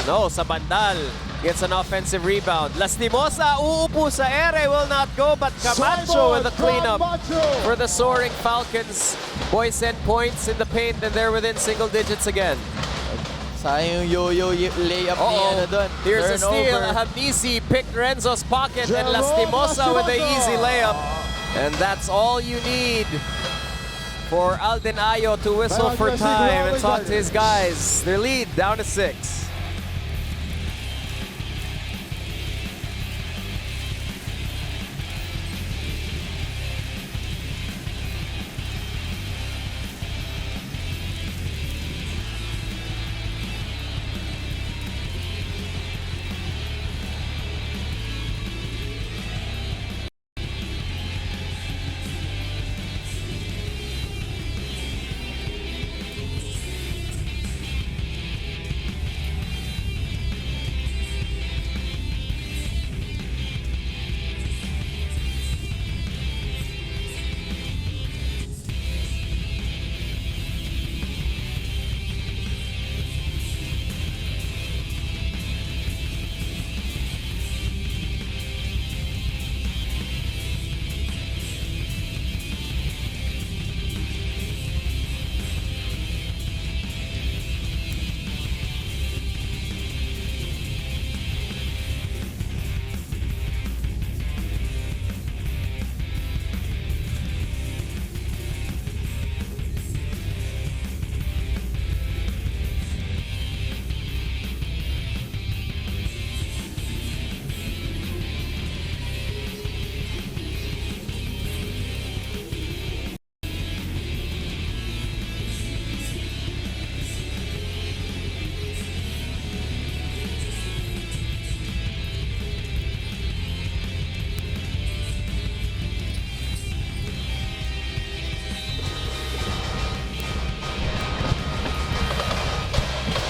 No, Sabandal gets an offensive rebound. Lastimosa uupo sa ere, will not go, but Camacho with a cleanup for the soaring Falcons. Boys send points in the paint and they're within single digits again. Sayang yung yo-yo layup niya na doon. Here's a steal. Ahamnisi picked Renzo's pocket and Lastimosa with the easy layup. And that's all you need for Alden Ayo to whistle Back for UST time and Global talk to his Tigers. guys. Their lead down to 6.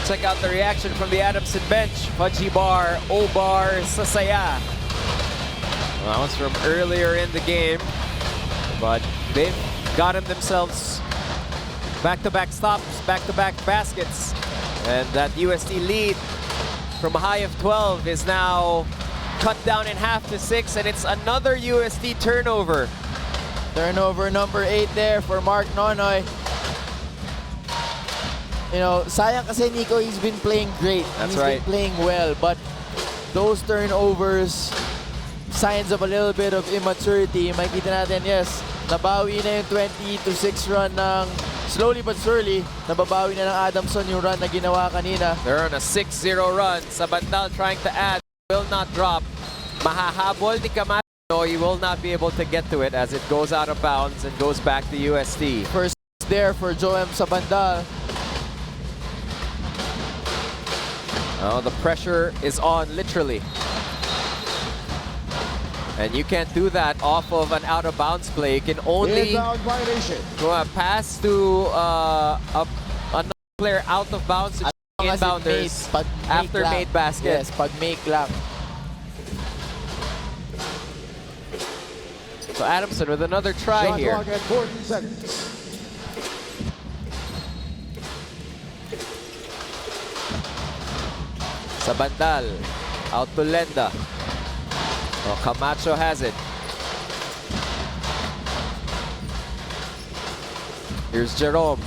Check out the reaction from the Adamson bench. Fudgy Bar, O-Bar, Sasaya. Well, that was from earlier in the game, but they've gotten themselves back-to-back stops, back-to-back baskets. And that UST lead from a high of 12 is now cut down in half to 6, and it's another UST turnover. Turnover number 8 there for Mark Nonoy. You know, sayang kasi Nico, he's been playing great. That's He's right. been playing well, but those turnovers, signs of a little bit of immaturity. Makikita natin, yes, nabawi na yung 20-6 run ng slowly but surely. Nababawi na ng Adamson yung run na ginawa kanina. They're on a 6-0 run. Sabandal trying to add, will not drop. Mahahabol ni Camacho, he will not be able to get to it as it goes out of bounds and goes back to UST. First there for Joem Sabandal. Oh, the pressure is on, literally. And you can't do that off of an out-of-bounds play. You can only Inbound violation. pass to another player out of bounds to As long as it made, inbounders pag make after lang. made basket. Yes, pag make lang. So Adamson with another try Shot here. clock at 40 seconds. Sabandal, out to Lenda. Oh, Camacho has it. Here's Jerome.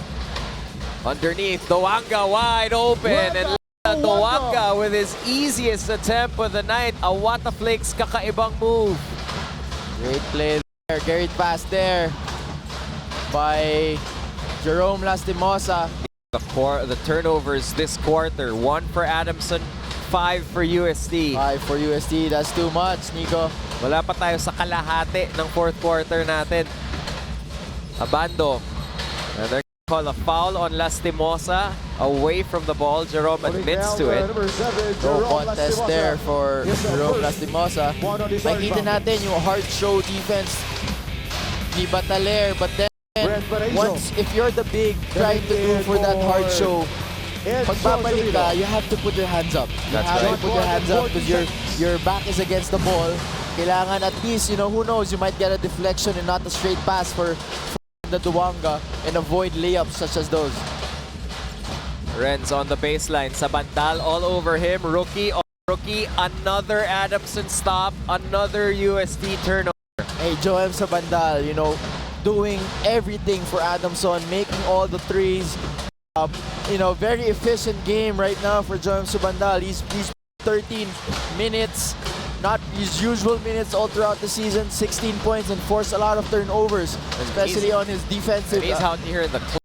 Underneath, Doanga wide open. And Lenda Doanga with his easiest attempt of the night. A Wata Flakes kakaibang move. Great play there. Great pass there by Jerome Lastimosa. The turnovers this quarter. 1 for Adamson, 5 for UST. 5 for UST. That's too much, Nico. Wala pa tayo sa kalahati ng fourth quarter natin. Abando. And they're gonna call a foul on Lastimosa. Away from the ball. Jerome admits to it. Number 7, No Jerome contest Lastimosa. there for Yes, sir. Jerome First, Lastimosa. one on the starting Makita foul. natin yung hard show defense ni Bataler. But then, Brent Paraíso. once, if you're the big trying to go for that hard show, And pagbabalik ka, Joselito. you have to put your hands up. You That's have right. to put your hands up because your back is against the ball. Kailangan at least, you know, who knows, you might get a deflection and not a straight pass for the Duwanga and avoid layups such as those. Renz on the baseline. Sabandal all over him. Rookie on rookie. Another Adamson stop. Another UST turnover. Hey, Joem Sabandal, you know, doing everything for Adamson, making all the threes. You know, very efficient game right now for Joem Sabandal. He's 13 minutes, not his usual minutes all throughout the season. 16 points and forced a lot of turnovers, especially on his defensive. He's out here in the clutch.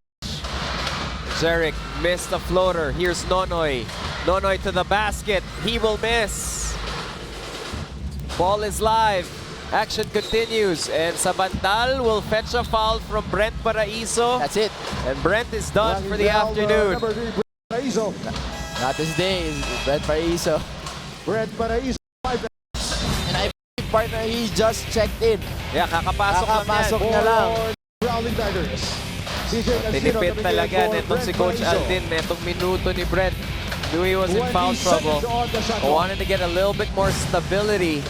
Jeric missed the floater. Here's Nonoy. Nonoy to the basket. He will miss. Ball is live. Action continues. And Sabandal will fetch a foul from Brent Paraiso. That's it. And Brent is done for the afternoon. Number 3, Brent Paraiso. Not this day, Brent Paraiso. Brent Paraiso. And I believe, partner, he just checked in. Yeah, kakapasok lang Kakapasok yan. niya lang. Growling Tigers. CJ Casino Tinipid coming talaga in for netong si Brent Coach Paraiso. Aldin. Netong minuto ni Brent. Knew he was in 20 foul trouble. seconds on the shot clock. Wanted to get a little bit more stability.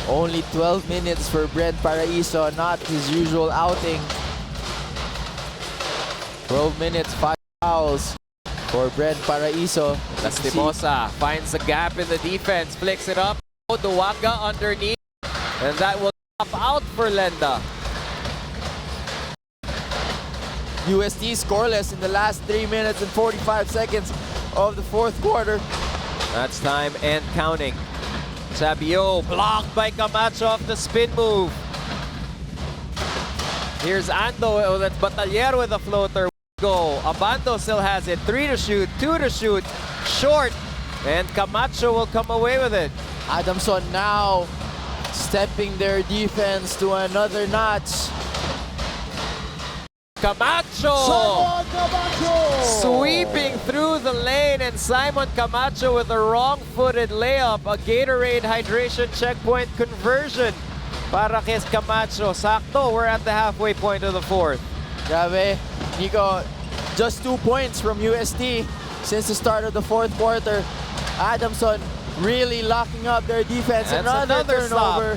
Only 12 minutes for Brent Paraiso, not his usual outing. 12 minutes, 5 fouls for Brent Paraiso. Lastimosa finds a gap in the defense, flicks it up. Duwanga underneath, and that will top out for Lenda. UST scoreless in the last 3 minutes and 45 seconds of the fourth quarter. That's time and counting. Sabio blocked by Camacho off the spin move. Here's Ando, oh, that's Batalier with a floater. Go. Abando still has it. 3 to shoot, 2 to shoot. Short. And Camacho will come away with it. Adamson now stepping their defense to another notch. Camacho! Simon Camacho! Sweeping through the lane, and Simon Camacho with a wrong-footed layup. A Gatorade hydration checkpoint conversion para kay Camacho. Sakto, we're at the halfway point of the fourth. Grabe, Nico, just 2 points from UST since the start of the fourth quarter. Adamson really locking up their defense. That's Another another turnover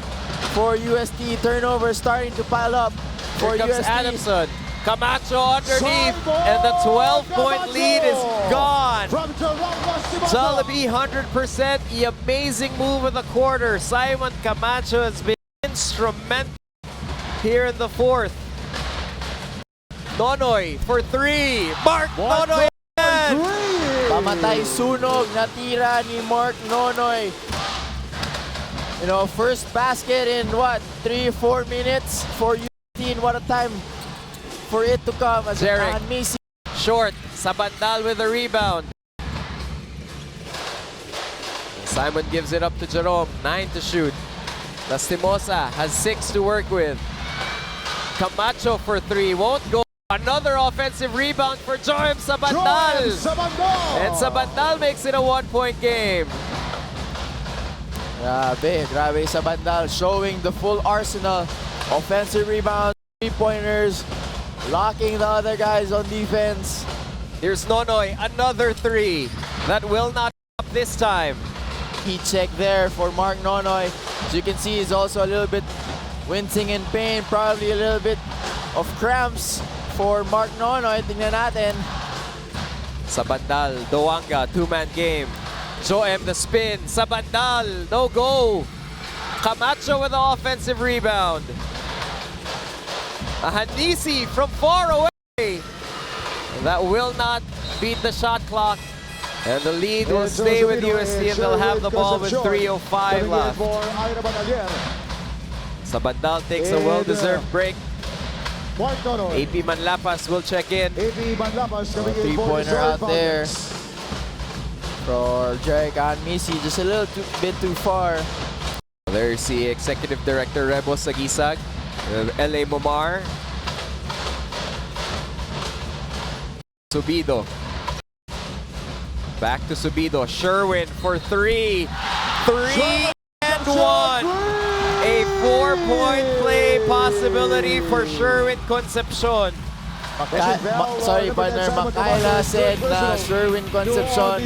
for UST. Turnover starting to pile up for Here comes UST. Adamson. Camacho underneath, Simon and the 12-point Camacho! lead is gone. From Jerome Jollibee 100%, the amazing move of the quarter. Simon Camacho has been instrumental here in the fourth. Nonoy for 3. Mark Nonoy again. Pamatay sunog, natira ni Mark Nonoy. You know, first basket in what, 3-4 minutes for UST. What a time for it to come as Jeric. Messi. Short, Sabandal with a rebound. Simon gives it up to Jerome, 9 to shoot. Lastimosa has 6 to work with. Camacho for 3, won't go. Another offensive rebound for Joem Sabandal. And Sabandal makes it a 1-point game. Grabe Sabandal showing the full arsenal. Offensive rebounds, 3-pointers, locking the other guys on defense. Here's Nonoy, another 3. That will not up this time. Key check there for Mark Nonoy. As you can see, he's also a little bit wincing in pain, probably a little bit of cramps for Mark Nonoy. Tingnan natin. Sabandal, Duwanga, 2-man game. Joem the spin, Sabandal, no go. Camacho with the offensive rebound. A Hanisi from far away. That will not beat the shot clock. And the lead will stay with UST, and they'll have the ball with 3:05 left. Sabandal takes a well-deserved break. AP Manlapas will check in. AP Manlapas coming in for 3-pointer out there for Jeric Messi, just a little bit too far. There's the Executive Director Rebo Sagisag, LA Momar. Subido. Back to Subido. Sherwin for 3. 3 and 1. A 4-point play possibility for Sherwin Concepcion. Sorry, partner. Makaila said na Sherwin Concepcion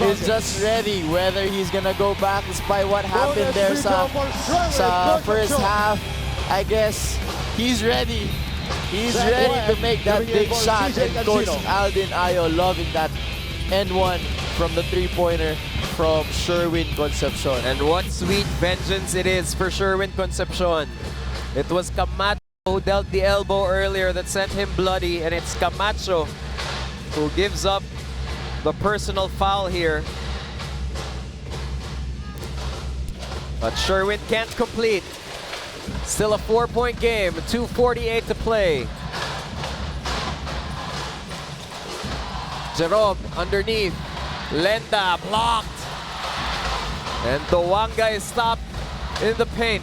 is just ready. Whether he's gonna go back despite what happened there sa first half, I guess he's ready. He's ready to make that big shot. And Coach Aldin Ayo loving that N1 from the 3-pointer from Sherwin Concepcion. And what sweet vengeance it is for Sherwin Concepcion. It was Camacho who dealt the elbow earlier that sent him bloody, and it's Camacho who gives up the personal foul here. But Sherwin can't complete. Still a 4-point game, 2:48 to play. Jerome underneath. Lenda blocked. And Dowanga is stopped in the paint.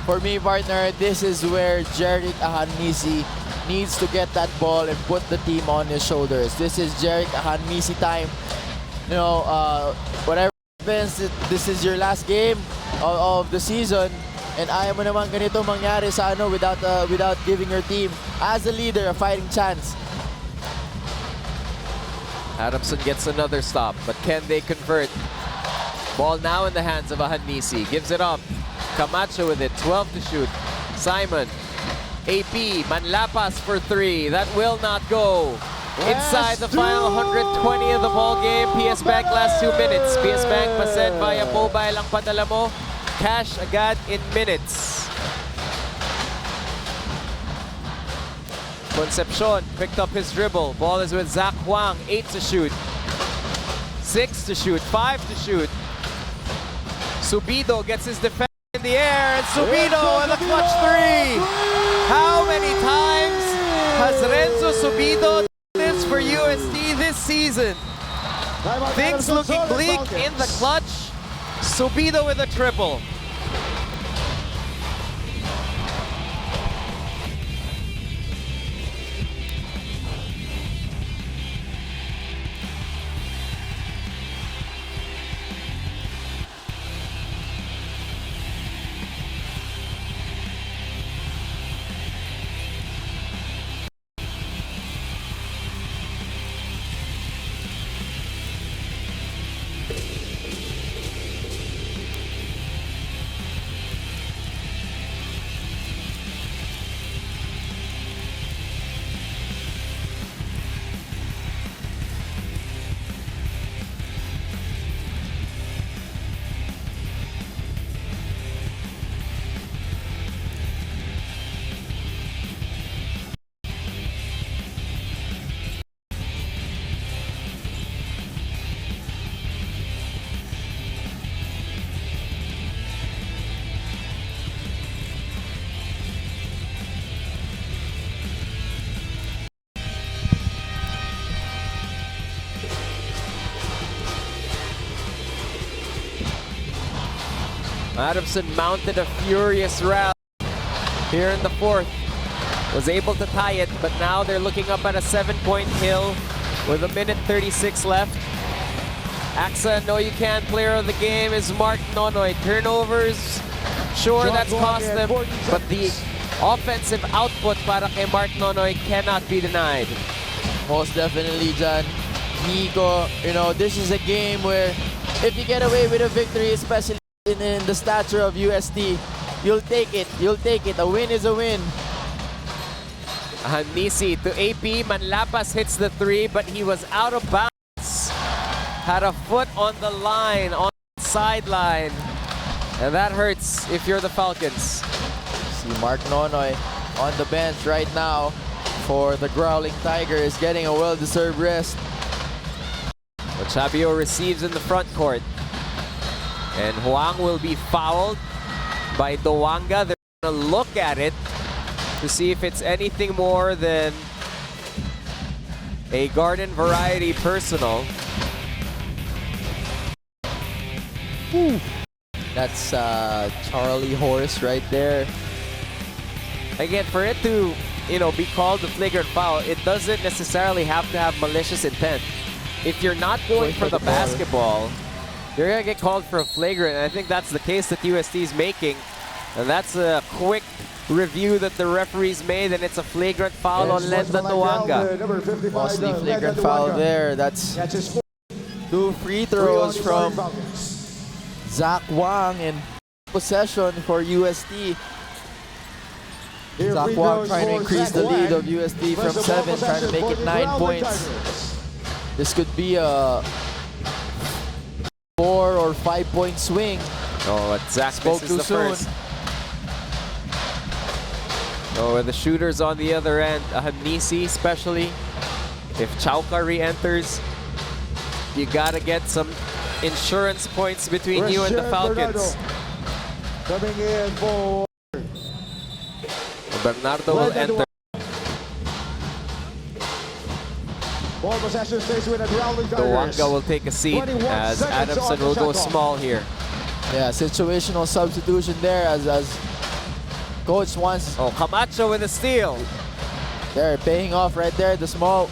For me, partner, this is where Jeric Ahanmisi needs to get that ball and put the team on his shoulders. This is Jeric Ahanmisi time. You know, whatever happens, this is your last game of the season. And ayaw mo naman ganito mangyari sa ano without giving your team, as a leader, a fighting chance. Adamson gets another stop, but can they convert? Ball now in the hands of Ahanmisi. Gives it up. Camacho with it, 12 to shoot. Simon, AP, Manlapas for 3. That will not go. Inside the final 120 of the ball game. PS Bank last 2 minutes. PS Bank pasend via mobile ang padala mo. Cash agad in minutes. Concepcion picked up his dribble. Ball is with Zach Huang. 8 to shoot. 6 to shoot. 5 to shoot. Subido gets his defense in the air, and Subido with a clutch 3. How many times has Renzo Subido done this for UST this season? Things looking bleak in the clutch. Subido with a triple. Adamson mounted a furious rally here in the fourth. Was able to tie it, but now they're looking up at a 7-point hill with 1:36 left. AXA, no you can't player of the game is Mark Nonoy. Turnovers, sure that's cost them, but the offensive output para kay Mark Nonoy cannot be denied. Most definitely, John. Nico, you know, this is a game where if you get away with a victory, especially in the stature of UST, you'll take it. You'll take it. A win is a win. Ahanmisi to AP. Manlapas hits the 3, but he was out of bounds. Had a foot on the line, on the sideline. And that hurts if you're the Falcons. See Mark Nonoy on the bench right now for the Growling Tigers, getting a well-deserved rest. Ochabio receives in the front court. And Huang will be fouled by Dowanga. They're going to look at it to see if it's anything more than a garden variety personal. Whew. That's Charlie Horse right there. Again, for it to, you know, be called a flagrant foul, it doesn't necessarily have to have malicious intent. If you're not going for the basketball, you're going to get called for a flagrant. And I think that's the case that UST is making. And that's a quick review that the referees made, and it's a flagrant foul on Lenda Dowanga. Mostly flagrant foul there. That's 2 free throws from Zach Wang in possession for UST. Zach Wang trying to increase the lead of UST from 7, trying to make it 9 points. This could be a 4 or 5 point swing. Oh, but Zach spoke misses too the soon. first. Oh, the shooters on the other end, Ahanmisi especially. If Chauka re-enters, you gotta get some insurance points between you and the Falcons. Coming in for Bernardo will enter. ball possession stays with the Growling Tigers. Wanga will take a seat 21 as seconds Adamson on the will go shot clock. small here. Yeah, situational substitution there as coach wants. Oh, Camacho with a steal. They're paying off right there. The small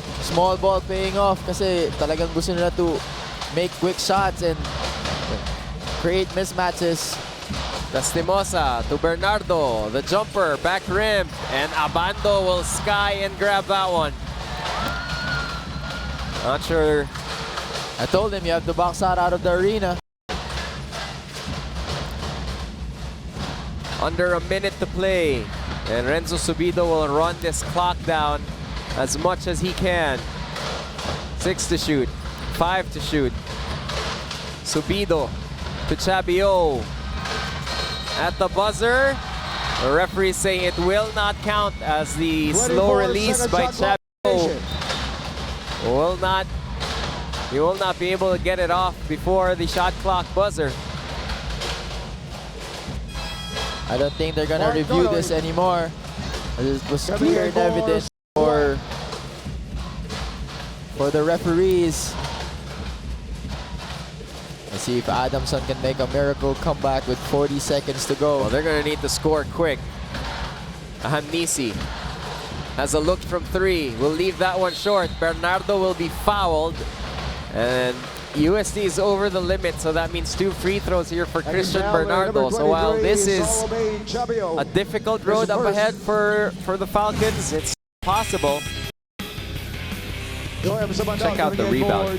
ball paying off kasi talagang gusto nila to make quick shots and create mismatches. Lastimosa to Bernardo, the jumper, back rim, and Abando will sky and grab that one. Not sure. I told him you have to box out of the arena. Under a minute to play, and Renzo Subido will run this clock down as much as he can. 6 to shoot, 5 to shoot. Subido to Chabio. At the buzzer, the referees say it will not count as the slow release by Chabio he will not be able to get it off before the shot clock buzzer. I don't think they're gonna review this anymore. This was clear and evident for the referees. Let's see if Adamson can make a miracle comeback with 40 seconds to go. Well, they're going to need to score quick. Ahamnisi has a look from 3. Will leave that one short. Bernardo will be fouled. And UST is over the limit, so that means 2 free throws here for Christian Bernardo. So while this is a difficult road up ahead for the Falcons, it's possible. Check out the rebound.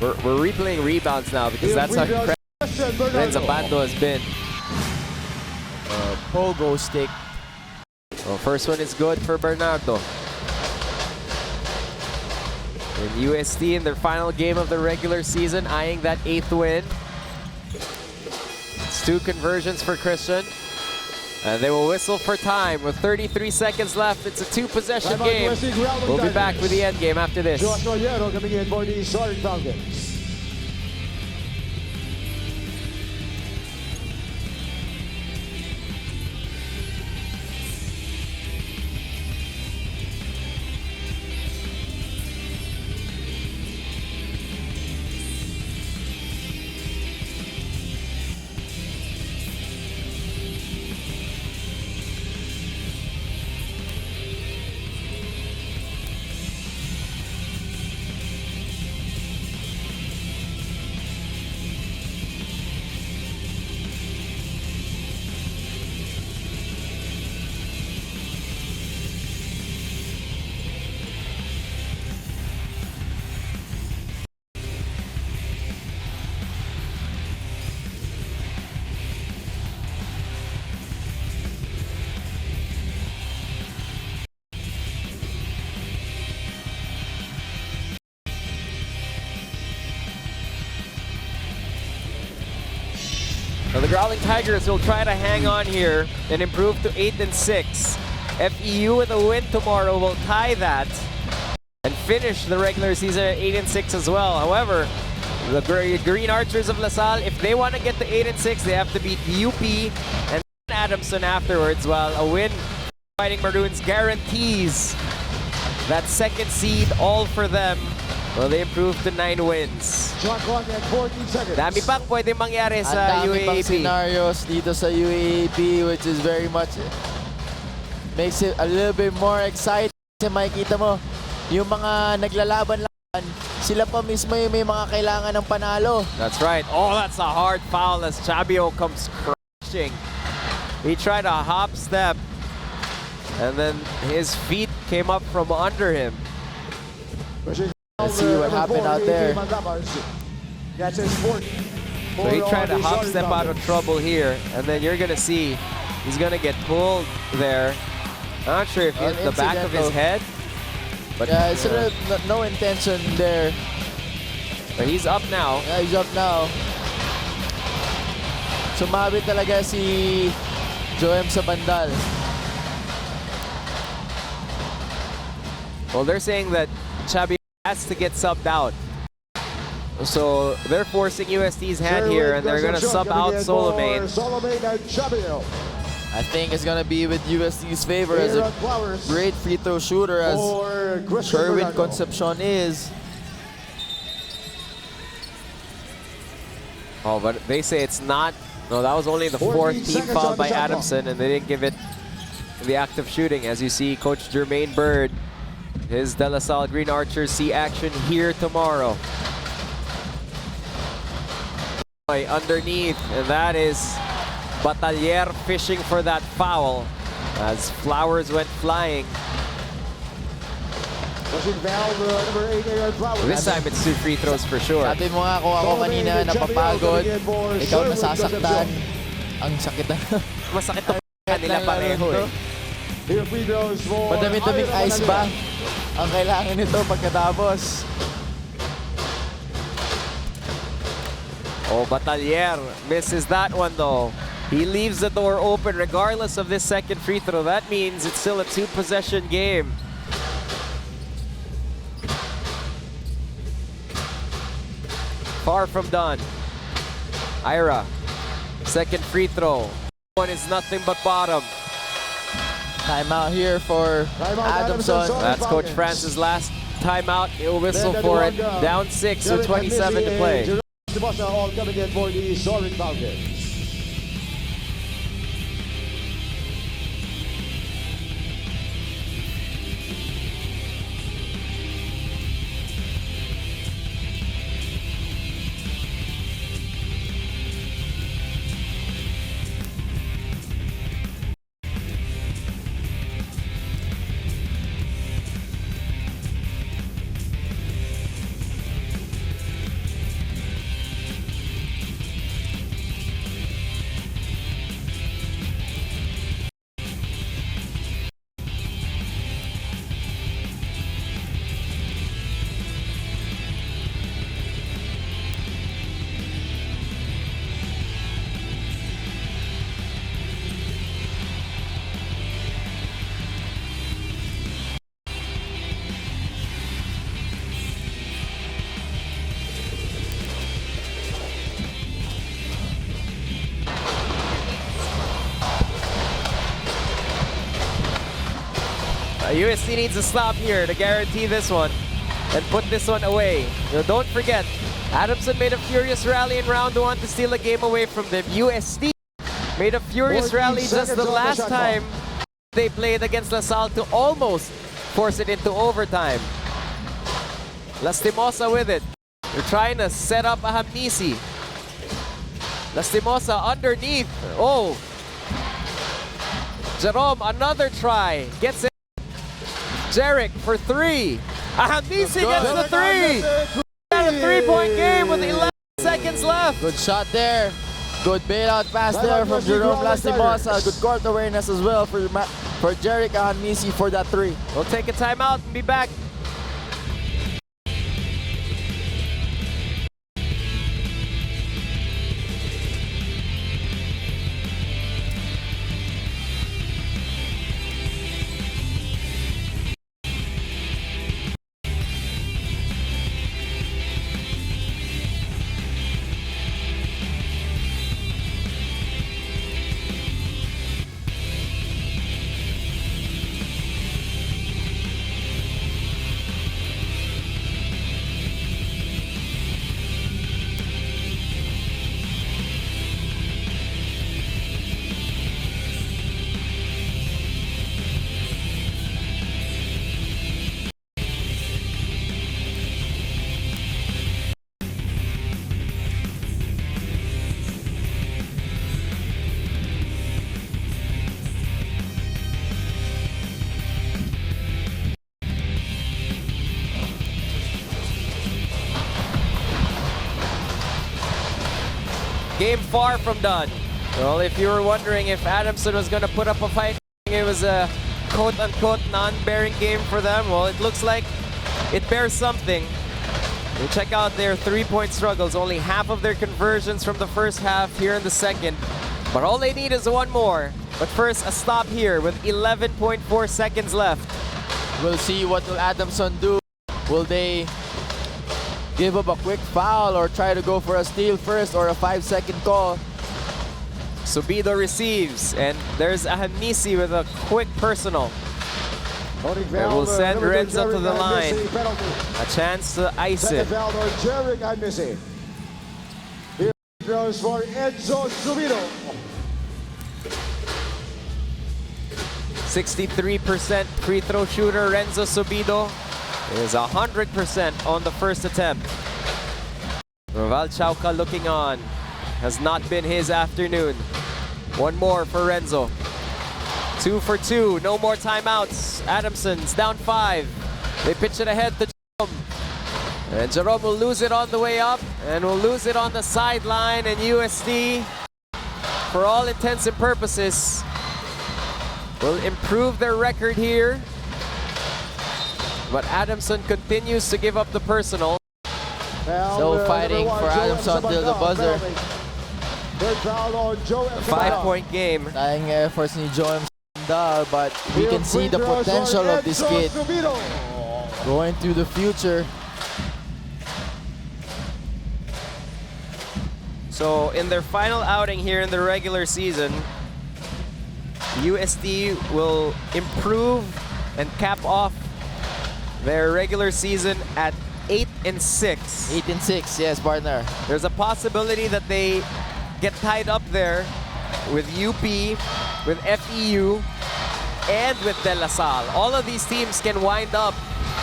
We're replaying rebounds now because that's how impressive Renzo Bando has been. Pogo stick. Well, first one is good for Bernardo. And UST in their final game of the regular season, eyeing that 8th win. It's 2 conversions for Christian. And they will whistle for time with 33 seconds left. It's a 2-possession game. We'll be back with the end game after this. Joshua Yero coming in for the Soaring Falcons. Now the Growling Tigers will try to hang on here and improve to 8-6. FEU with a win tomorrow will tie that and finish the regular season at 8-6 as well. However, the Green Archers of LaSalle, if they want to get to 8-6, they have to beat UP and Adamson afterwards, while a win Fighting Maroons guarantees that 2nd seed all for them. Well, they improved to 9 wins. Shot clock at 14 seconds. Dami pang pwede mangyari sa Ang dami pang UAAP. scenarios dito sa UAAP, which is very much makes it a little bit more exciting. Kasi makikita mo, yung mga naglalaban lang, sila pa mismo yung may mga kailangan ng panalo. That's right. Oh, that's a hard foul as Chabio comes crashing. He tried a hop step, and then his feet came up from under him. Let's see what happened out there. That's his fourth. So he tried to hop step out of trouble here, and then you're gonna see he's gonna get pulled there. I'm not sure if it hit the back of his head, but yeah, it's no intention there. But he's up now. Yeah, he's up now. Sumabit talaga si Joem sa bandal. Well, they're saying that Chabio has to get subbed out. So they're forcing UST's hand here, and they're going to sub out Solomane. I think it's gonna be with UST's favor as a great free throw shooter as Sherwin Concepcion is. Oh, but they say it's not. No, that was only the fourth team foul by Adamson, and they didn't give it the act of shooting. As you see, Coach Jermaine Bird, his De La Salle Green Archers see action here tomorrow. Underneath, and that is Batalier fishing for that foul as Flowers went flying. This time it's 2 free throws for sure. Sabi mo nga kung ako kanina napapagod, ikaw nasasaktan. Ang sakit na. Masakit to kanila pareho eh. Madami-daming ice bath ang kailangan nito pagkatapos. Oh, Batalier misses that one though. He leaves the door open regardless of this second free throw. That means it's still a 2-possession game. Far from done. Ira, second free throw. One is nothing but bottom. Timeout here for Adamson. That's Coach Francis' last timeout. He'll whistle for it. Down 6 with 27 to play. All coming in for the Soaring Falcons. USC needs a stop here to guarantee this one and put this one away. You know, don't forget, Adamson made a furious rally in round 1 to steal a game away from them. UST made a furious rally just the last time they played against La Salle to almost force it into overtime. Lastimosa with it. They're trying to set up a Hamisi. Lastimosa underneath. Oh. Jerome, another try. Gets it. Jarek for 3. Hamisi gets the 3. Got a 3-point game with 11 seconds left. Good shot there. Good bailout pass there from Jerome Lastimosa. Good court awareness as well for Jarek Hamisi for that 3. We'll take a timeout and be back. Game far from done. Well, if you were wondering if Adamson was going to put up a fight, it was a quote-unquote non-bearing game for them. Well, it looks like it bears something. You check out their three-point struggles. Only half of their conversions from the first half here in the second. But all they need is one more. But first, a stop here with 11.4 seconds left. We'll see what will Adamson do. Will they give up a quick foul or try to go for a steal first or a 5-second call. Subido receives, and there's Ahanisi with a quick personal. Holding It will foul, send number 2, Renzo to the Jerick line. Agnesi, penalty. A chance to ice Second it. foul on Jerick Agnesi. Here goes for Enzo Subido. 63% free throw shooter Renzo Subido is 100% on the first attempt. Roval Chauca looking on. Has not been his afternoon. One more for Renzo. 2 for 2, no more timeouts. Adamson's down 5. They pitch it ahead to Jerome. And Jerome will lose it on the way up and will lose it on the sideline. And USD, for all intents and purposes, will improve their record here. But Adamson continues to give up the personal. Still fighting for Adamson till the buzzer. Third foul on Joe A 5-point game. Tayang efforts ni Joem Sandal, but we can see the potential of this kid going to the future. So in their final outing here in the regular season, USD will improve and cap off their regular season at 8-6. 8-6, yes, partner. There's a possibility that they get tied up there with UP, with FEU, and with De La Salle. All of these teams can wind up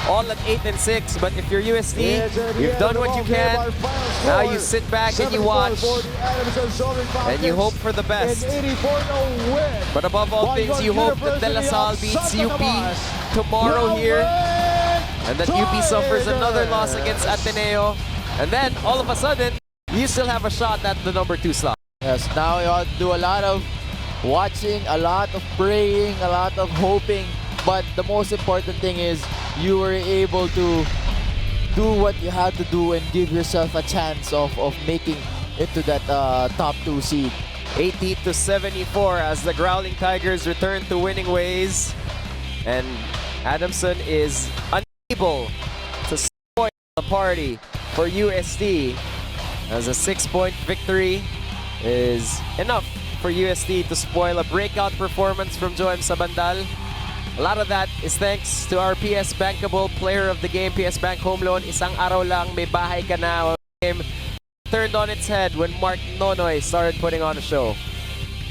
all at 8-6, but if you're USD, you've done what you can. Now you sit back and you watch, and you hope for the best. But above all things, you hope that De La Salle beats UP tomorrow here, and that UP suffers another loss against Ateneo, and then all of a sudden, you still have a shot at the number 2 slot. Yes, now you have to do a lot of watching, a lot of praying, a lot of hoping, but the most important thing is you were able to do what you had to do and give yourself a chance of making it to that top 2 seed. 80-74 as the Growling Tigers return to winning ways, and Adamson is unable to spoil the party for USD, as a 6-point victory is enough for USD to spoil a breakout performance from Joem Sabandal. A lot of that is thanks to our PS Bankable Player of the Game, PS Bank Home Loan. Isang araw lang, may bahay ka na. Game turned on its head when Mark Nonoy started putting on a show.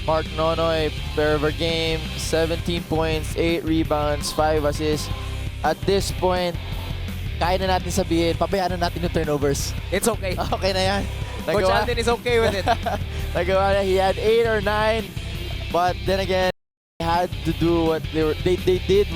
Mark Nonoy, player of our game, 17 points, 8 rebounds, 5 assists. At this point, kaya na natin sabihin, pabayaan na natin yung turnovers. It's okay. Okay na yan. Coach Alden is okay with it. Nagawa na, he had 8 or 9, but then again, they had to do what they did